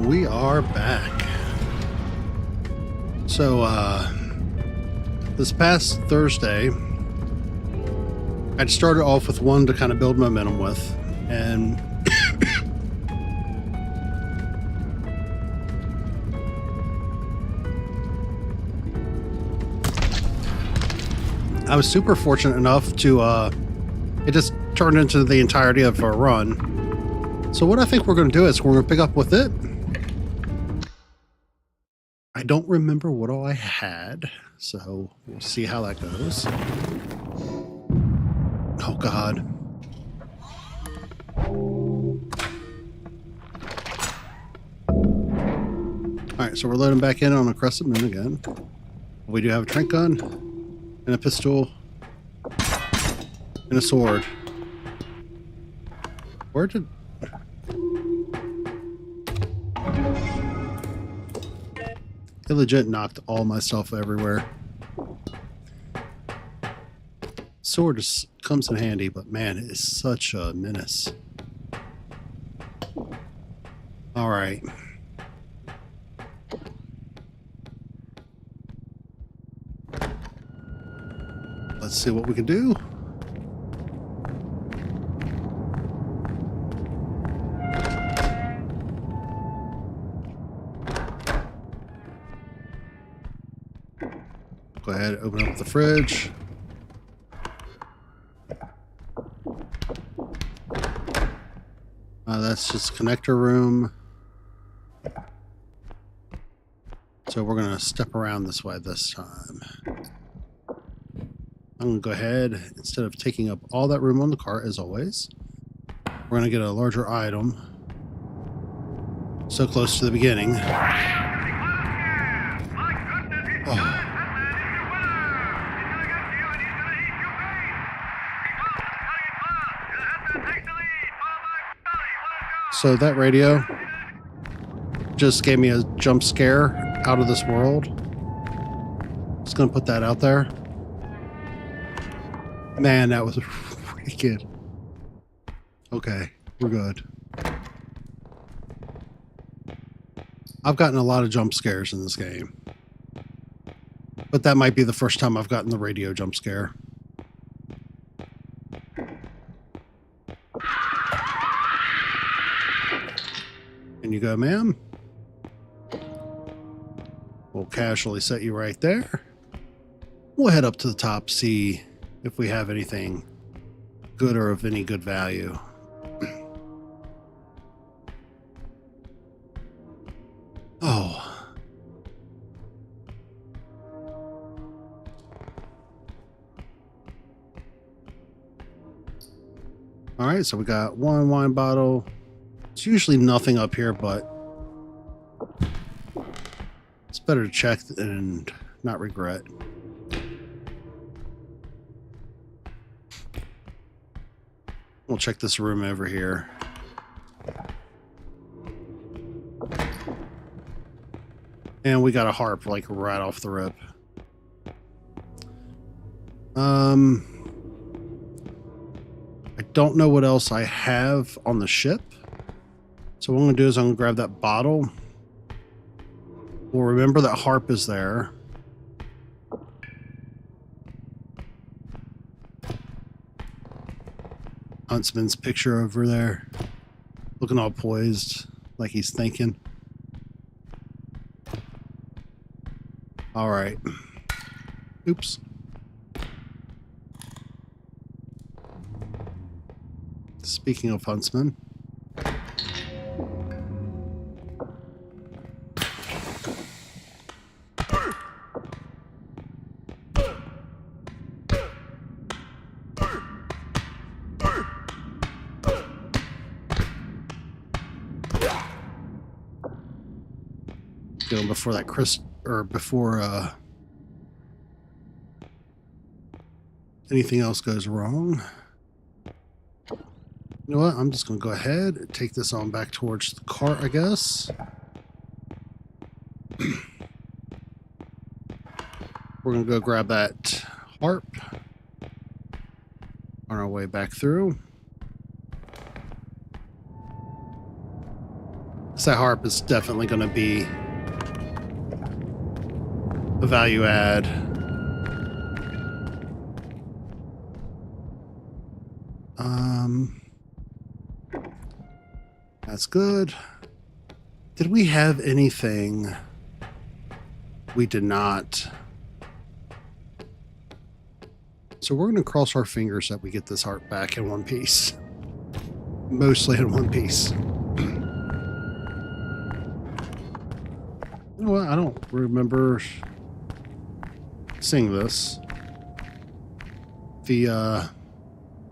Speaker 1: we are back. So, this past Thursday, I'd started off with one to kind of build momentum with, and I was super fortunate enough to, it just turned into the entirety of our run. So what I think we're going to do is we're going to pick up with it. I don't remember what all I had, so we'll see how that goes. Oh, God. All right, so we're loading back in on a Crescent Moon again. We do have a trank gun, and a pistol, and a sword. Where did... It legit knocked all my stuff everywhere. Sword just comes in handy, but man, it is such a menace. All right. Let's see what we can do. Go ahead, open up the fridge. That's just connector room. So we're going to step around this way this time. I'm going to go ahead, instead of taking up all that room on the cart, as always, we're going to get a larger item. So close to the beginning. Oh. So that radio just gave me a jump scare out of this world. Just gonna put that out there. Man, that was wicked. Okay, we're good. I've gotten a lot of jump scares in this game, but that might be the first time I've gotten the radio jump scare. And you go, ma'am. We'll casually set you right there. We'll head up to the top, see if we have anything good or of any good value. Oh. All right, so we got one wine bottle. It's usually nothing up here, but it's better to check and not regret. We'll check this room over here. And we got a harp like right off the rip. I don't know what else I have on the ship. So what I'm going to do is I'm going to grab that bottle. We'll remember that harp is there. Huntsman's picture over there. Looking all poised, like he's thinking. All right. Oops. Speaking of Huntsman. Going before that before anything else goes wrong. You know what? I'm just going to go ahead and take this on back towards the cart, I guess. We're going to go grab that harp on our way back through. So that harp is definitely going to be a value add. That's good. Did we have anything? We did not. So we're going to cross our fingers that we get this harp back in one piece. Mostly in one piece. You know what? I don't remember seeing this. The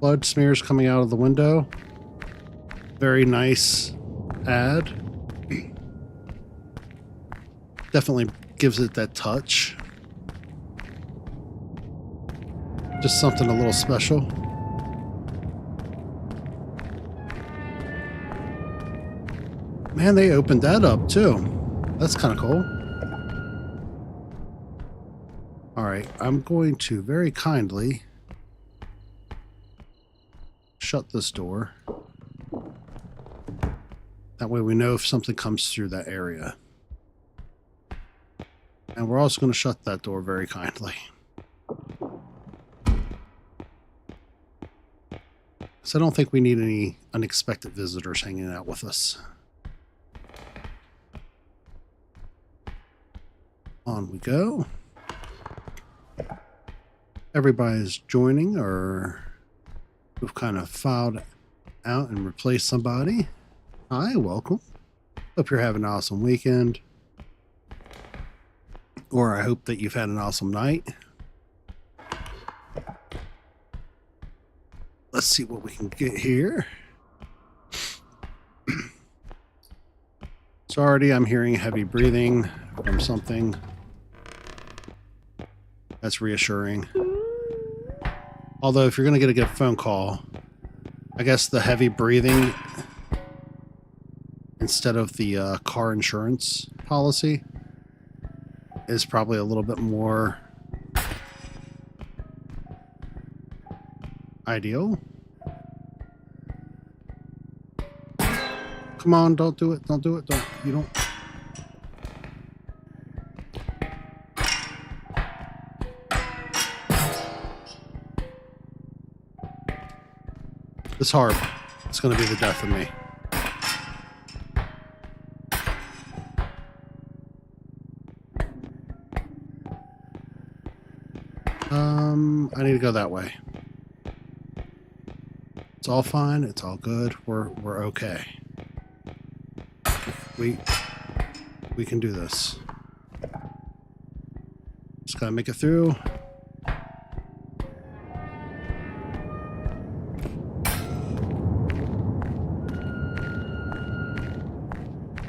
Speaker 1: blood smears coming out of the window. Very nice ad. Definitely gives it that touch. Just something a little special. Man, they opened that up too. That's kind of cool. All right, I'm going to very kindly shut this door. That way we know if something comes through that area. And we're also going to shut that door very kindly. So I don't think we need any unexpected visitors hanging out with us. On we go. Everybody's joining, or we've kind of filed out and replaced somebody. Hi, welcome. Hope you're having an awesome weekend. Or I hope that you've had an awesome night. Let's see what we can get here. So already I'm hearing heavy breathing from something. That's reassuring. Although if you're going to get a phone call, I guess the heavy breathing instead of the car insurance policy is probably a little bit more ideal. Come on, don't do it. Don't do it. You don't. This harp, it's going to be the death of me. I need to go that way. It's all fine. It's all good. We're okay. We can do this. Just gotta make it through.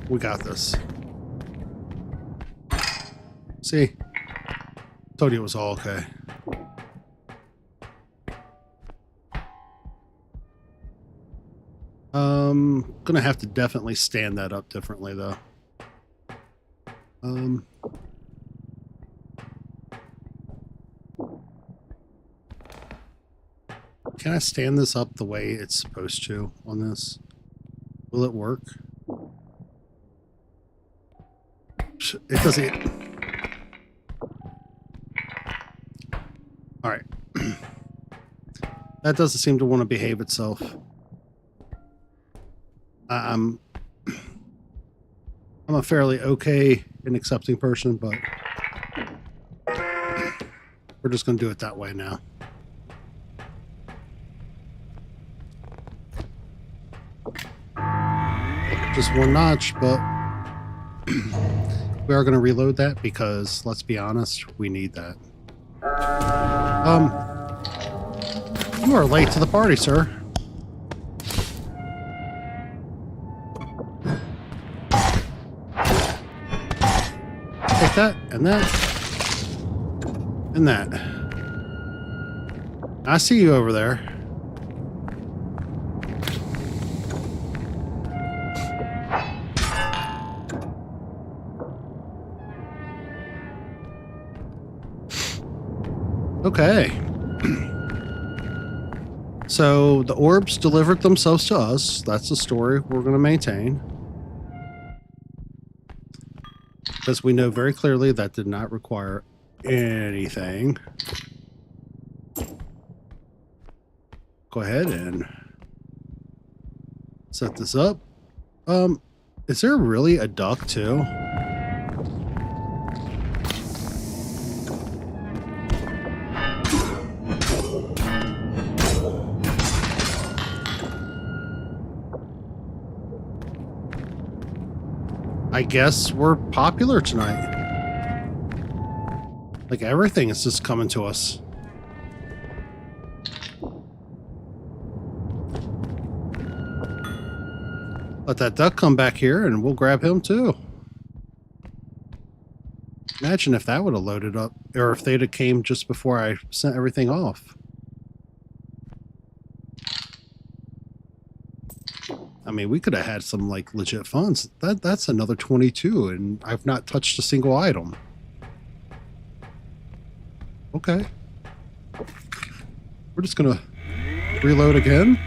Speaker 1: We got this. See? Told you it was all okay. Gonna have to definitely stand that up differently though. Can I stand this up the way it's supposed to on this? Will it work? It doesn't. All right. That doesn't seem to want to behave itself. I'm a fairly okay and accepting person, but we're just going to do it that way now. Just one notch, but we are going to reload that because, let's be honest, we need that. You are late to the party, sir. Take that, and that, and that. I see you over there. Okay. So the orbs delivered themselves to us. That's the story we're going to maintain. Because we know very clearly that did not require anything. Go ahead and set this up. Is there really a duck too? I guess we're popular tonight. Like everything is just coming to us. Let that duck come back here and we'll grab him too. Imagine if that would have loaded up, or if they'd have came just before I sent everything off. I mean, we could have had some like legit funds. That's another 22, and I've not touched a single item. Okay. We're just gonna reload again.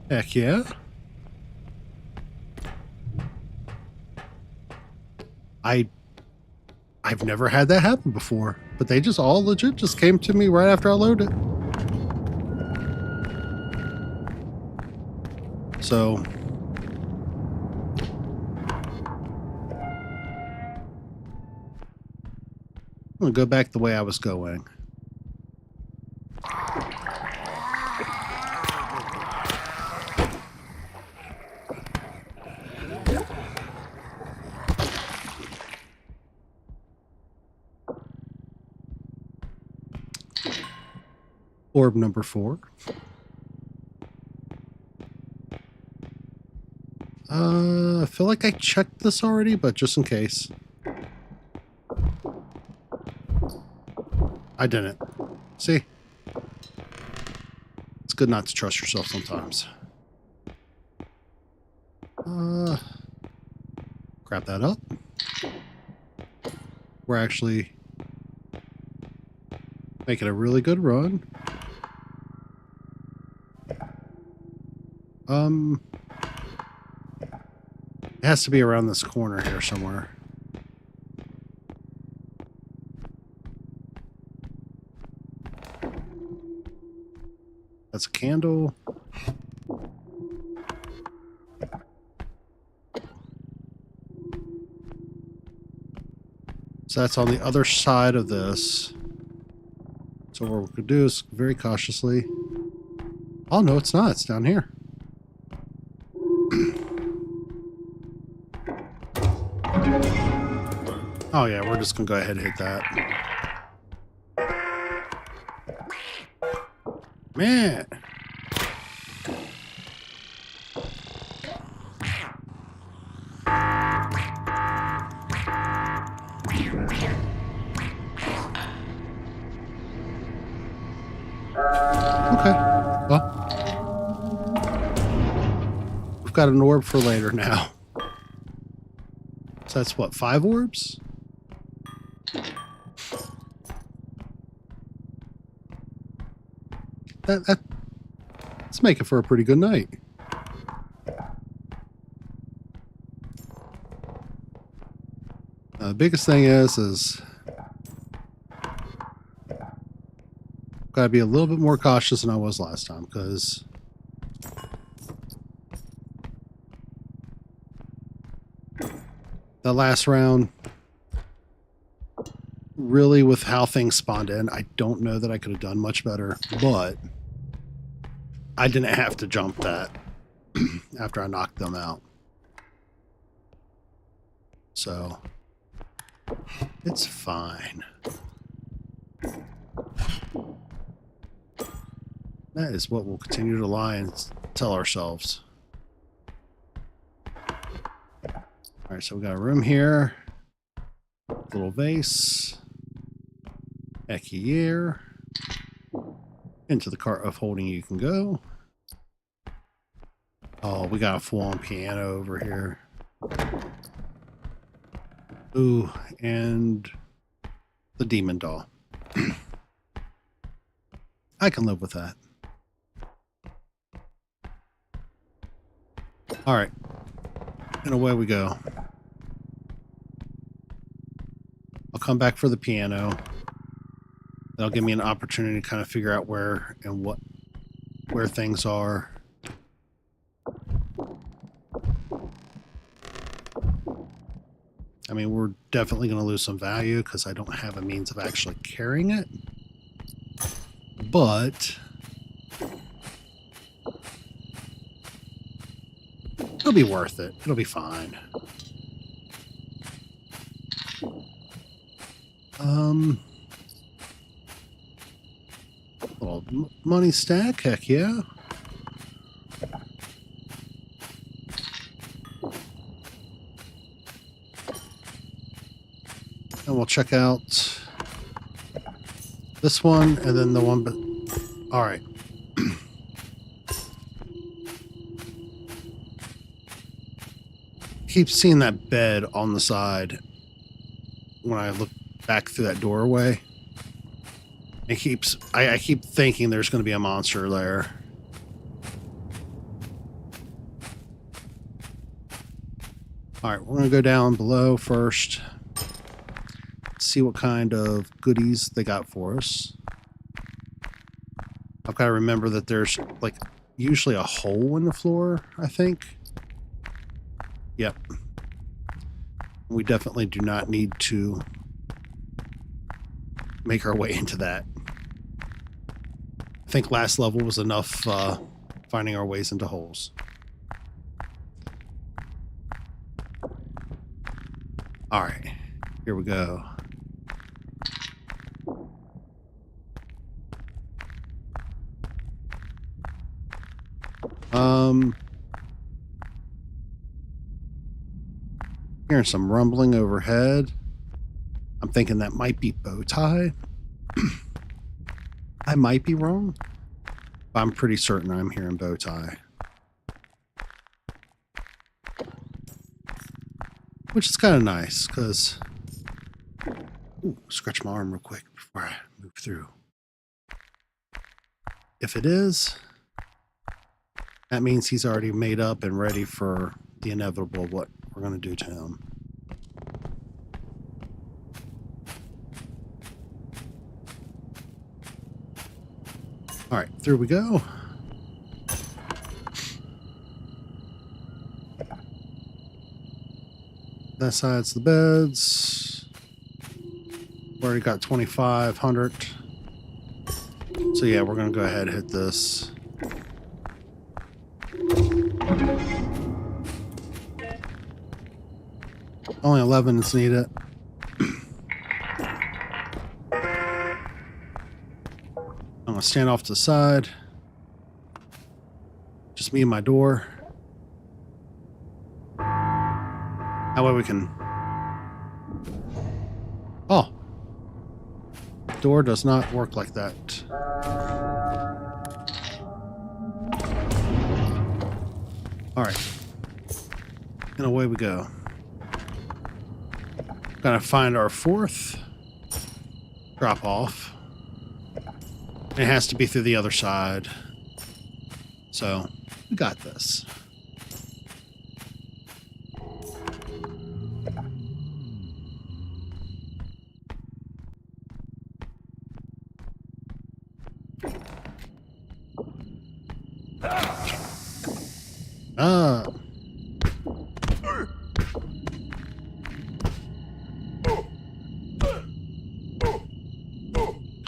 Speaker 1: Heck yeah. I've never had that happen before, but they just all legit just came to me right after I loaded it. So I'm gonna go back the way I was going. Orb number 4. I feel like I checked this already, but just in case. I didn't. See? It's good not to trust yourself sometimes. Grab that up. We're actually making a really good run. It has to be around this corner here somewhere. That's a candle. So that's on the other side of this. So what we could do is very cautiously. Oh no, it's not. It's down here. Oh yeah, we're just gonna go ahead and hit that. Man. Okay. Well, we've got an orb for later now. So that's what, 5 orbs? Let's make it for a pretty good night. The biggest thing is gotta be a little bit more cautious than I was last time, because the last round, really with how things spawned in, I don't know that I could have done much better, but I didn't have to jump that after I knocked them out. So it's fine. That is what we'll continue to lie and tell ourselves. All right, so we got a room here. Little vase. Equier. Into the cart of holding you can go. Oh, we got a full-on piano over here. Ooh, and the demon doll. I can live with that. All right. And away we go. I'll come back for the piano. That'll give me an opportunity to kind of figure out where and where things are. I mean, we're definitely going to lose some value because I don't have a means of actually carrying it. But it'll be worth it. It'll be fine. Little money stack, heck yeah. And we'll check out this one and then the one, but all right. Keep seeing that bed on the side when I look back through that doorway. I keep thinking there's going to be a monster there. All right, we're going to go down below first. See what kind of goodies they got for us. I've got to remember that there's like usually a hole in the floor, I think. Yep. We definitely do not need to make our way into that. I think last level was enough finding our ways into holes. All right, here we go. Hearing some rumbling overhead. I'm thinking that might be bow tie. I might be wrong, but I'm pretty certain I'm hearing bow tie. Which is kind of nice, because... Scratch my arm real quick before I move through. If it is, that means he's already made up and ready for the inevitable of what we're going to do to him. All right, through we go. That side's the beds. We already got 2,500. So yeah, we're going to go ahead and hit this. Only 11 is needed. I'm going to stand off to the side. Just me and my door. That way we can... Oh. Door does not work like that. Alright. And away we go. Gotta find our fourth drop off. It has to be through the other side. So, we got this.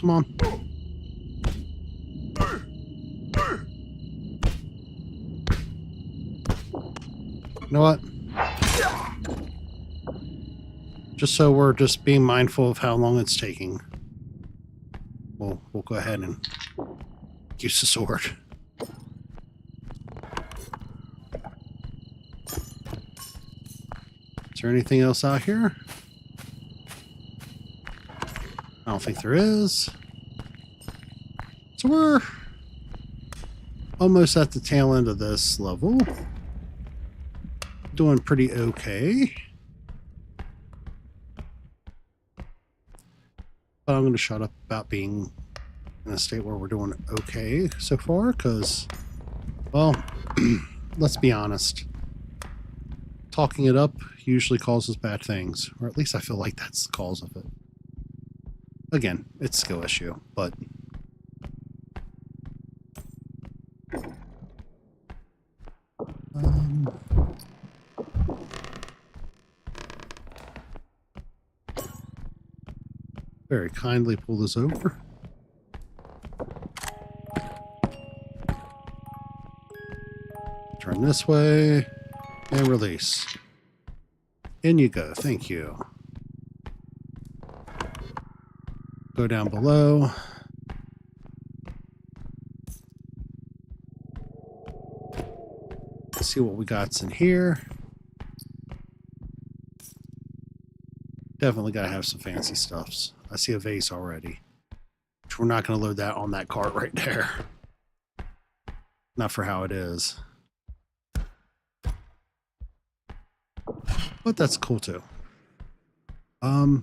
Speaker 1: Come on. You know what? Just so we're just being mindful of how long it's taking, we'll go ahead and use the sword. Is there anything else out here? I don't think there is. So we're almost at the tail end of this level. Doing pretty okay. But I'm going to shut up about being in a state where we're doing okay so far, because, well, let's be honest. talking it up usually causes bad things, or at least I feel like that's the cause of it. Again, it's a skill issue, but very kindly pull this over. Turn this way and release. In you go. Thank you. Go down below. Let's see what we got's in here. Definitely got to have some fancy stuffs. I see a vase already. Which we're not going to load that on that cart right there. Not for how it is. But that's cool too. I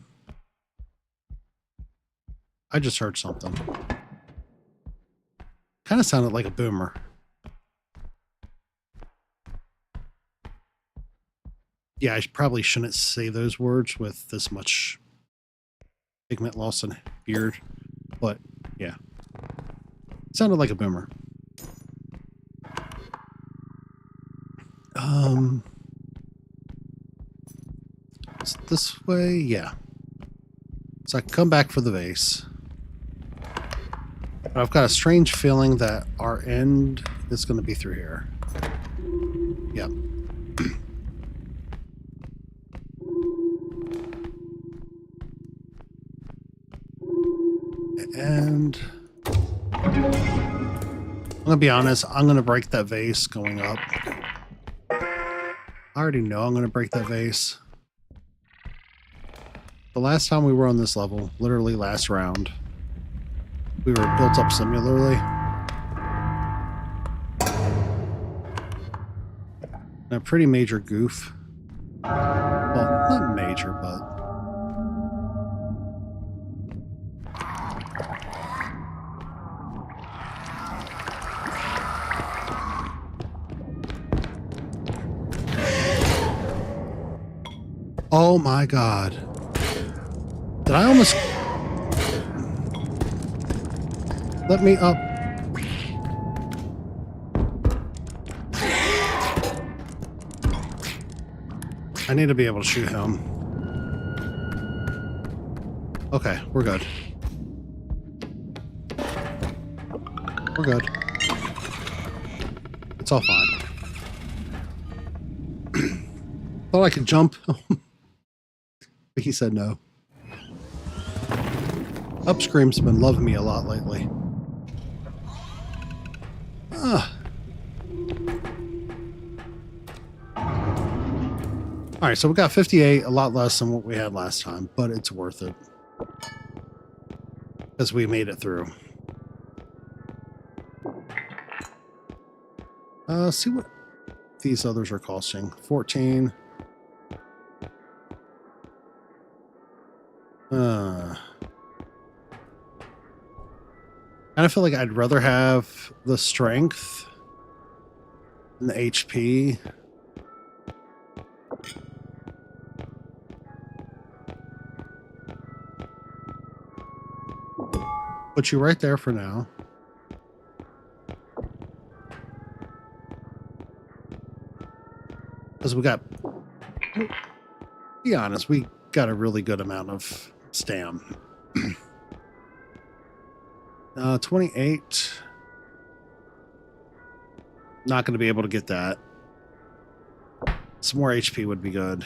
Speaker 1: just heard something. Kind of sounded like a boomer. Yeah, I probably shouldn't say those words with this much pigment loss and beard, but yeah. Sounded like a boomer. It's this way, yeah. So I can come back for the vase. But I've got a strange feeling that our end is going to be through here. Yep. And I'm going to be honest, I'm going to break that vase going up. I already know I'm going to break that vase. The last time we were on this level, literally last round, we were built up similarly. And a pretty major goof. Well, not major, but... Oh my god. Did I almost... Let me up. I need to be able to shoot him. Okay, we're good. We're good. It's all fine. Thought I could jump. But he said no. Upscream's been loving me a lot lately. Alright, so we got 58, a lot less than what we had last time, but it's worth it. Because we made it through. See what these others are costing. 14. I kind of feel like I'd rather have the strength than the HP. Put you right there for now. Because we got, be honest, we got a really good amount of stam. 28. Not going to be able to get that. Some more HP would be good.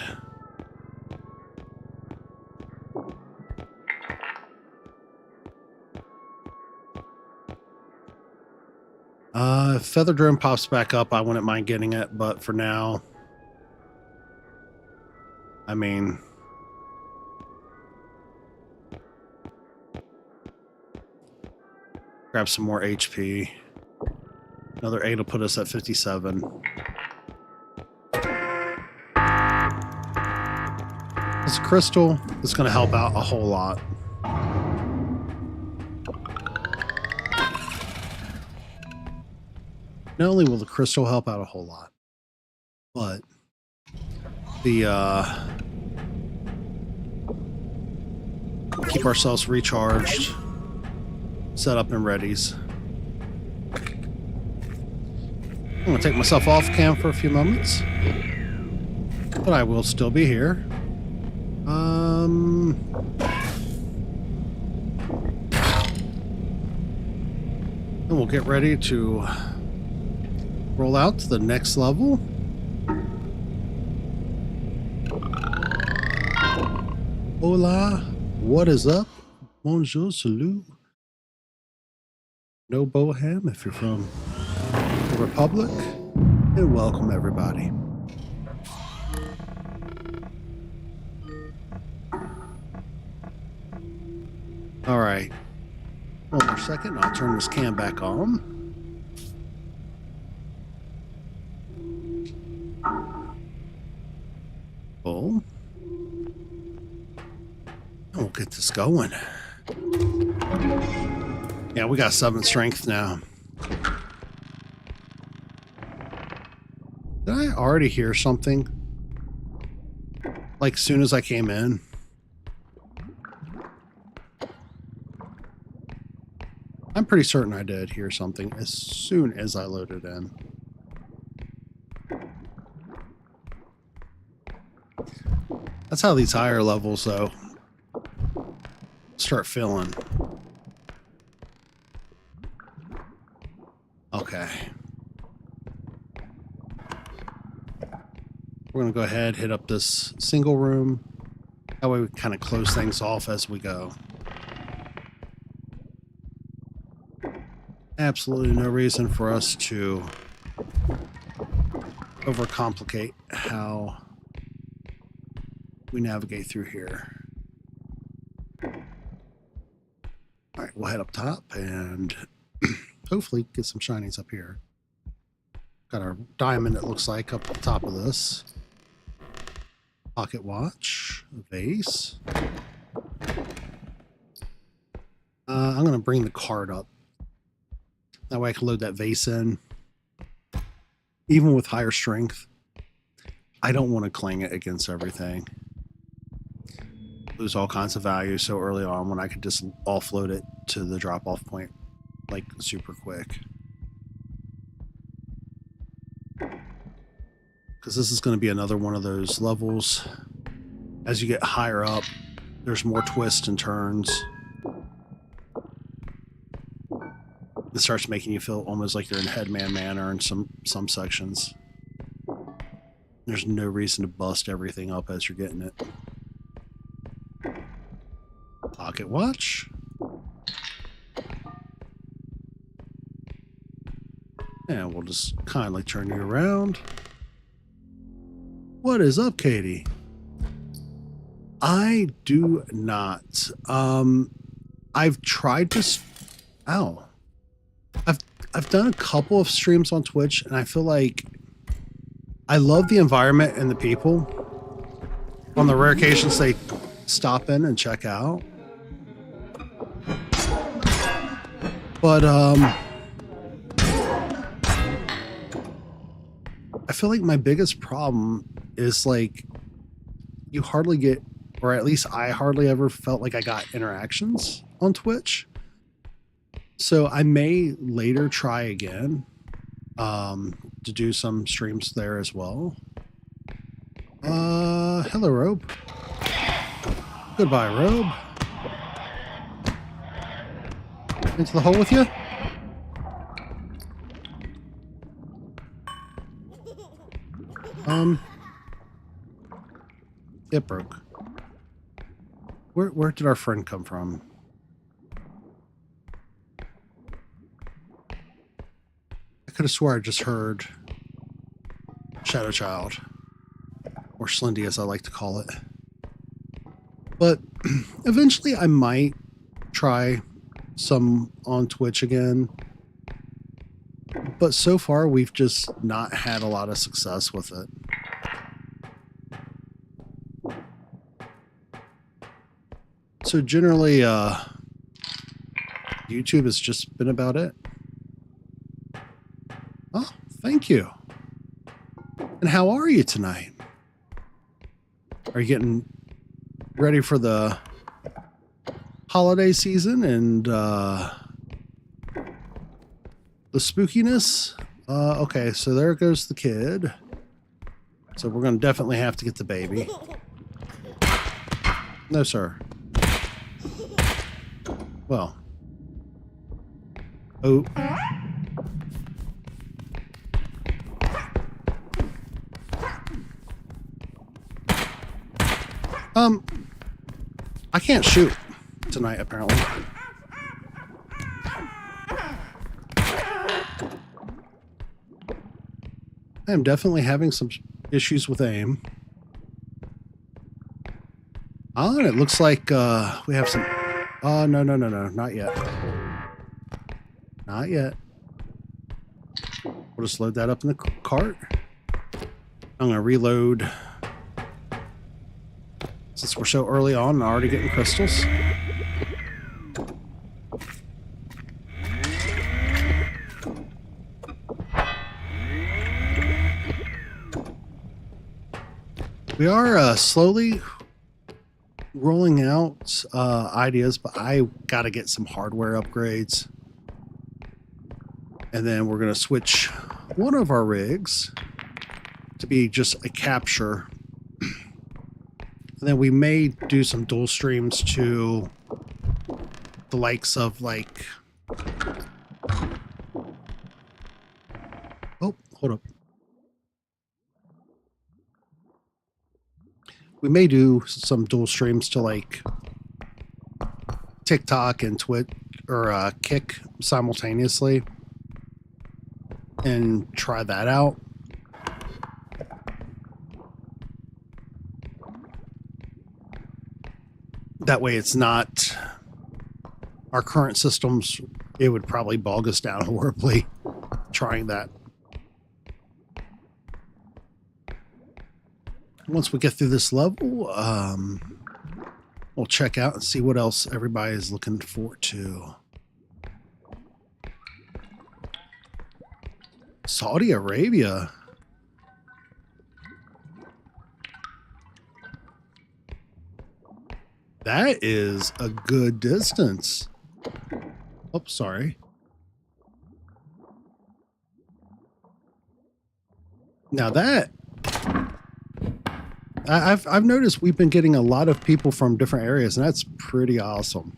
Speaker 1: If Feather Drone pops back up, I wouldn't mind getting it, but for now, I mean, grab some more HP. Another 8 will put us at 57. This crystal is going to help out a whole lot. Not only will the crystal help out a whole lot, but the keep ourselves recharged, set up and readies. I'm gonna take myself off cam for a few moments, but I will still be here. And we'll get ready to roll out to the next level. Hola, what is up? Bonjour, salut. No boham if you're from the Republic, and welcome everybody. All right, one more second, I'll turn this cam back on. Cool. We'll get this going. Yeah, we got 7 strength now. Did I already hear something? Like, as soon as I came in? I'm pretty certain I did hear something as soon as I loaded in. That's how these higher levels, though, start filling. Okay. We're going to go ahead, hit up this single room. That way we kind of close things off as we go. Absolutely no reason for us to overcomplicate how we navigate through here. All right, we'll head up top and hopefully get some shinies up here. Got our diamond, it looks like, up the top of this. Pocket watch, a vase. I'm going to bring the card up. That way I can load that vase in. Even with higher strength, I don't want to cling it against everything. Lose all kinds of value so early on when I could just offload it to the drop-off point, like, super quick. Because this is going to be another one of those levels. As you get higher up, there's more twists and turns. It starts making you feel almost like you're in Headman Manor in some sections. There's no reason to bust everything up as you're getting it. Pocket watch. And we'll just kindly turn you around. What is up, Katie? I do not. I've tried to... Ow. I've done a couple of streams on Twitch, and I feel like I love the environment and the people. On the rare occasions they stop in and check out. But I feel like my biggest problem is, like, you hardly get, or at least I hardly ever felt like I got interactions on Twitch. So I may later try again to do some streams there as well. Hello, Robe. Goodbye, Robe. Into the hole with you? It broke. Where did our friend come from? I could have swore I just heard Shadow Child, or Slendy as I like to call it. But eventually I might try some on Twitch again. But so far we've just not had a lot of success with it. So generally, YouTube has just been about it. Oh, thank you. And how are you tonight? Are you getting ready for the holiday season and the spookiness? Okay, so there goes the kid. So we're going to definitely have to get the baby. No, sir. Well. Oh. I can't shoot tonight, apparently. I am definitely having some issues with aim. Oh, and it looks like we have some... Oh, no, not yet. Not yet. We'll just load that up in the cart. I'm going to reload. Since we're so early on and already getting crystals. We are slowly rolling out ideas, but I got to get some hardware upgrades. And then we're going to switch one of our rigs to be just a capture. And then we may do some dual streams to the likes of like... Oh, hold up. We may do some dual streams to like TikTok and Twitch or Kick simultaneously and try that out. That way it's not our current systems. It would probably bog us down horribly trying that. Once we get through this level, we'll check out and see what else everybody is looking forward to. Saudi Arabia. That is a good distance. Oh, sorry. Now that I've noticed we've been getting a lot of people from different areas, and that's pretty awesome.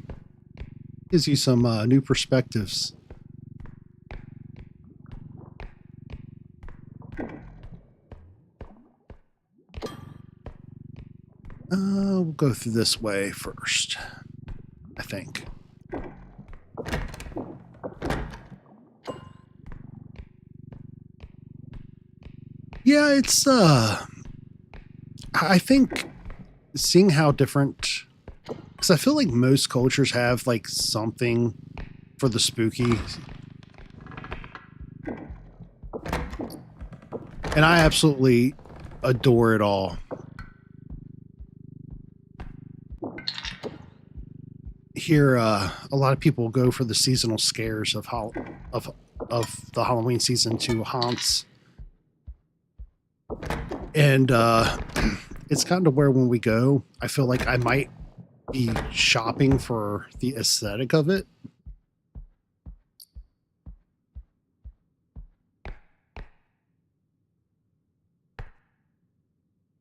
Speaker 1: Gives you some new perspectives. We'll go through this way first, I think. Yeah, it's I think seeing how different, because I feel like most cultures have like something for the spooky, and I absolutely adore it all. Here, a lot of people go for the seasonal scares of the Halloween season to haunts, and it's gotten to where when we go, I feel like I might be shopping for the aesthetic of it.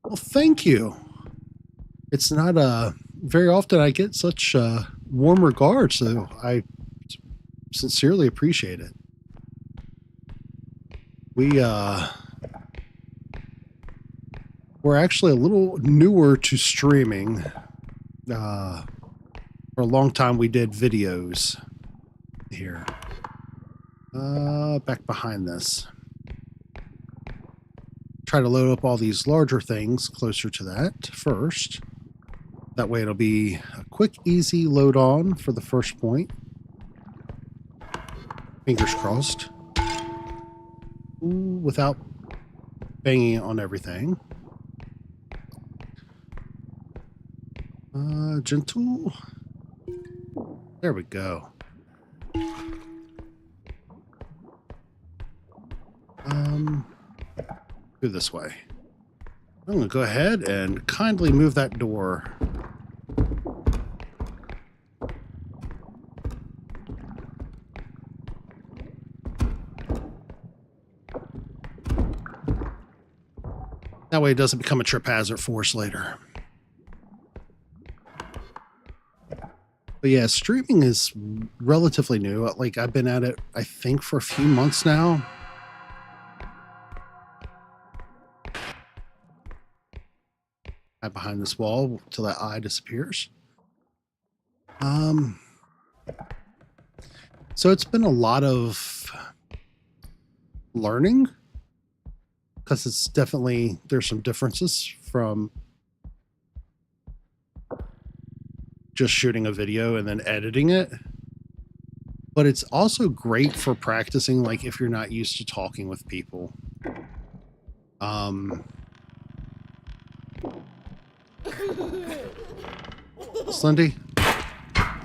Speaker 1: Well, thank you. It's not very often I get such warm regards, so I sincerely appreciate it. We're actually a little newer to streaming. For a long time we did videos here. Back behind this. Try to load up all these larger things closer to that first. That way it'll be a quick, easy load on for the first point. Fingers crossed. Ooh, without banging on everything. Gentle. There we go. Go this way. I'm going to go ahead and kindly move that door. That way it doesn't become a trip hazard for us later. But yeah, streaming is relatively new. Like, I've been at it, I think, for a few months now. Hide behind this wall till that eye disappears. So it's been a lot of learning, because it's definitely, there's some differences from just shooting a video and then editing it. But it's also great for practicing, like, if you're not used to talking with people. Slendy,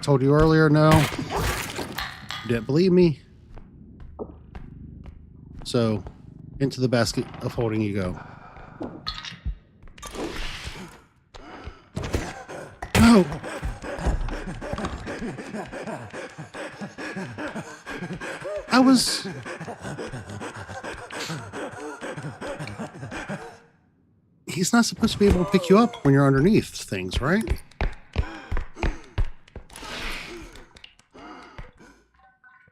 Speaker 1: told you earlier, no. You didn't believe me. So, into the basket of holding you go. No! I was... He's not supposed to be able to pick you up when you're underneath things, right?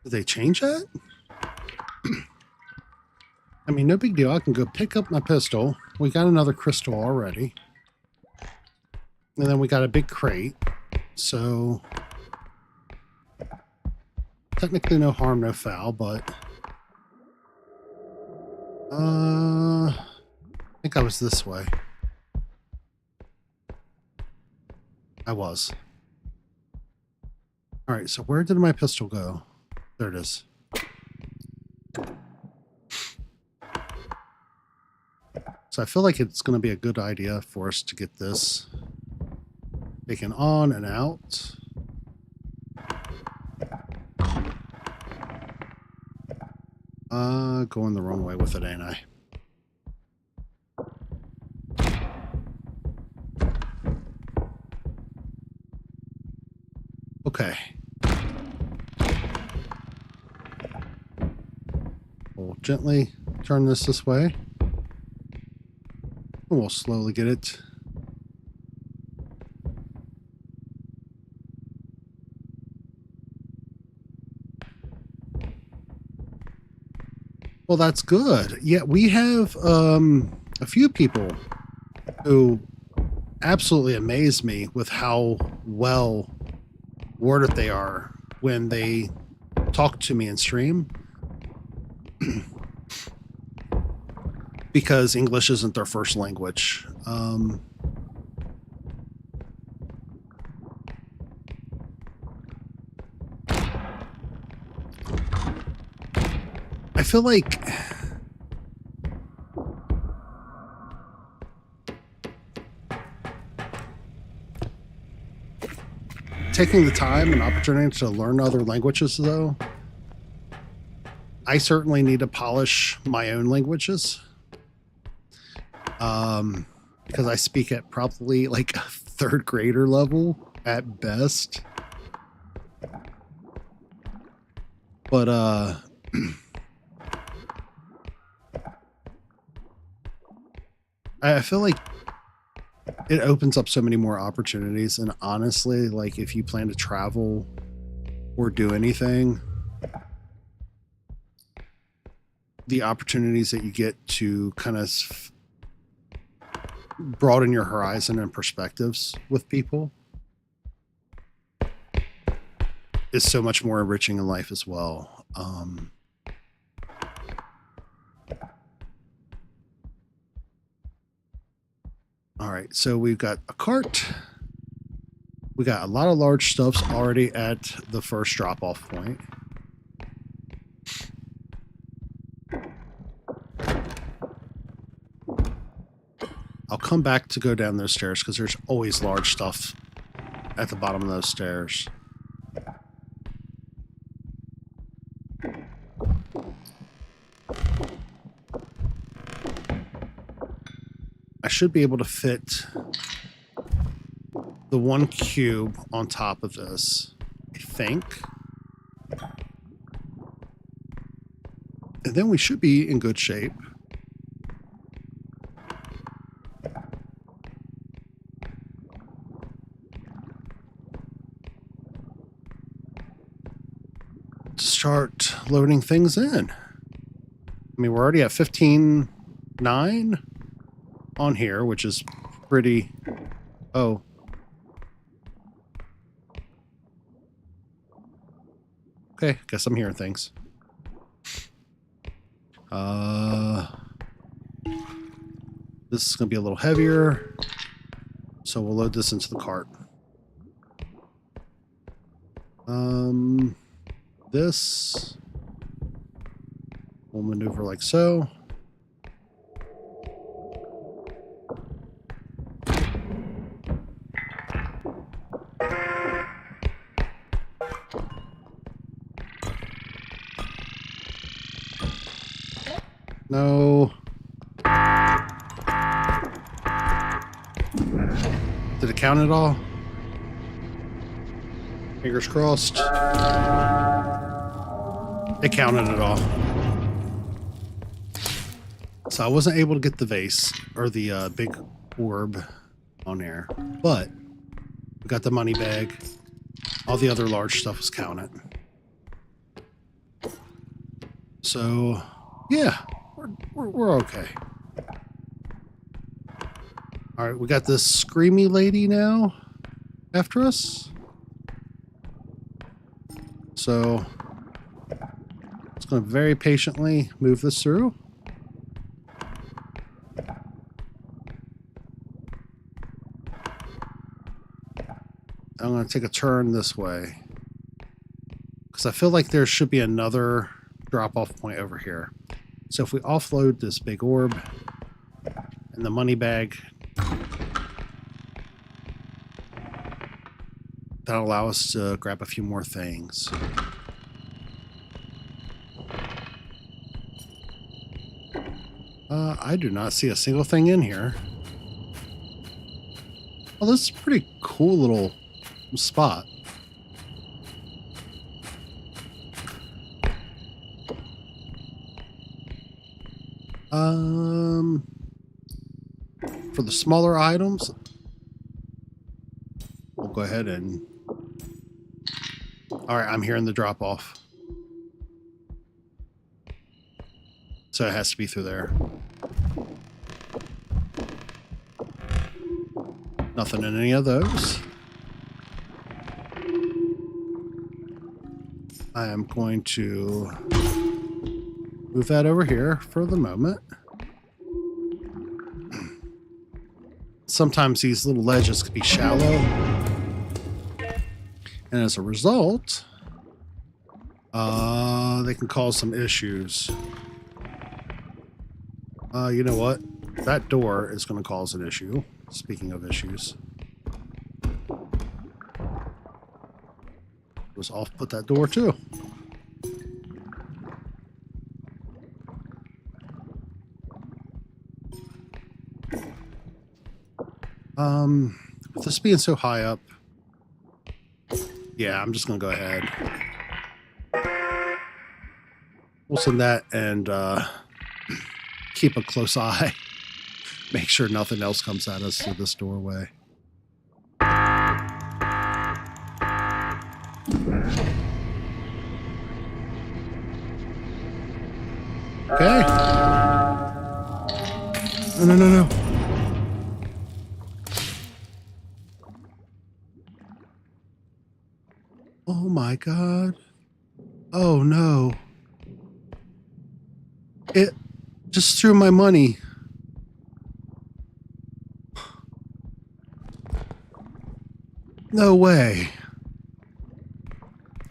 Speaker 1: Did they change that? I mean, no big deal. I can go pick up my pistol. We got another crystal already. And then we got a big crate. So... technically no harm, no foul, but... I think I was this way. I was. Alright, so where did my pistol go? There it is. So I feel like it's going to be a good idea for us to get this taken on and out. Going the wrong way with it, ain't I? Okay. We'll gently turn this way. And we'll slowly get it. Well, that's good. Yeah, we have a few people who absolutely amaze me with how well worded they are when they talk to me in stream. Because English isn't their first language. I feel like taking the time and opportunity to learn other languages, though, I certainly need to polish my own languages. Because I speak at probably like a third grader level at best. But, I feel like it opens up so many more opportunities. And honestly, like, if you plan to travel or do anything, the opportunities that you get to kind of broaden your horizon and perspectives with people is so much more enriching in life as well. All right, so we've got a cart. We got a lot of large stuffs already at the first drop-off point. I'll come back to go down those stairs because there's always large stuff at the bottom of those stairs. I should be able to fit the one cube on top of this, I think. And then we should be in good shape. Start loading things in. I mean, we're already at 15.9 on here, which is pretty... Oh. Okay, guess I'm hearing things. This is going to be a little heavier, so we'll load this into the cart. This we'll maneuver like so. No. Did it count at all? Fingers crossed. It counted it all. So I wasn't able to get the vase or the big orb on there, but we got the money bag. All the other large stuff was counted. So yeah, we're okay. All right, we got this screamy lady now after us. So it's going to very patiently move this through. I'm going to take a turn this way because I feel like there should be another drop-off point over here. So if we offload this big orb and the money bag, that'll allow us to grab a few more things. I do not see a single thing in here. Well, this is a pretty cool little spot. For the smaller items, we'll go ahead and... All right, I'm hearing the drop off. So it has to be through there. Nothing in any of those. I am going to move that over here for the moment. Sometimes these little ledges can be shallow. And as a result, they can cause some issues. You know what? That door is going to cause an issue. Speaking of issues. Let's off-put that door too. With this being so high up, yeah, I'm just going to go ahead. We'll send that and keep a close eye. Make sure nothing else comes at us through this doorway. Okay. No. Oh my God. Oh no. It just threw my money. No way.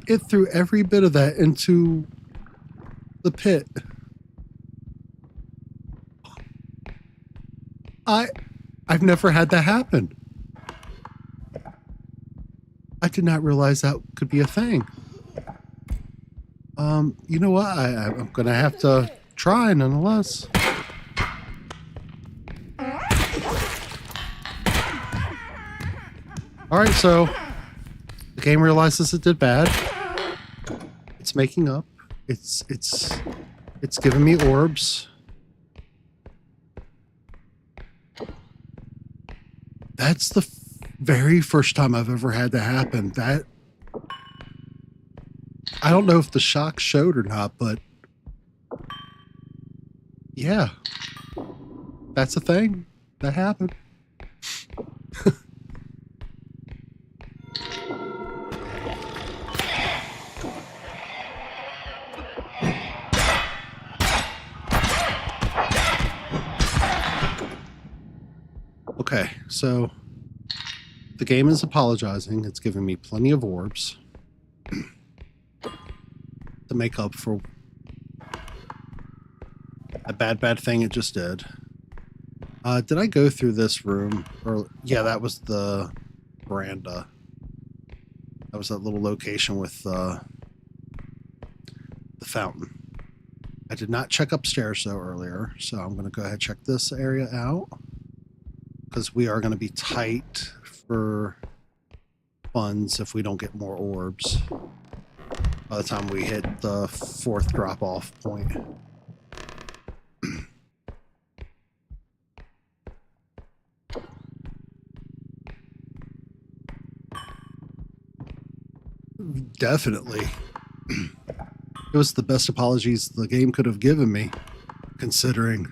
Speaker 1: It threw every bit of that into the pit. I've never had that happen. I did not realize that could be a thing. You know what? I'm gonna have to try nonetheless. All right, so the game realizes it did bad. It's making up. It's giving me orbs. That's the very first time I've ever had that happen. That I don't know if the shock showed or not, but yeah, that's a thing that happened. Okay, so the game is apologizing. It's giving me plenty of orbs to make up for a bad thing it just did. Did I go through this room? Or yeah, that was the veranda. That was that little location with the fountain. I did not check upstairs though earlier, so I'm going to go ahead and check this area out because we are going to be tight for funds if we don't get more orbs by the time we hit the 4th drop-off point. Definitely. It was the best apologies the game could have given me, considering.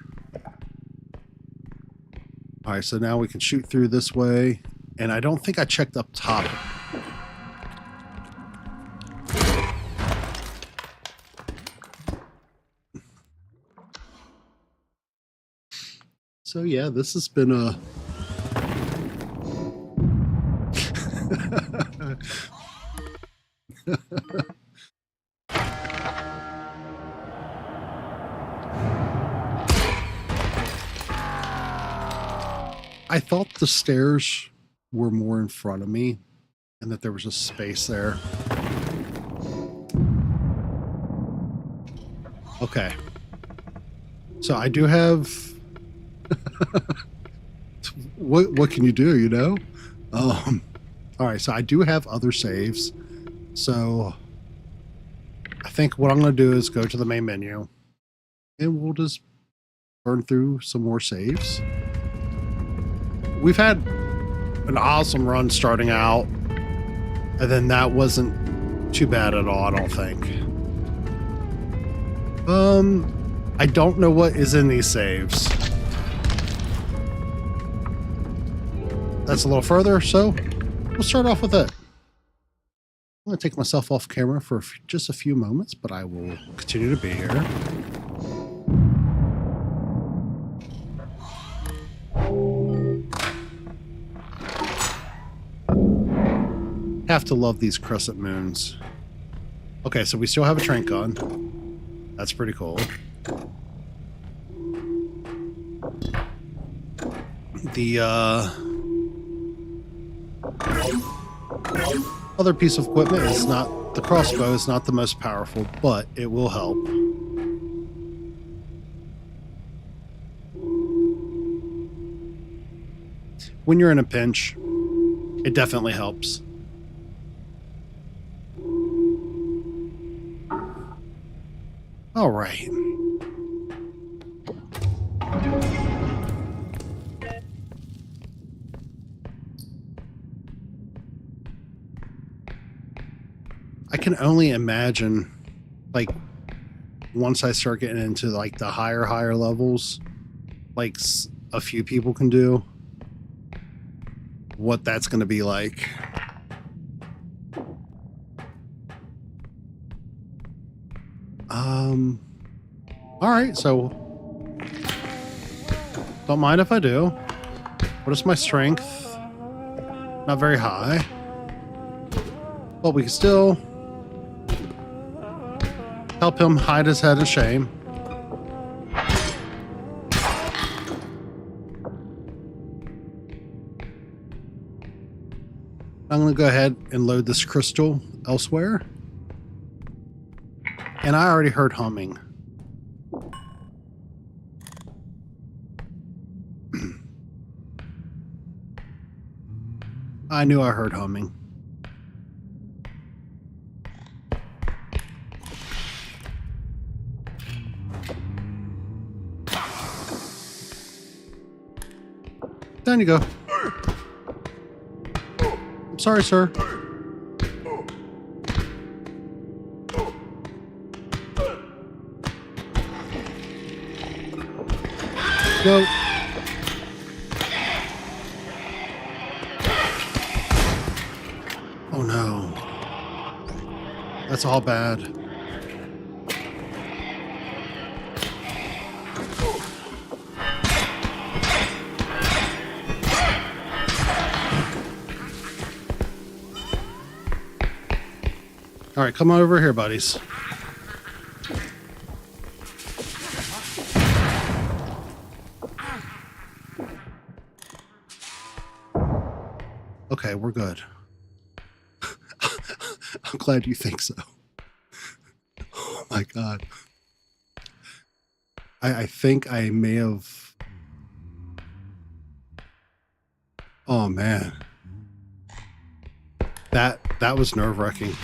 Speaker 1: Alright, so now we can shoot through this way, and I don't think I checked up top. So yeah, this has been a... I thought the stairs were more in front of me and that there was a space there. Okay. So I do have... what can you do, you know? All right, so I do have other saves. So I think what I'm going to do is go to the main menu and we'll just burn through some more saves. We've had an awesome run starting out, and then that wasn't too bad at all, I don't think. I don't know what is in these saves. That's a little further, so we'll start off with it. I'm going to take myself off camera for just a few moments, but I will continue to be here. Have to love these crescent moons. Okay, so we still have a trank gun. That's pretty cool. The other piece of equipment is not... The crossbow is not the most powerful, but it will help. When you're in a pinch, it definitely helps. All right. I can only imagine, like, once I start getting into, like, the higher levels, like a few people can do, what that's going to be like. All right, so don't mind if I do. What is my strength? Not very high, but we can still help him hide his head in shame. I'm going to go ahead and load this crystal elsewhere. And I already heard humming. I knew I heard humming. Down you go. I'm sorry, sir. No. Oh no. That's all bad. All right, come on over here, buddies. Okay, we're good. I'm glad you think so. Oh my God. I think I may have... Oh man. That was nerve-wracking.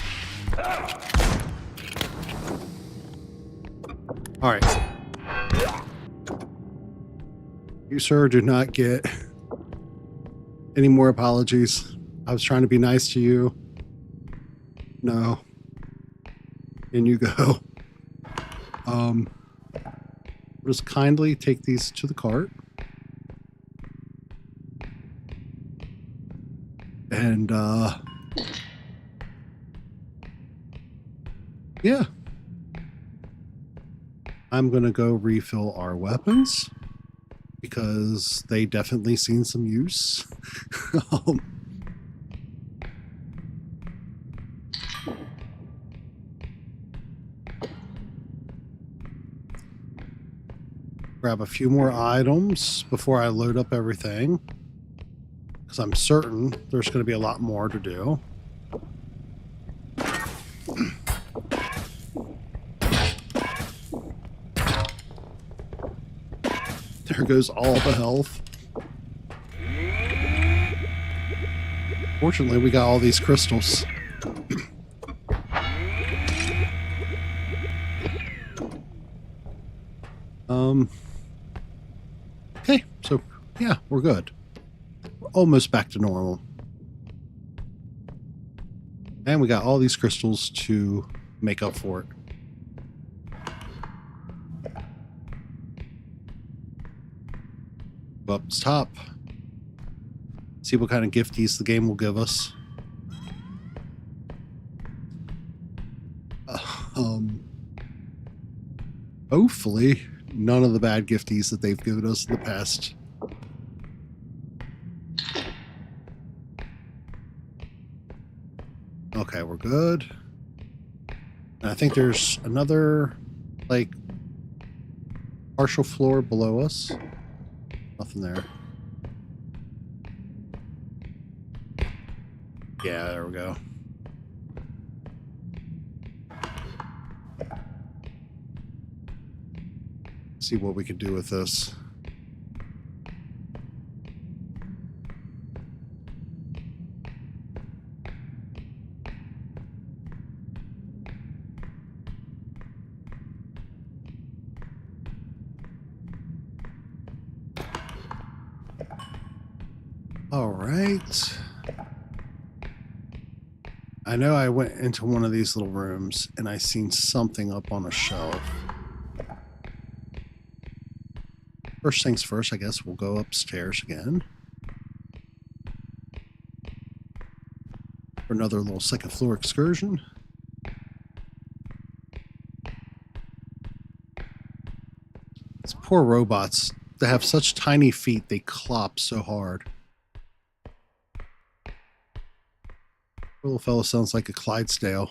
Speaker 1: All right. You, sir, do not get any more apologies. I was trying to be nice to you. No. In you go. Just kindly take these to the cart. And, yeah. I'm going to go refill our weapons because they definitely seen some use. Grab a few more items before I load up everything, because I'm certain there's going to be a lot more to do. There goes all the health. Fortunately, we got all these crystals. Okay, so yeah, we're good. We're almost back to normal. And we got all these crystals to make up for it. Go up top. See what kind of gifties the game will give us. Hopefully, none of the bad gifties that they've given us in the past. Okay, we're good. And I think there's another, like, partial floor below us. Nothing there. Yeah, there we go. See what we can do with this. All right. I know I went into one of these little rooms and I seen something up on a shelf. First things first, I guess we'll go upstairs again. For another little second floor excursion. These poor robots, they have such tiny feet, they clop so hard. Little fellow sounds like a Clydesdale.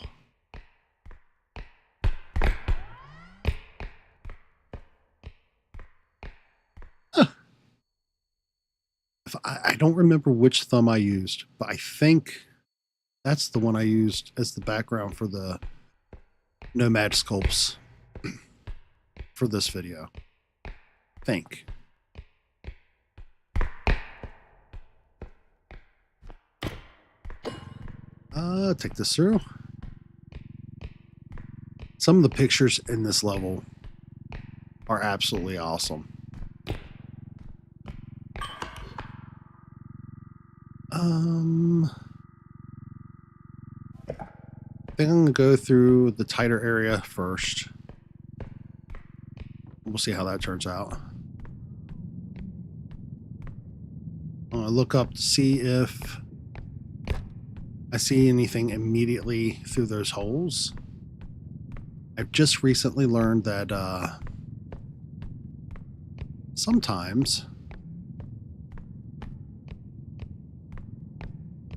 Speaker 1: Huh. I don't remember which thumb I used, but I think that's the one I used as the background for the Nomad sculpts for this video. I think. Take this through. Some of the pictures in this level are absolutely awesome. I think I'm gonna go through the tighter area first. We'll see how that turns out. I'm gonna look up to see if I see anything immediately through those holes. I've just recently learned that sometimes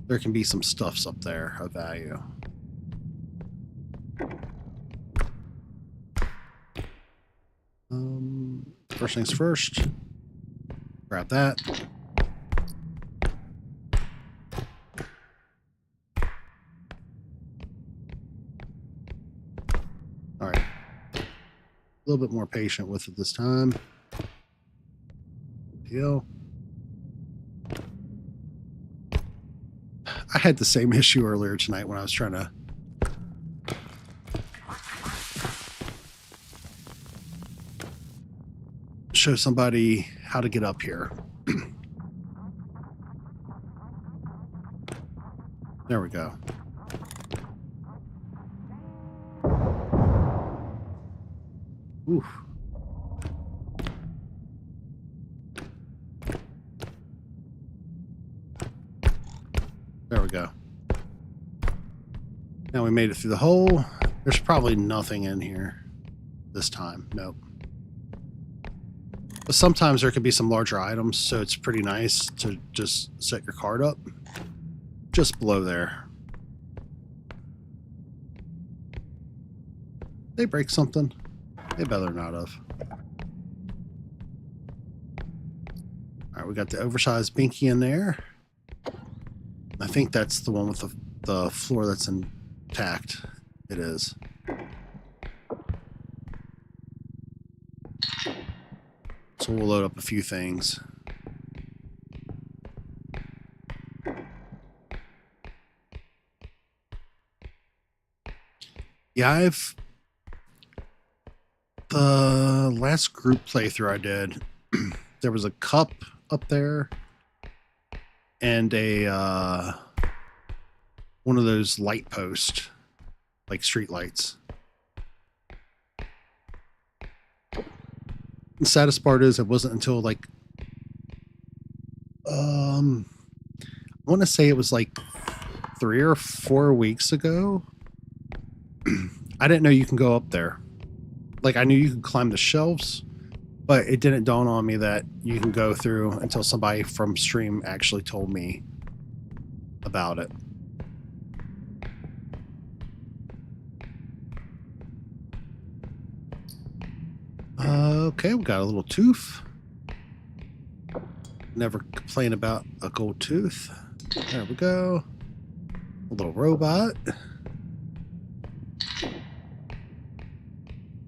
Speaker 1: there can be some stuffs up there of value. First things first, grab that. All right, a little bit more patient with it this time. Deal. I had the same issue earlier tonight when I was trying to show somebody how to get up here. There we go. Oof. There we go. Now we made it through the hole. There's probably nothing in here this time. Nope. But sometimes there could be some larger items, so it's pretty nice to just set your card up just below there. They break something? They better not have. Alright, we got the oversized binky in there. I think that's the one with the floor that's intact. It is. So we'll load up a few things. Yeah, the last group playthrough I did, there was a cup up there and a one of those light posts, like street lights. The saddest part is it wasn't until like I want to say it was like 3 or 4 weeks ago. I didn't know you can go up there. Like, I knew you could climb the shelves, but it didn't dawn on me that you can go through until somebody from stream actually told me about it. Okay, we got a little tooth. Never complain about a gold tooth. There we go. A little robot.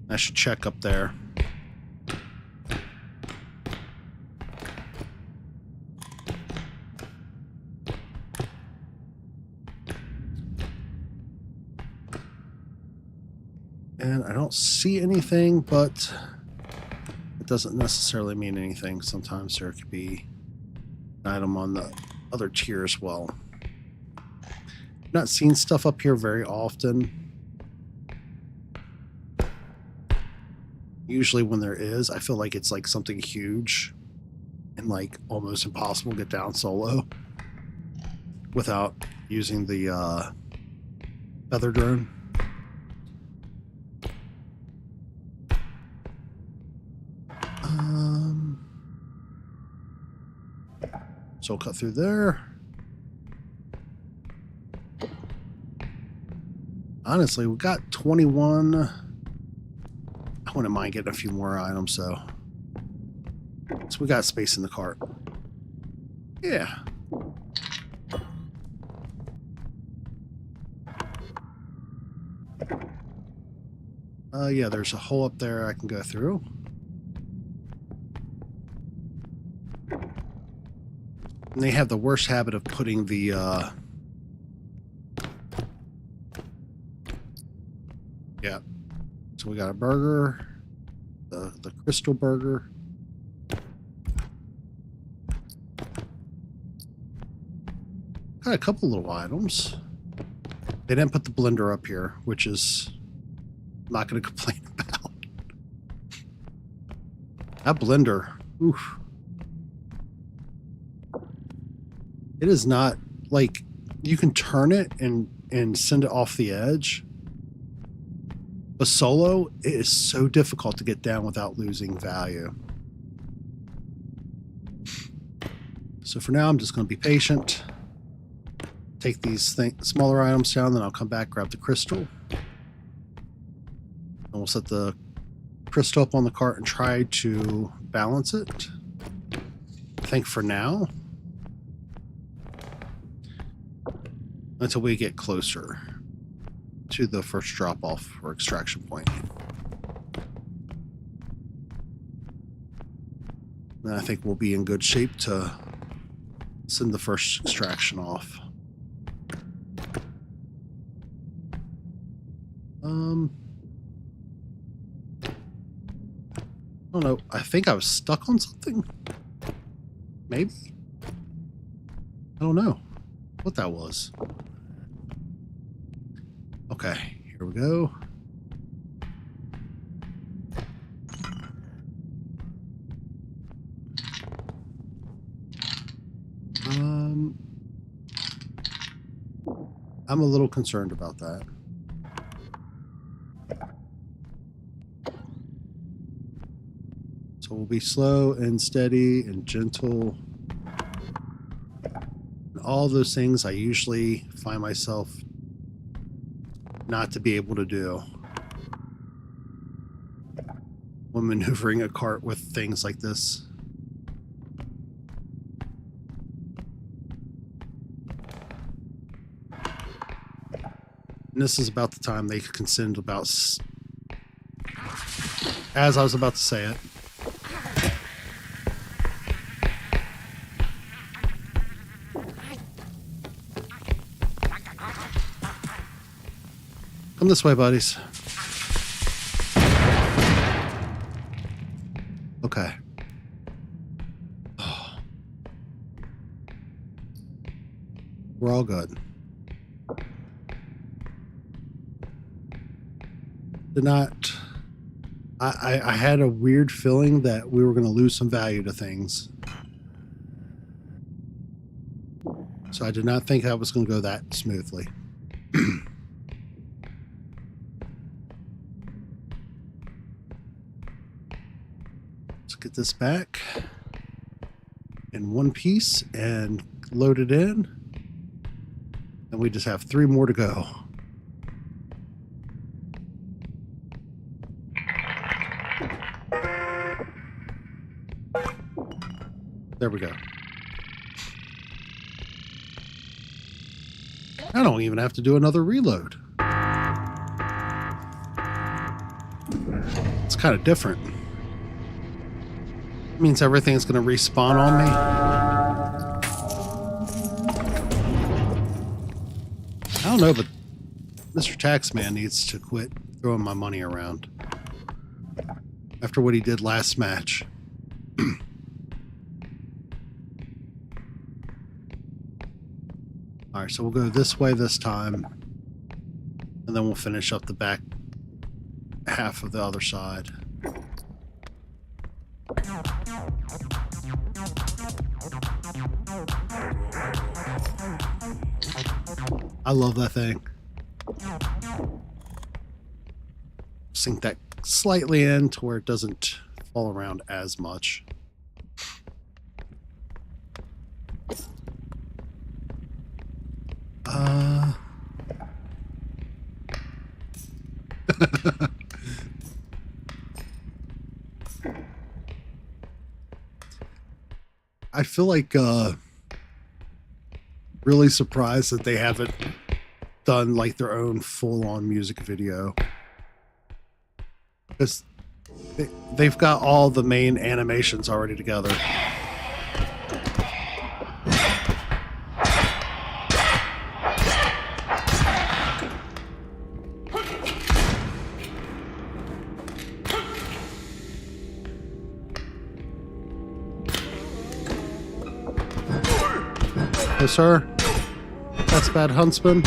Speaker 1: I should check up there. And I don't see anything, but it doesn't necessarily mean anything. Sometimes there could be an item on the other tier as well. Not seeing stuff up here very often. Usually when there is, I feel like it's like something huge and like almost impossible to get down solo without using the feather drone. So we'll cut through there. Honestly, we got 21. I wouldn't mind getting a few more items, so we got space in the cart. Yeah. Yeah, there's a hole up there I can go through. And they have the worst habit of putting the Yeah. So we got a burger, the crystal burger. Got a couple little items. They didn't put the blender up here, which is I'm not going to complain about. That blender, oof. It is not like you can turn it and send it off the edge. But solo, it is so difficult to get down without losing value. So for now, I'm just going to be patient. Take these smaller items down, then I'll come back, grab the crystal. And we'll set the crystal up on the cart and try to balance it. I think for now, until we get closer to the first drop-off or extraction point. Then I think we'll be in good shape to send the first extraction off. I don't know. I think I was stuck on something. Maybe? I don't know what that was. Okay, here we go. I'm a little concerned about that. So we'll be slow and steady and gentle. And all those things I usually find myself not to be able to do when maneuvering a cart with things like this. And this is about the time they can send about, as I was about to say it. Come this way, buddies. Okay. We're all good. I had a weird feeling that we were going to lose some value to things. So I did not think that was going to go that smoothly. Let's get this back in one piece and load it in. And we just have 3 more to go. There we go. I don't even have to do another reload. It's kind of different. It means everything's going to respawn on me. I don't know, but Mr. Taxman needs to quit throwing my money around after what he did last match. Alright, so we'll go this way this time, and then we'll finish up the back half of the other side. I love that thing. Sink that slightly in to where it doesn't fall around as much. I feel like really surprised that they haven't done like their own full-on music video, because they've got all the main animations already together. No, sir. That's bad, Huntsman.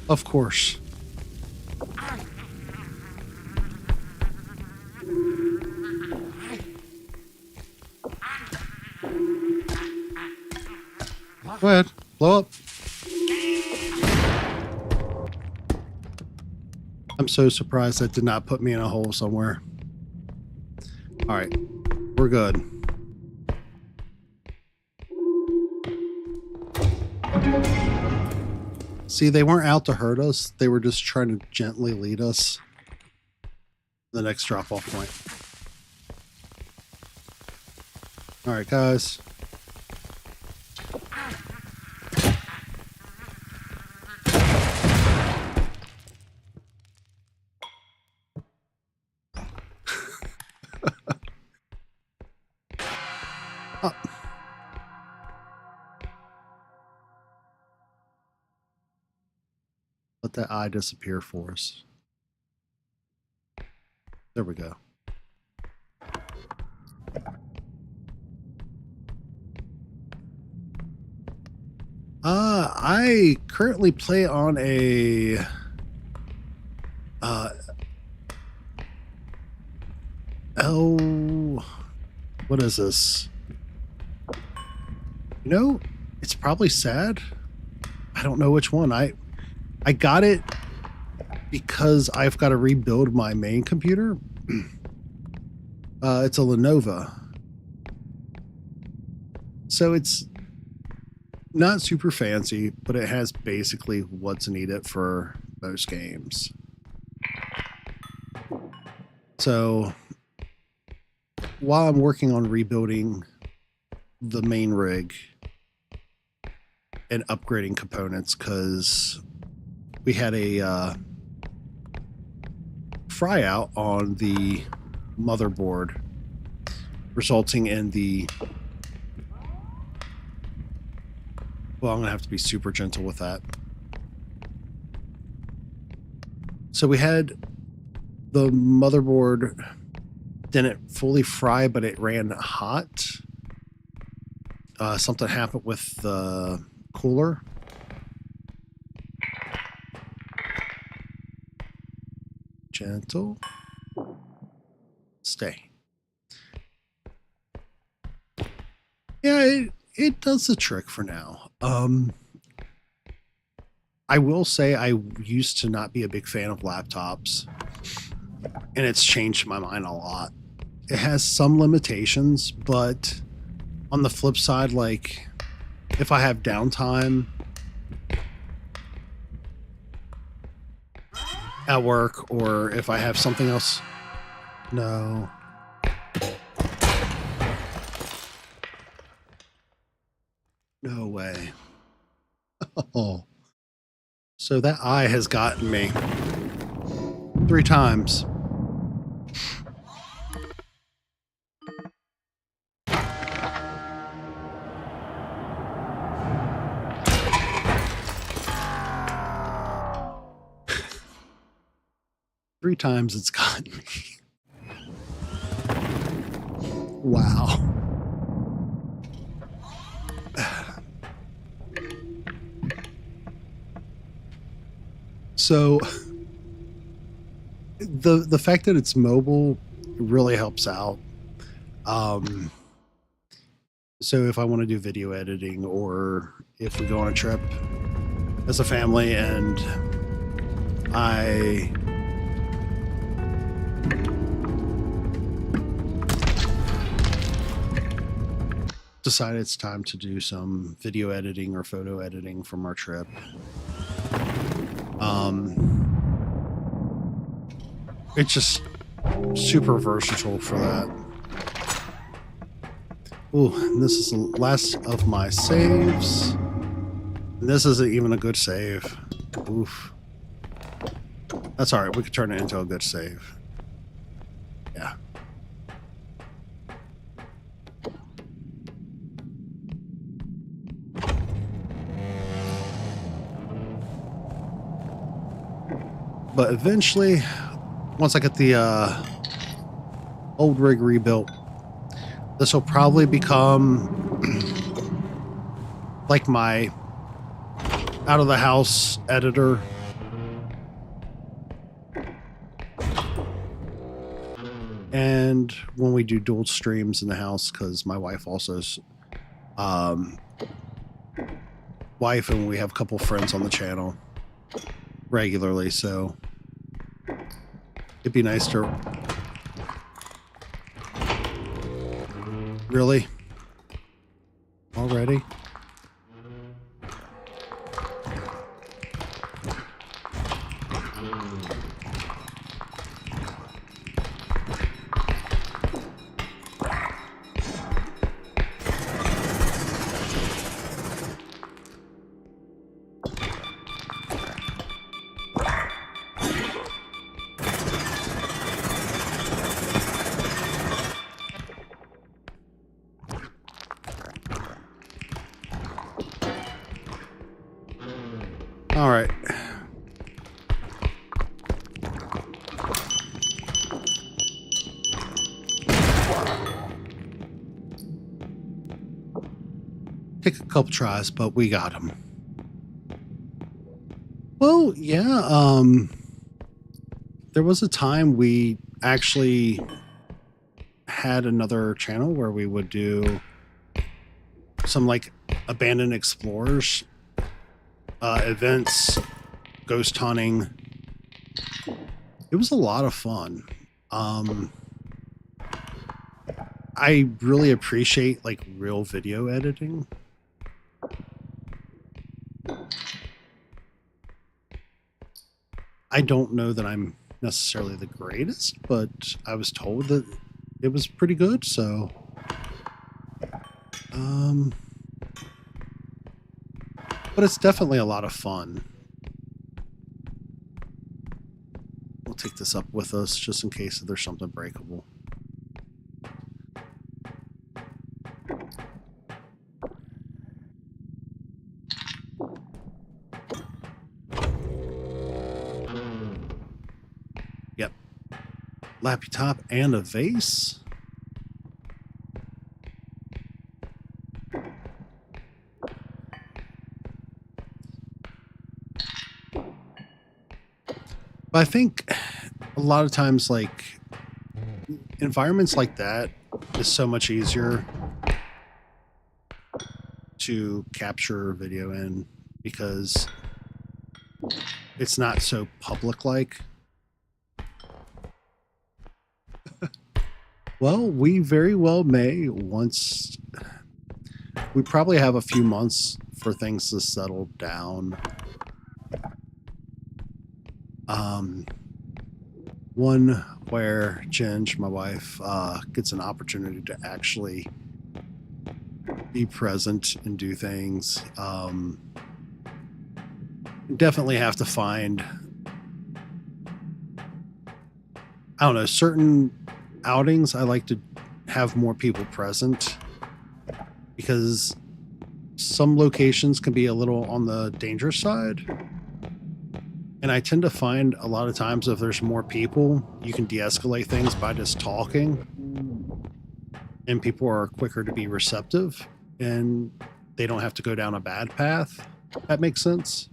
Speaker 1: Of course. Go ahead. Blow up. I'm so surprised that did not put me in a hole somewhere. All right. We're good. See, they weren't out to hurt us. They were just trying to gently lead us to the next drop-off point. All right, guys. Oh. Let that eye disappear for us. There we go. I currently play on a what is this? You know, it's probably sad. I don't know which one. I got it because I've got to rebuild my main computer. It's a Lenovo. So it's not super fancy, but it has basically what's needed for most games. So while I'm working on rebuilding the main rig and upgrading components, because we had a fry out on the motherboard, resulting in the... Well, I'm going to have to be super gentle with that. So we had the motherboard didn't fully fry, but it ran hot. Something happened with the cooler. Gentle. Stay. Yeah, it does the trick for now. I will say I used to not be a big fan of laptops, and it's changed my mind a lot. It has some limitations, but on the flip side, like if I have downtime at work, or if I have something else. No. No way. Oh. So that eye has gotten me 3 times. Three times it's gotten me. Wow. So the fact that it's mobile really helps out. So if I want to do video editing, or if we go on a trip as a family and I decide it's time to do some video editing or photo editing from our trip, it's just super versatile for that. Ooh, and this is the last of my saves. And this isn't even a good save. Oof. That's all right. We could turn it into a good save. Yeah. But eventually, once I get the old rig rebuilt, this will probably become like my out of the house editor. And when we do dual streams in the house, because my wife also is wife, and we have a couple friends on the channel regularly, so it'd be nice to really already. All right. Take a couple tries, but we got him. Well, yeah, there was a time we actually had another channel where we would do some like abandoned explorers events, ghost hunting. It was a lot of fun. I really appreciate like real video editing. I don't know that I'm necessarily the greatest, but I was told that it was pretty good, so but it's definitely a lot of fun. We'll take this up with us just in case there's something breakable. Yep. Lappy top and a vase. I think a lot of times, like, environments like that is so much easier to capture video in because it's not so public-like. Well, we very well may once... We probably have a few months for things to settle down. One where Ginge, my wife, gets an opportunity to actually be present and do things. Definitely have to find, I don't know, certain outings I like to have more people present because some locations can be a little on the dangerous side. And I tend to find a lot of times if there's more people, you can de-escalate things by just talking. And people are quicker to be receptive. And they don't have to go down a bad path. That makes sense.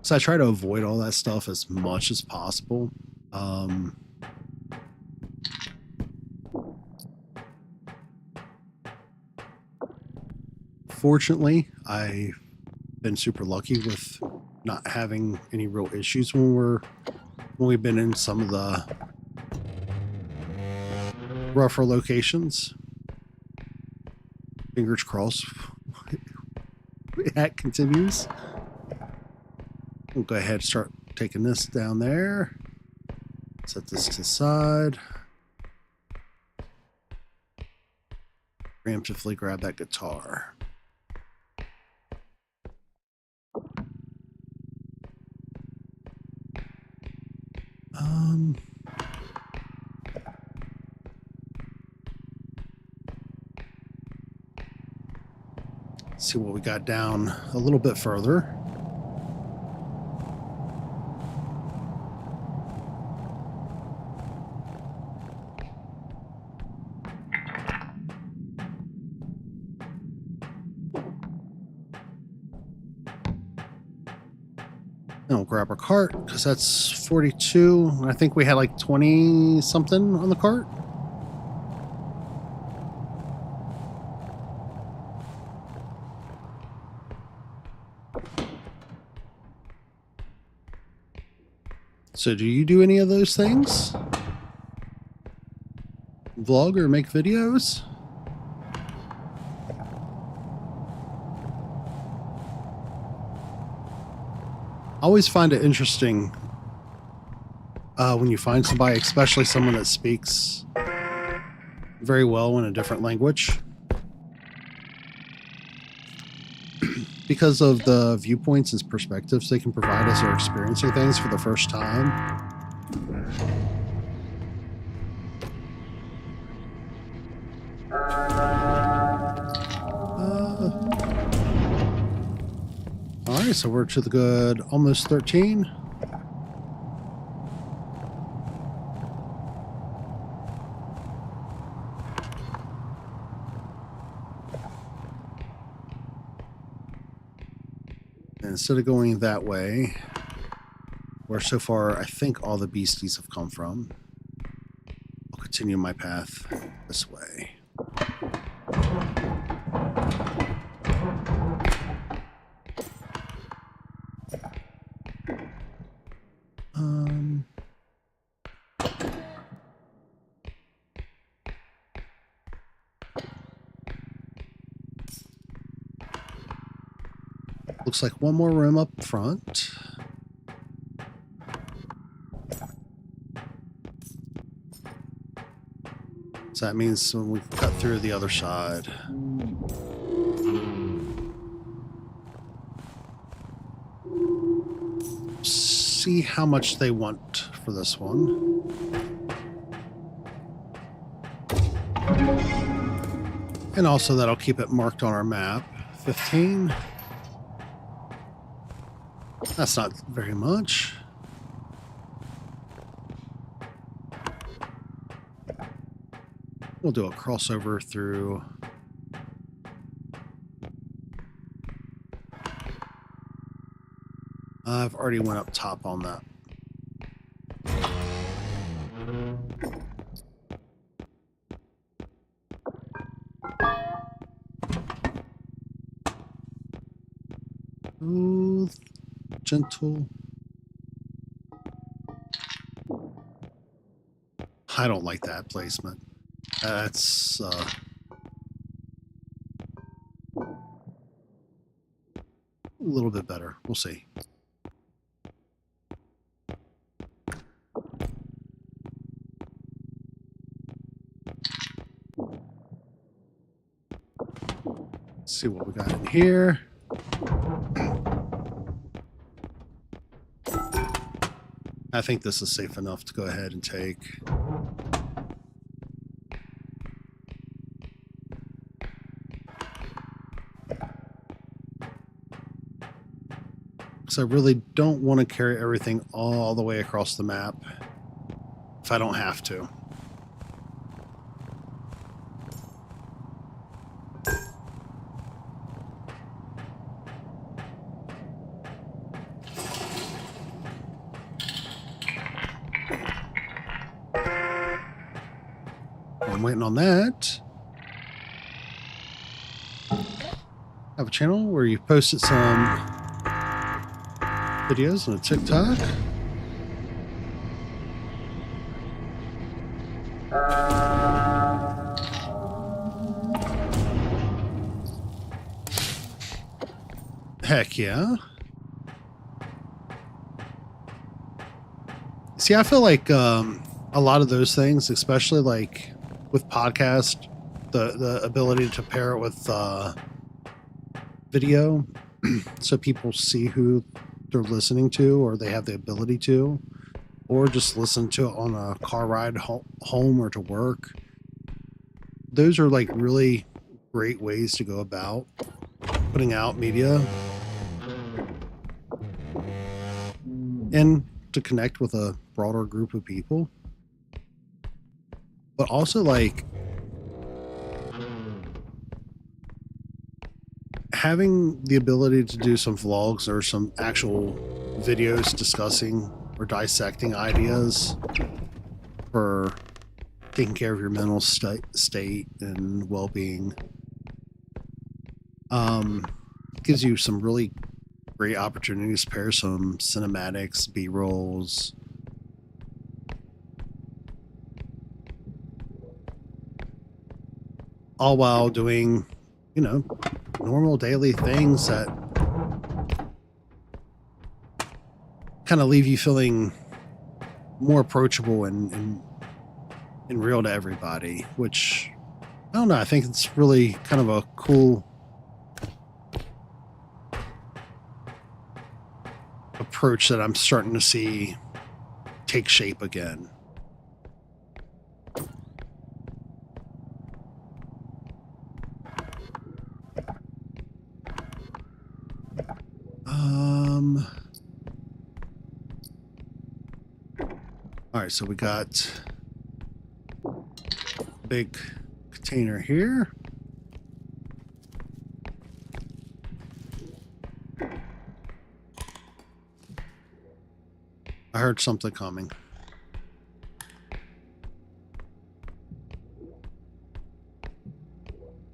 Speaker 1: So I try to avoid all that stuff as much as possible. Fortunately, I've been super lucky with not having any real issues when we've been in some of the rougher locations. Fingers crossed. That continues. We'll go ahead and start taking this down there. Set this to the side. Preemptively grab that guitar. See what we got down a little bit further. And we'll grab our cart because that's 42. I think we had like 20 something on the cart. So do you do any of those things? Vlog or make videos? I always find it interesting when you find somebody, especially someone that speaks very well in a different language, because of the viewpoints and perspectives they can provide as they're experiencing things for the first time. All right, so we're to the good almost 13. And instead of going that way, where so far I think all the beasties have come from, I'll continue my path this way. Looks like one more room up front. So that means when we cut through the other side. See how much they want for this one. And also that'll keep it marked on our map. 15. That's not very much. We'll do a crossover through. I've already went up top on that. Smooth, gentle. I don't like that placement. That's a little bit better. We'll see. Let's see what we got in here. I think this is safe enough to go ahead and take. Because I really don't want to carry everything all the way across the map if I don't have to. I'm waiting on that. I have a channel where you posted some videos on a TikTok. Heck yeah. See, I feel like a lot of those things, especially like with podcast, the ability to pair it with video so people see who they're listening to, or they have the ability to, or just listen to it on a car ride home or to work. Those are like really great ways to go about putting out media and to connect with a broader group of people. But also like having the ability to do some vlogs or some actual videos discussing or dissecting ideas for taking care of your mental state and well-being. Gives you some really great opportunities to pair some cinematics, B-rolls. All while doing, you know, normal daily things that kind of leave you feeling more approachable and real to everybody, which, I don't know, I think it's really kind of a cool approach that I'm starting to see take shape again. All right, so we got a big container here. I heard something coming.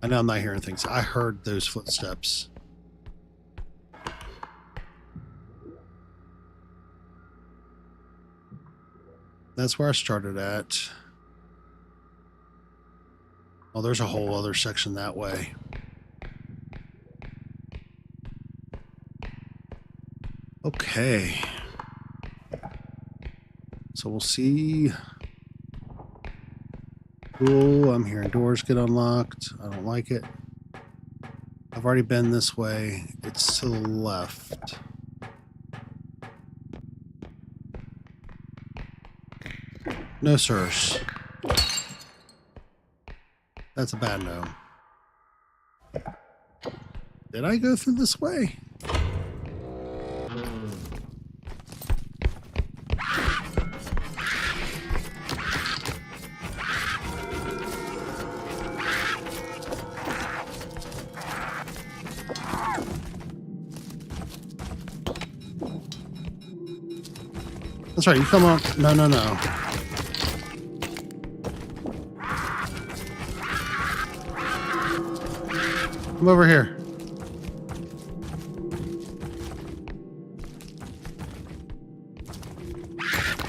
Speaker 1: I know I'm not hearing things. I heard those footsteps. That's where I started at. Oh, there's a whole other section that way. Okay. So we'll see. Cool, I'm hearing doors get unlocked. I don't like it. I've already been this way. It's to the left. No, sirs. That's a bad no. Did I go through this way? That's right, you come on. No, no, no. Come over here.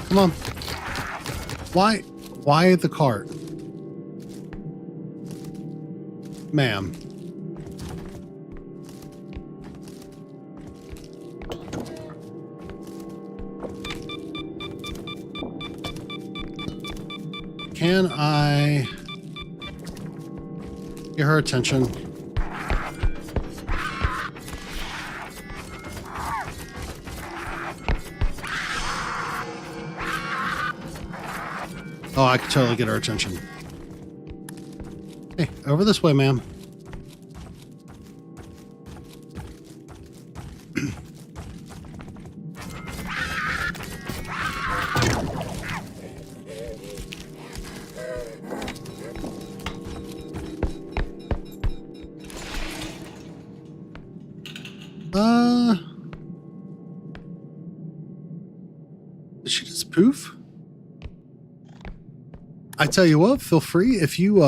Speaker 1: Come on. Why the cart? Ma'am. Can I get her attention? Oh, I can totally get her attention. Hey, over this way, ma'am. Did she just poof? I tell you what, feel free if you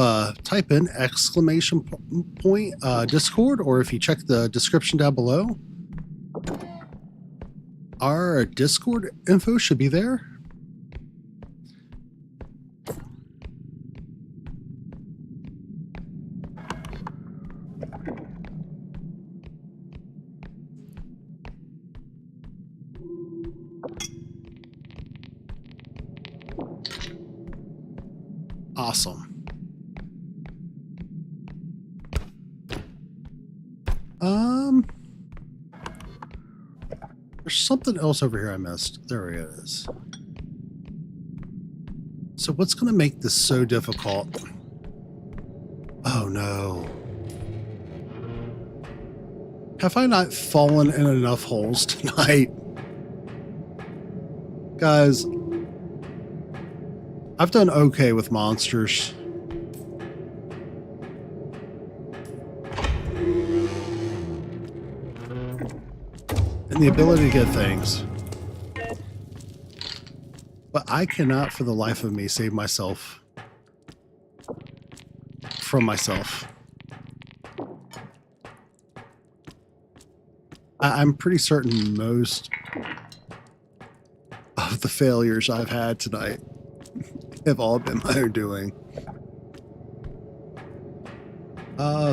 Speaker 1: type in exclamation point Discord, or if you check the description down below, our Discord info should be there. Awesome. There's something else over here I missed. There it is. So what's going to make this so difficult? Oh no. Have I not fallen in enough holes tonight? Guys, I've done okay with monsters. And the ability to get things. I cannot for the life of me save myself from myself. I'm pretty certain most of the failures I've had tonight have all been my own doing.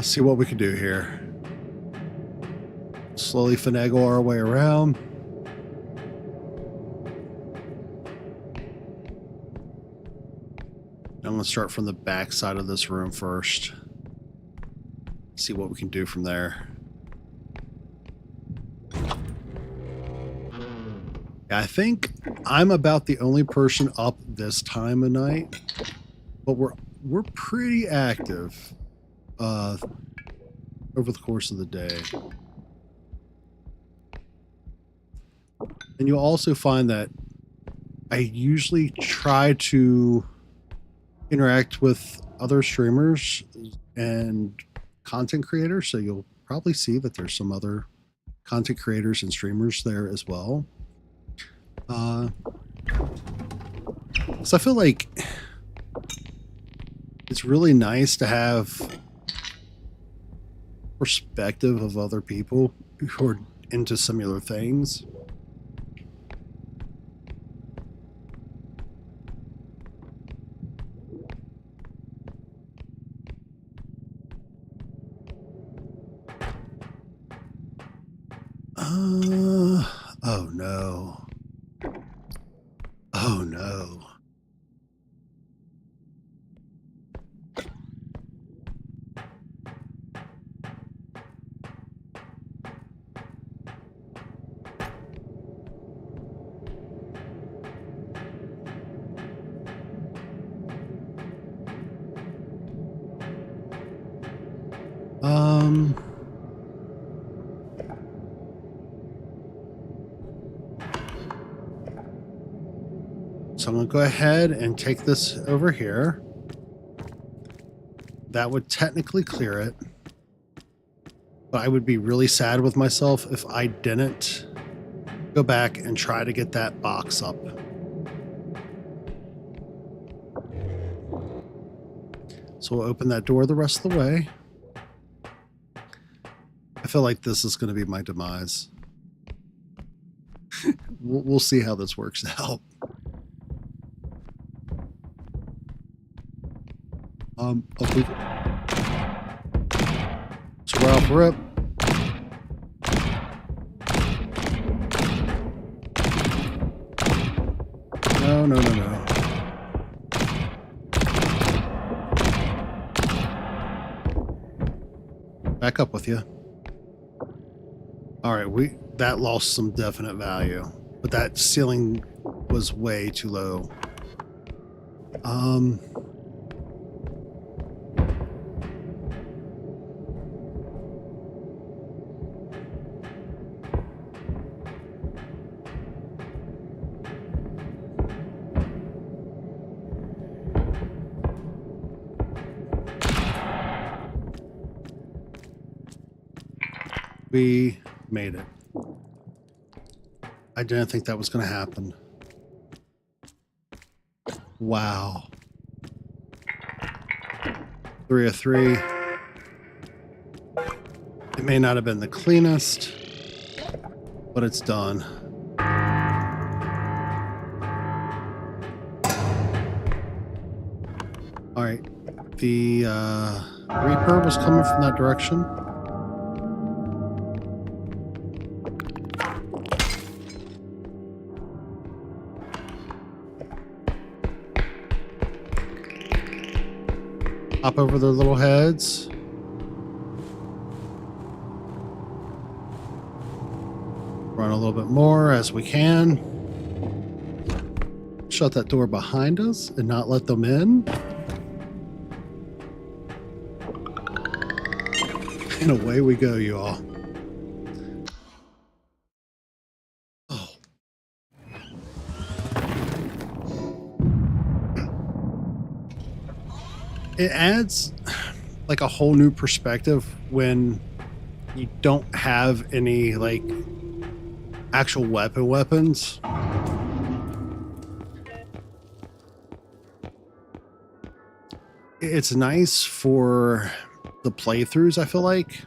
Speaker 1: See what we can do here. Slowly finagle our way around. I'm going to start from the back side of this room first. See what we can do from there. I think I'm about the only person up this time of night, but we're pretty active over the course of the day. And you'll also find that I usually try to interact with other streamers and content creators, so you'll probably see that there's some other content creators and streamers there as well. So I feel like it's really nice to have perspective of other people who are into similar things. Oh no. Oh no. So I'm going to go ahead and take this over here. That would technically clear it. But I would be really sad with myself if I didn't go back and try to get that box up. So we'll open that door the rest of the way. I feel like this is going to be my demise. We'll see how this works out. Okay. So we're off R.E.P. No, no, no, no. Back up with you. All right, that lost some definite value, but that ceiling was way too low. We made it. I didn't think that was going to happen. Wow. 3 of 3. It may not have been the cleanest, but it's done. All right. The Reaper was coming from that direction. Hop over their little heads. Run a little bit more as we can. Shut that door behind us and not let them in. And away we go, you all. It adds like a whole new perspective when you don't have any like actual weapons. it's nice for the playthroughs, I feel like,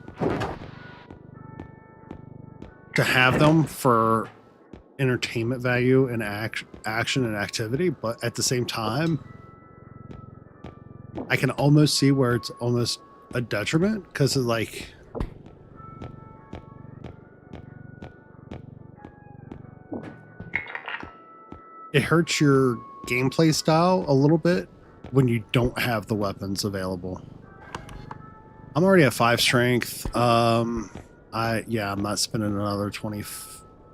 Speaker 1: to have them for entertainment value and action and activity, but at the same time, I can almost see where it's almost a detriment, because it's like, it hurts your gameplay style a little bit when you don't have the weapons available. I'm already at 5 strength. I'm not spending another 20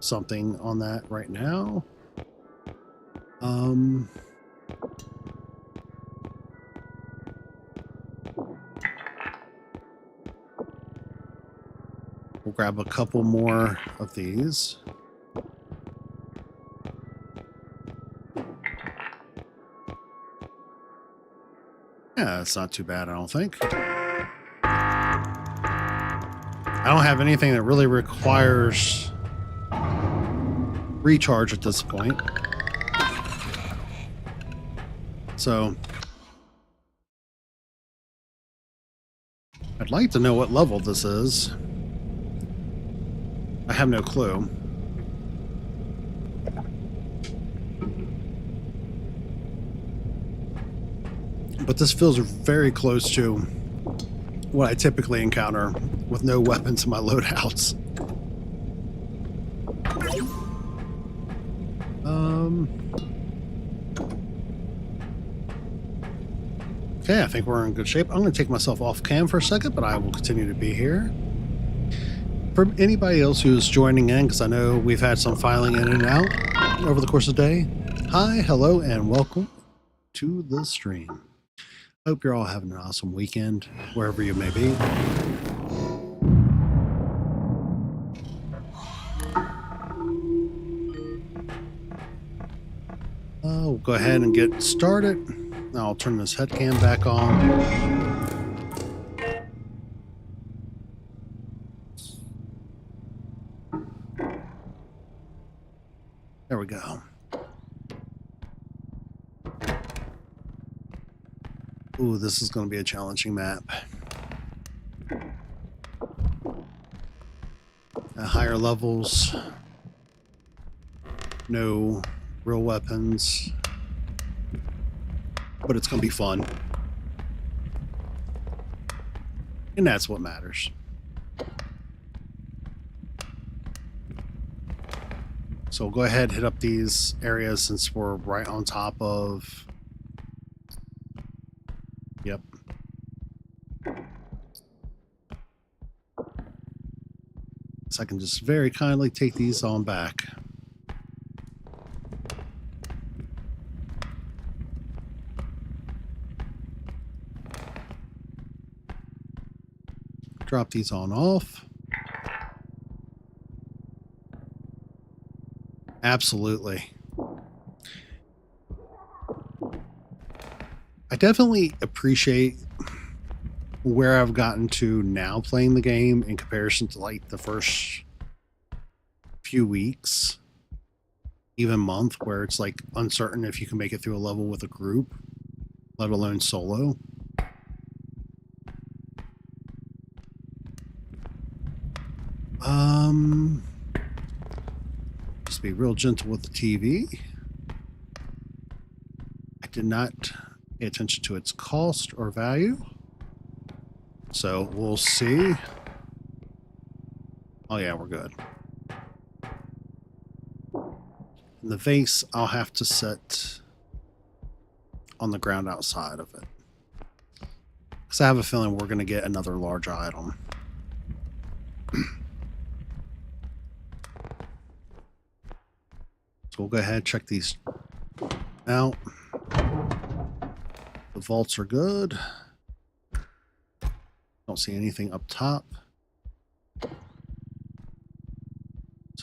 Speaker 1: something on that right now. We'll grab a couple more of these. Yeah, that's not too bad, I don't think. I don't have anything that really requires recharge at this point. So I'd like to know what level this is. I have no clue. But this feels very close to what I typically encounter with no weapons in my loadouts. Okay, I think we're in good shape. I'm going to take myself off cam for a second, but I will continue to be here. For anybody else who's joining in, because I know we've had some filing in and out over the course of the day, hi, hello, and welcome to the stream. Hope you're all having an awesome weekend, wherever you may be. We'll go ahead and get started. I'll turn this head cam back on. There we go. Ooh, this is going to be a challenging map. At higher levels, no real weapons, but it's going to be fun. And that's what matters. So we'll go ahead and hit up these areas since we're right on top of... Yep. So I can just very kindly take these on back. Drop these on off. Absolutely. I definitely appreciate where I've gotten to now playing the game in comparison to like the first few weeks, even month, where it's like uncertain if you can make it through a level with a group, let alone solo. Just be real gentle with the TV. I did not pay attention to its cost or value, so we'll see. Oh yeah, we're good. And the vase I'll have to set on the ground outside of it, because I have a feeling we're going to get another large item. So we'll go ahead and check these out. The vaults are good. Don't see anything up top. So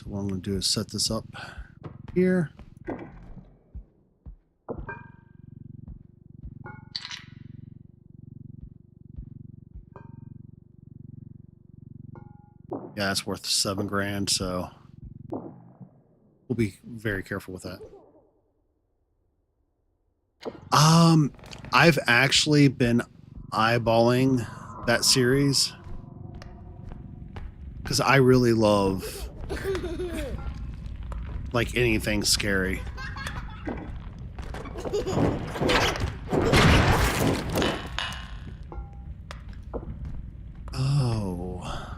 Speaker 1: what I'm going to do is set this up here. Yeah, that's worth $7 grand, so we'll be very careful with that. I've actually been eyeballing that series because I really love like anything scary. Oh.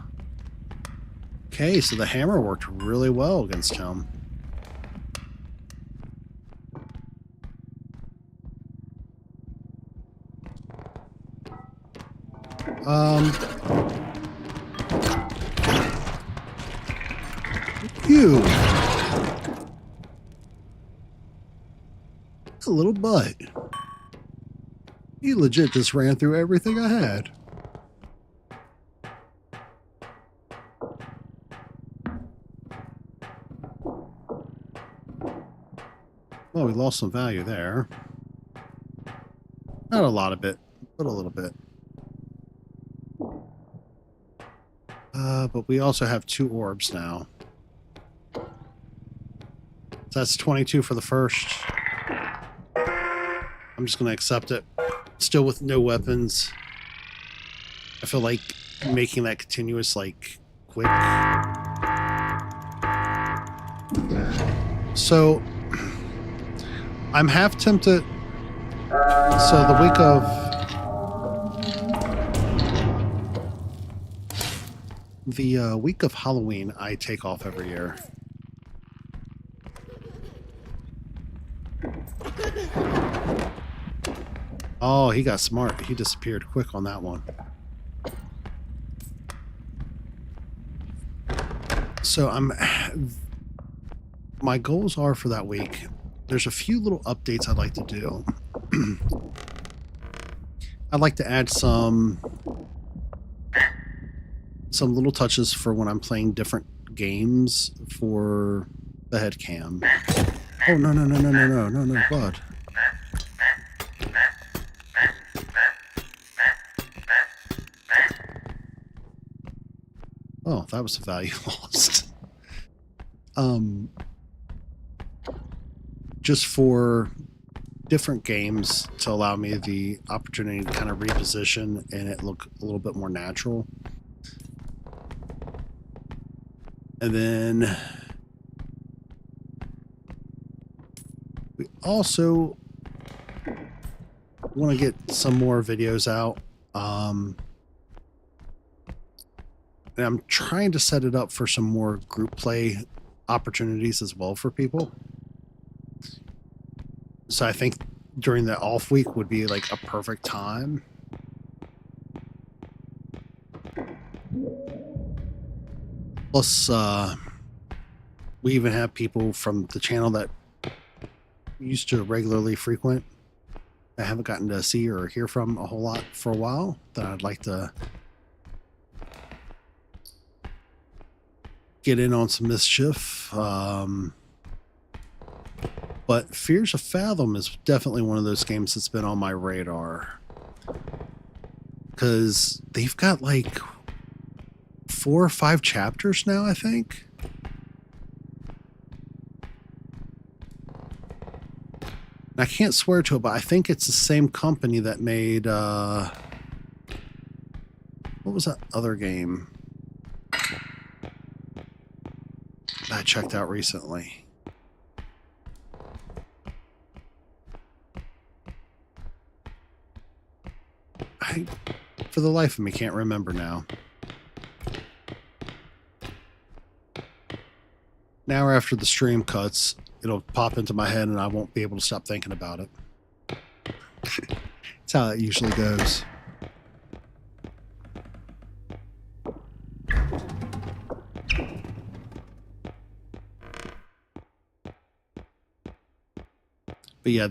Speaker 1: Okay, so the hammer worked really well against him. You. A little butt. You legit just ran through everything I had. Well, we lost some value there. Not a lot of it, but a little bit. But we also have 2 orbs now. So that's 22 for the first. I'm just going to accept it. Still with no weapons. I feel like making that continuous, like, quick. So, I'm half tempted. So the week of Halloween, I take off every year. Oh, he got smart. He disappeared quick on that one. So my goals are for that week. There's a few little updates I'd like to do. I'd like to add some little touches for when I'm playing different games for the head cam. Oh, no, bud. Oh, that was a value lost. Just for different games to allow me the opportunity to kind of reposition and it look a little bit more natural. And then we also want to get some more videos out. And I'm trying to set it up for some more group play opportunities as well for people. So I think during the off week would be like a perfect time. Plus, we even have people from the channel that used to regularly frequent I haven't gotten to see or hear from a whole lot for a while that I'd like to get in on some mischief. But Fears of Fathom is definitely one of those games that's been on my radar. Because they've got like 4 or 5 chapters now, I think. And I can't swear to it, but I think it's the same company that made, what was that other game I checked out recently? I, for the life of me, can't remember now. Now after the stream cuts, it'll pop into my head and I won't be able to stop thinking about it. That's how it usually goes. But yeah,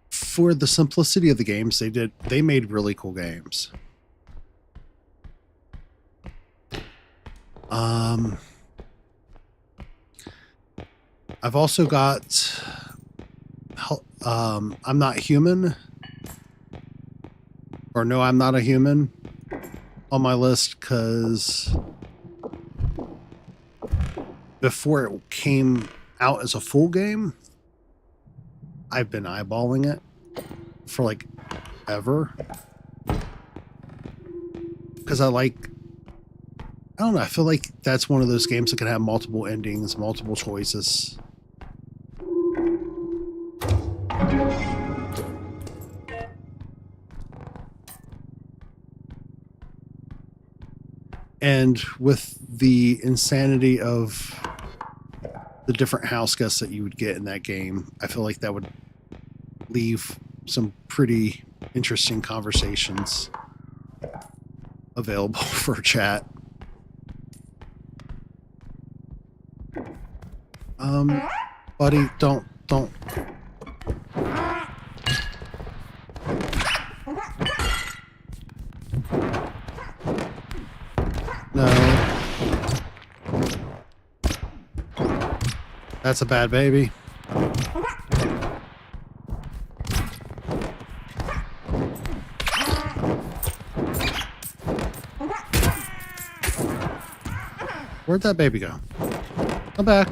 Speaker 1: for the simplicity of the games, they made really cool games. I've also got I'm Not Human, or No, I'm Not a Human on my list because before it came out as a full game. I've been eyeballing it for like ever. Because I don't know, I feel like that's one of those games that can have multiple endings, multiple choices. And with the insanity of the different house guests that you would get in that game, I feel like that would leave some pretty interesting conversations available for chat. Buddy, don't. No. That's a bad baby. Where'd that baby go? Come back.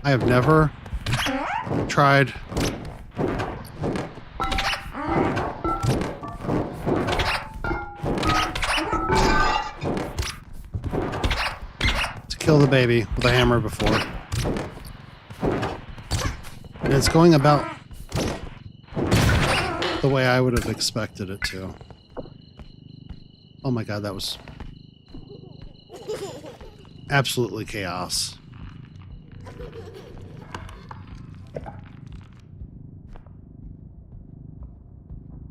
Speaker 1: I have never tried to kill the baby with a hammer before. And it's going about the way I would have expected it to. Oh my god, that was absolutely chaos.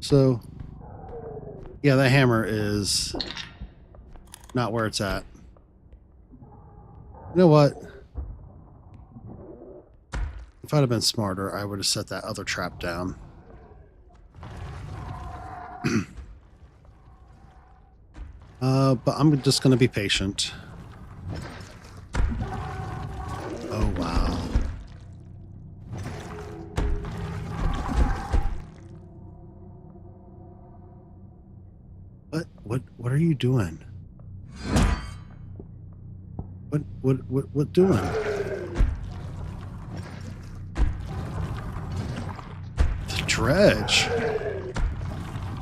Speaker 1: So, yeah, that hammer is not where it's at. You know what? If I'd have been smarter, I would have set that other trap down. But I'm just going to be patient. Oh, wow. What are you doing? What doing? The dredge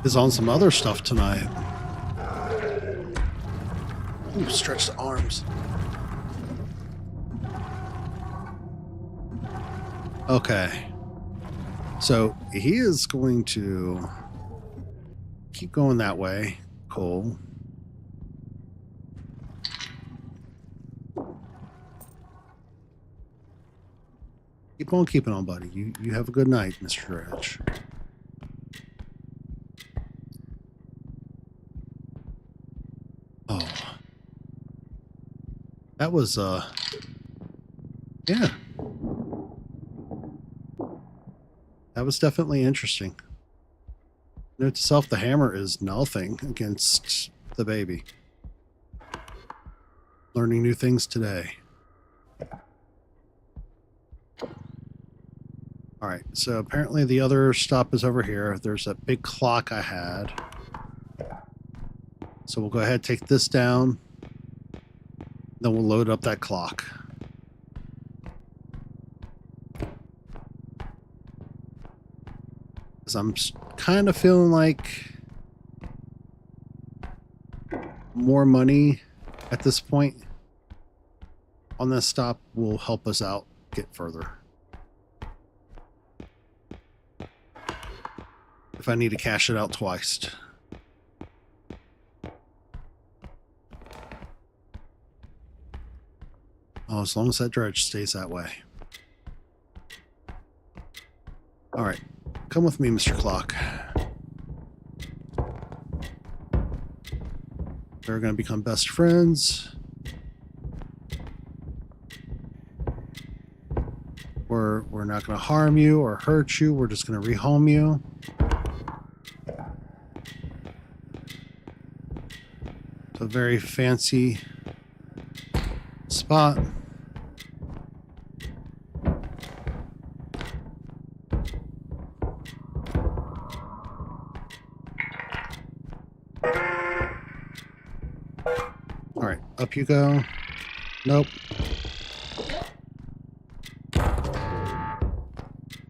Speaker 1: is on some other stuff tonight. Ooh, stretch the arms. Okay. So he is going to keep going that way. Cool. Keep on keeping on, buddy. You have a good night, Mr. Dredge. Oh. That was, yeah. That was definitely interesting. Note to self, the hammer is nothing against the baby. Learning new things today. Alright, so apparently the other stop is over here. There's a big clock I had. So we'll go ahead and take this down. Then we'll load up that clock. Because I'm kind of feeling like more money at this point on this stop will help us out get further. If I need to cash it out twice. Oh, as long as that dredge stays that way. All right. Come with me, Mr. Clock. We're going to become best friends. We're not going to harm you or hurt you. We're just going to rehome you. It's a very fancy spot. All right, up you go. Nope.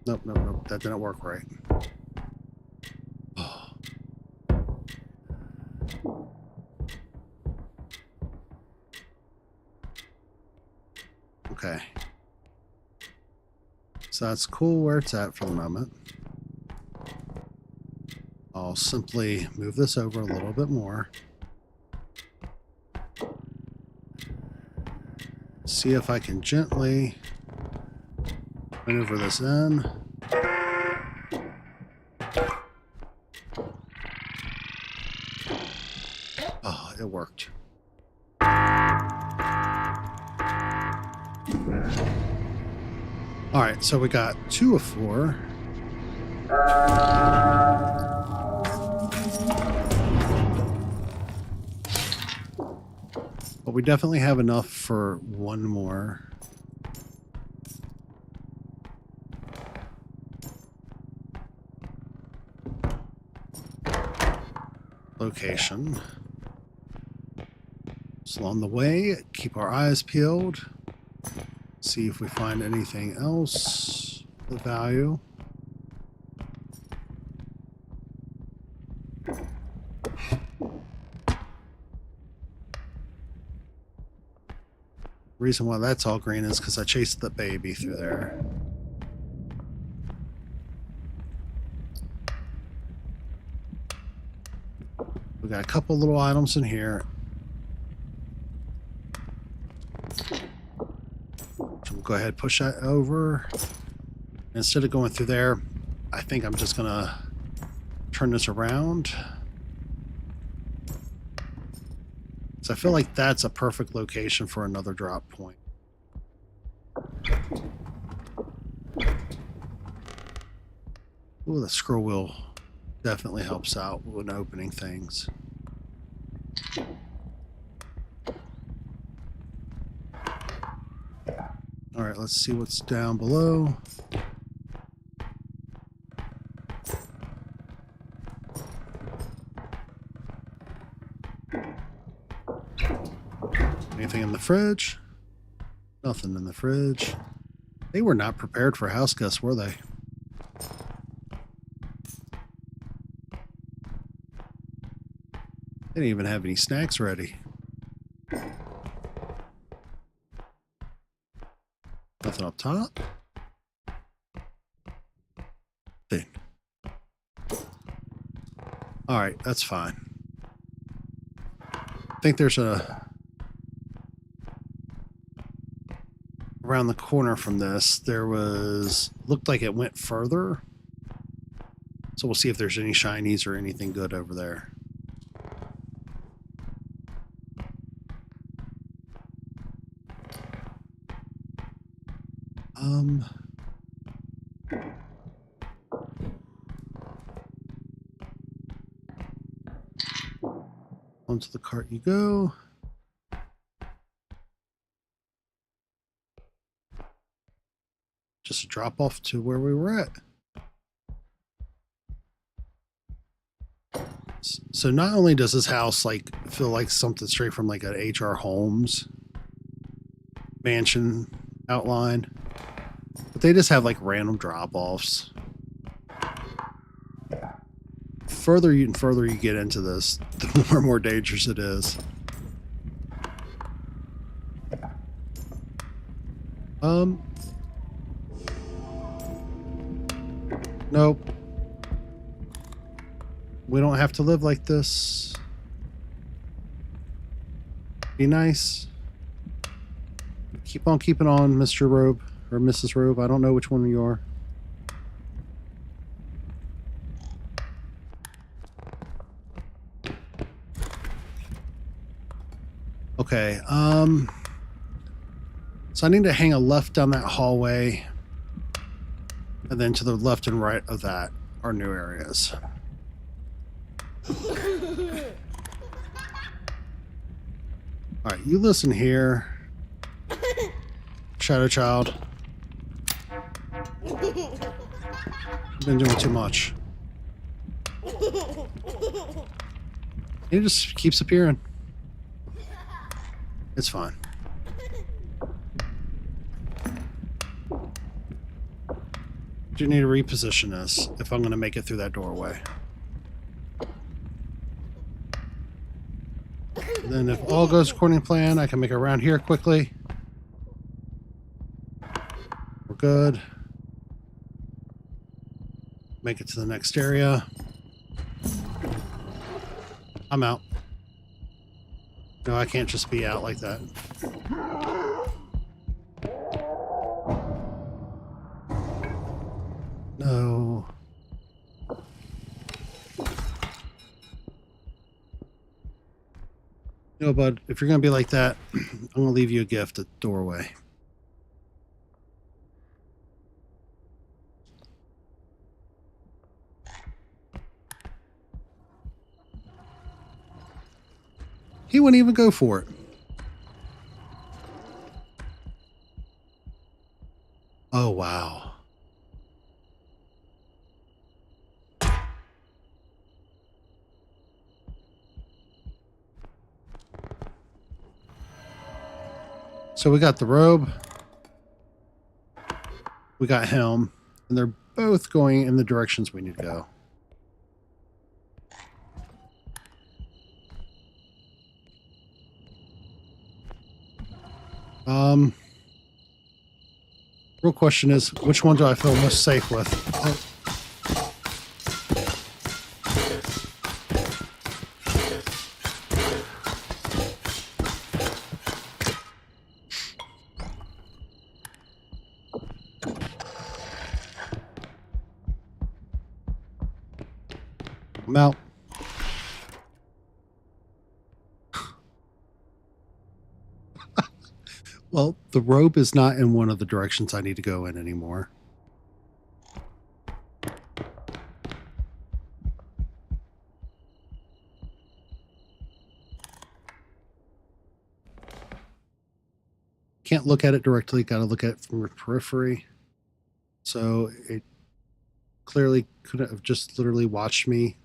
Speaker 1: Nope, nope, nope. That didn't work right. Oh. Okay. So that's cool where it's at for the moment. I'll simply move this over a little bit more. See if I can gently maneuver this in. Oh, it worked. All right, so we got 2 of 4. But we definitely have enough for 1 more. Location. So along the way, keep our eyes peeled. See if we find anything else of value. Reason why that's all green is because I chased the baby through there. We got a couple little items in here. So we'll go ahead and push that over. Instead of going through there, I think I'm just gonna turn this around. So I feel like that's a perfect location for another drop point. Ooh, the scroll wheel definitely helps out when opening things. All right, let's see what's down below. Anything in the fridge? Nothing in the fridge. They were not prepared for house guests, were they? They didn't even have any snacks ready. Nothing up top? Thing. Alright, that's fine. I think there's a... Around the corner from this, there was... Looked like it went further. So we'll see if there's any shinies or anything good over there. Onto the cart you go. Just a drop off to where we were at. So not only does this house like feel like something straight from like an H.R. Holmes mansion outline, but they just have like random drop-offs. Further and further you get into this, the more and more dangerous it is. Nope. We don't have to live like this. Be nice. Keep on keeping on, Mr. Robe or Mrs. Robe. I don't know which one you are. Okay, so I need to hang a left down that hallway, and then to the left and right of that are new areas. All right, you listen here, Shadow Child. You've been doing too much. He just keeps appearing. It's fine. Do need to reposition this if I'm going to make it through that doorway. Then if all goes according to plan, I can make it around here quickly. We're good. Make it to the next area. I'm out. No, I can't just be out like that. No. No, bud, if you're going to be like that, I'm going to leave you a gift at the doorway. He wouldn't even go for it. Oh, wow. So we got the robe. We got him. And they're both going in the directions we need to go. Real question is, which one do I feel most safe with? Oh. I'm out. Well, the rope is not in one of the directions I need to go in anymore. Can't look at it directly, gotta look at it from the periphery. So it clearly couldn't have just literally watched me.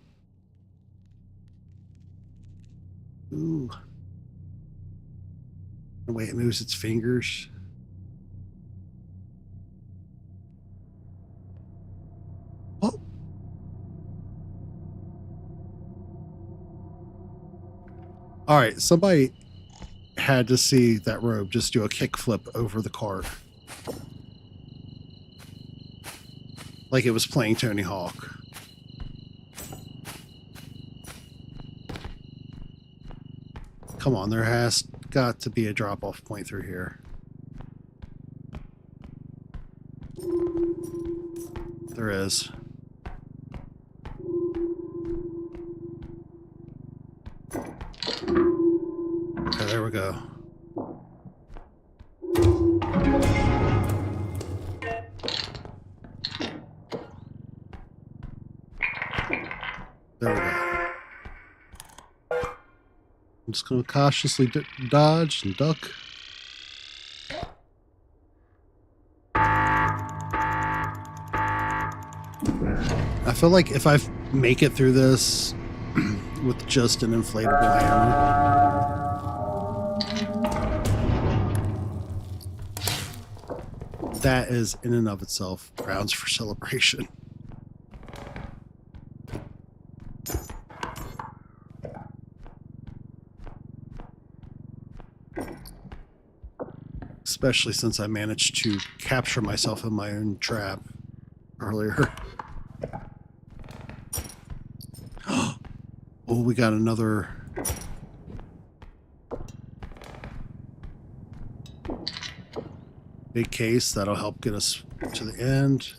Speaker 1: Ooh. The way it moves its fingers. Oh. All right, somebody had to see that robe just do a kickflip over the cart. Like it was playing Tony Hawk. Come on, there has got to be a drop-off point through here. There is. Okay, there we go. There we go. I'm just going to cautiously dodge and duck. I feel like if I make it through this with just an inflatable hammer, that is in and of itself grounds for celebration. Especially since I managed to capture myself in my own trap earlier. Oh, we got another. Big case that'll help get us to the end.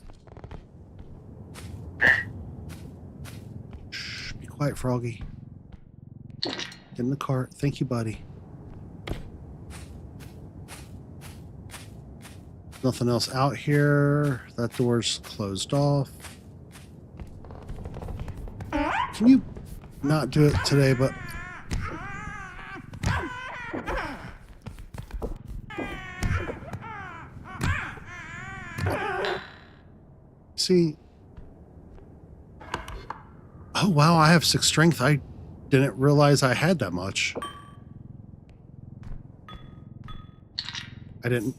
Speaker 1: Shh, be quiet, Froggy. Get in the cart. Thank you, buddy. Nothing else out here. That door's closed off. Can you not do it today, but... See... Oh, wow, I have 6 strength. I didn't realize I had that much. I didn't...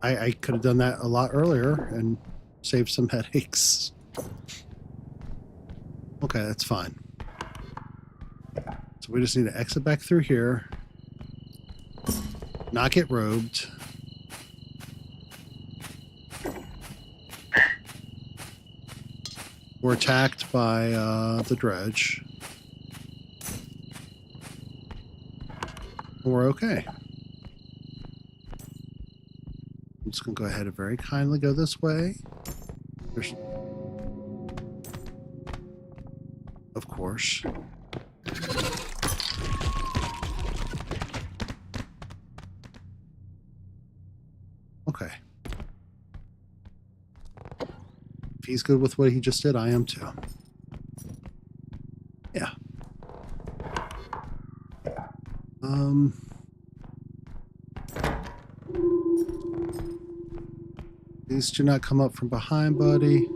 Speaker 1: I could have done that a lot earlier, and Save some headaches. Okay, that's fine. So we just need to exit back through here. Not get robed. We're attacked by the dredge. We're okay. I'm just going to go ahead and very kindly go this way. There's... Of course. Okay. If he's good with what he just did, I am too. Yeah. Please do not come up from behind, buddy.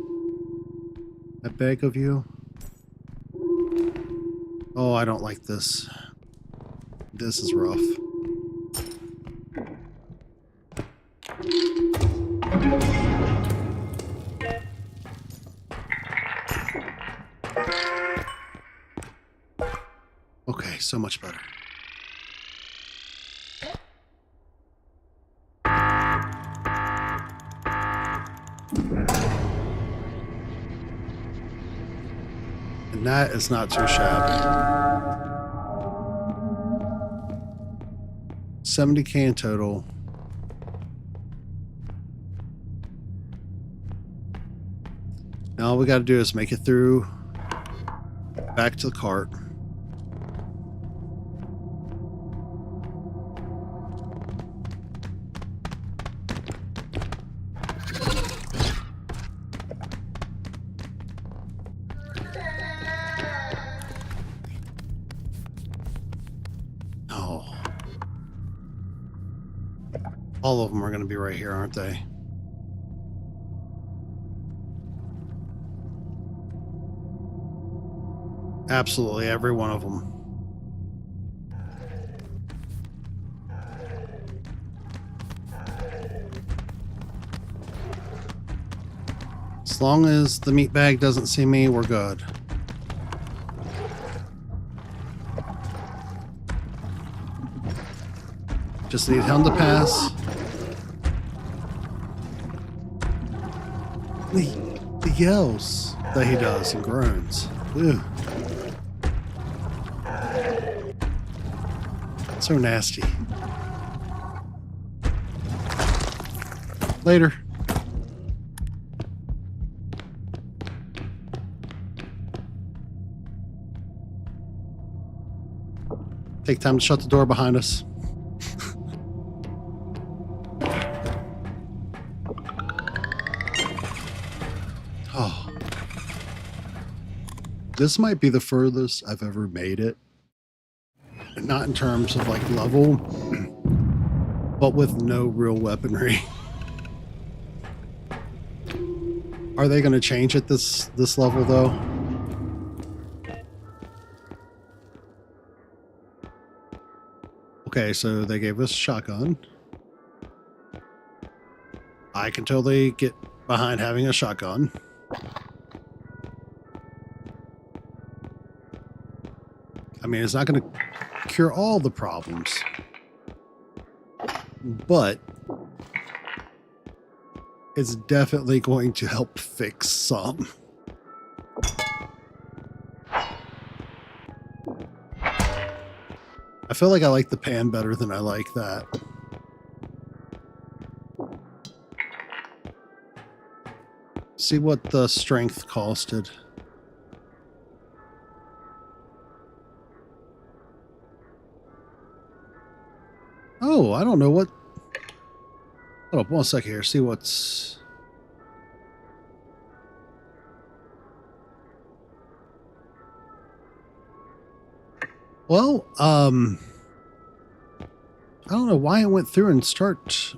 Speaker 1: I beg of you. Oh, I don't like this. This is rough. Okay, so much better. And that is not too shabby. 70K in total. Now all we got to do is make it through back to the cart. Oh. All of them are going to be right here, aren't they? Absolutely every one of them. As long as the meat bag doesn't see me, we're good. Just need him to pass. The yells that he does and groans. Ew. So nasty. Later. Take time to shut the door behind us. Oh. This might be the furthest I've ever made it. Not in terms of like level, but with no real weaponry. Are they going to change it this level though? Okay, so they gave us a shotgun. I can totally get behind having a shotgun. I mean, it's not going to cure all the problems, but it's definitely going to help fix some. I feel like I like the pan better than I like that. See what the strength costed. Oh, I don't know what... Hold up 1 second here. See what's... Well, I don't know why it went through and start...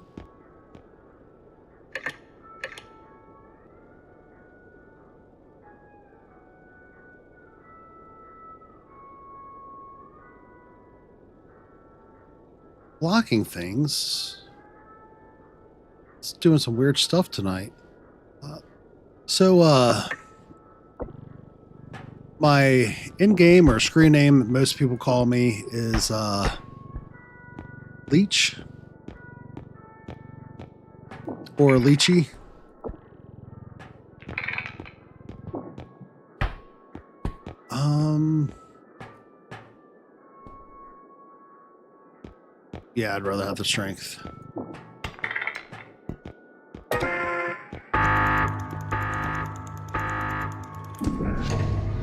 Speaker 1: blocking things. It's doing some weird stuff tonight. So, my in-game or screen name, most people call me, is Leech or Leechie. Yeah, I'd rather have the strength.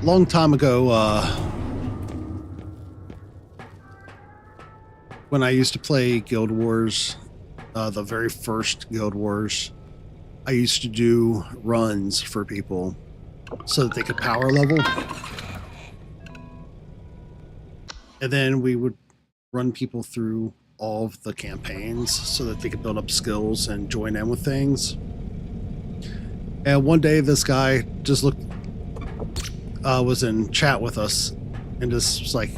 Speaker 1: Long time ago, when I used to play Guild Wars, the very first Guild Wars, I used to do runs for people so that they could power level. And then we would run people through all of the campaigns so that they could build up skills and join in with things. And one day this guy just was in chat with us and just was like,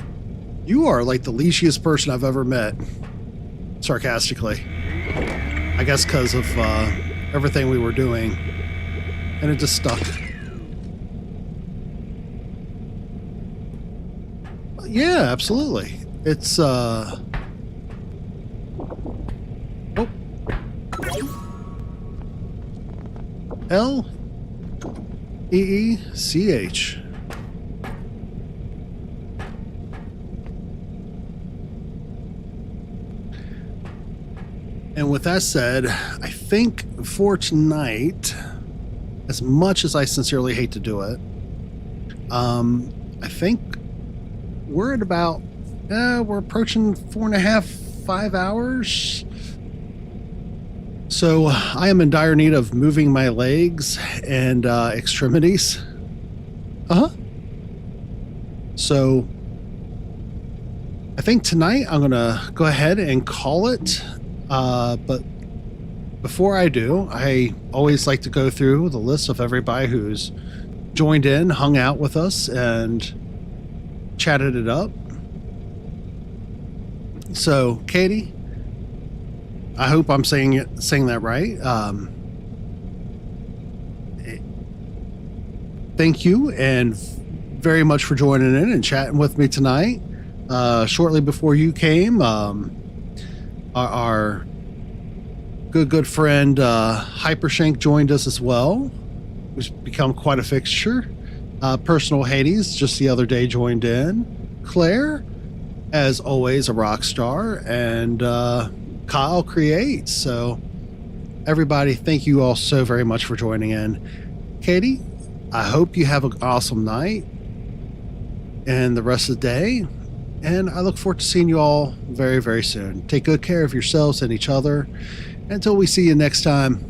Speaker 1: "You are like the leashiest person I've ever met," sarcastically. I guess because of everything we were doing. And it just stuck. Yeah, absolutely. It's Leech. And with that said, I think for tonight, as much as I sincerely hate to do it, I think we're at about, we're approaching 4.5-5 hours. So I am in dire need of moving my legs and extremities. So I think tonight I'm going to go ahead and call it. But before I do, I always like to go through the list of everybody who's joined in, hung out with us, and chatted it up. So, Katie, I hope I'm saying that right. Thank you, and very much for joining in and chatting with me tonight. Shortly before you came, our good friend Hypershank joined us as well, who's become quite a fixture. Personal Hades just the other day joined in. Claire, as always, a rock star, and Kyle creates. So everybody, thank you all so very much for joining in. Katie, I hope you have an awesome night and the rest of the day, and I look forward to seeing you all very, very soon. Take good care of yourselves and each other. Until we see you next time,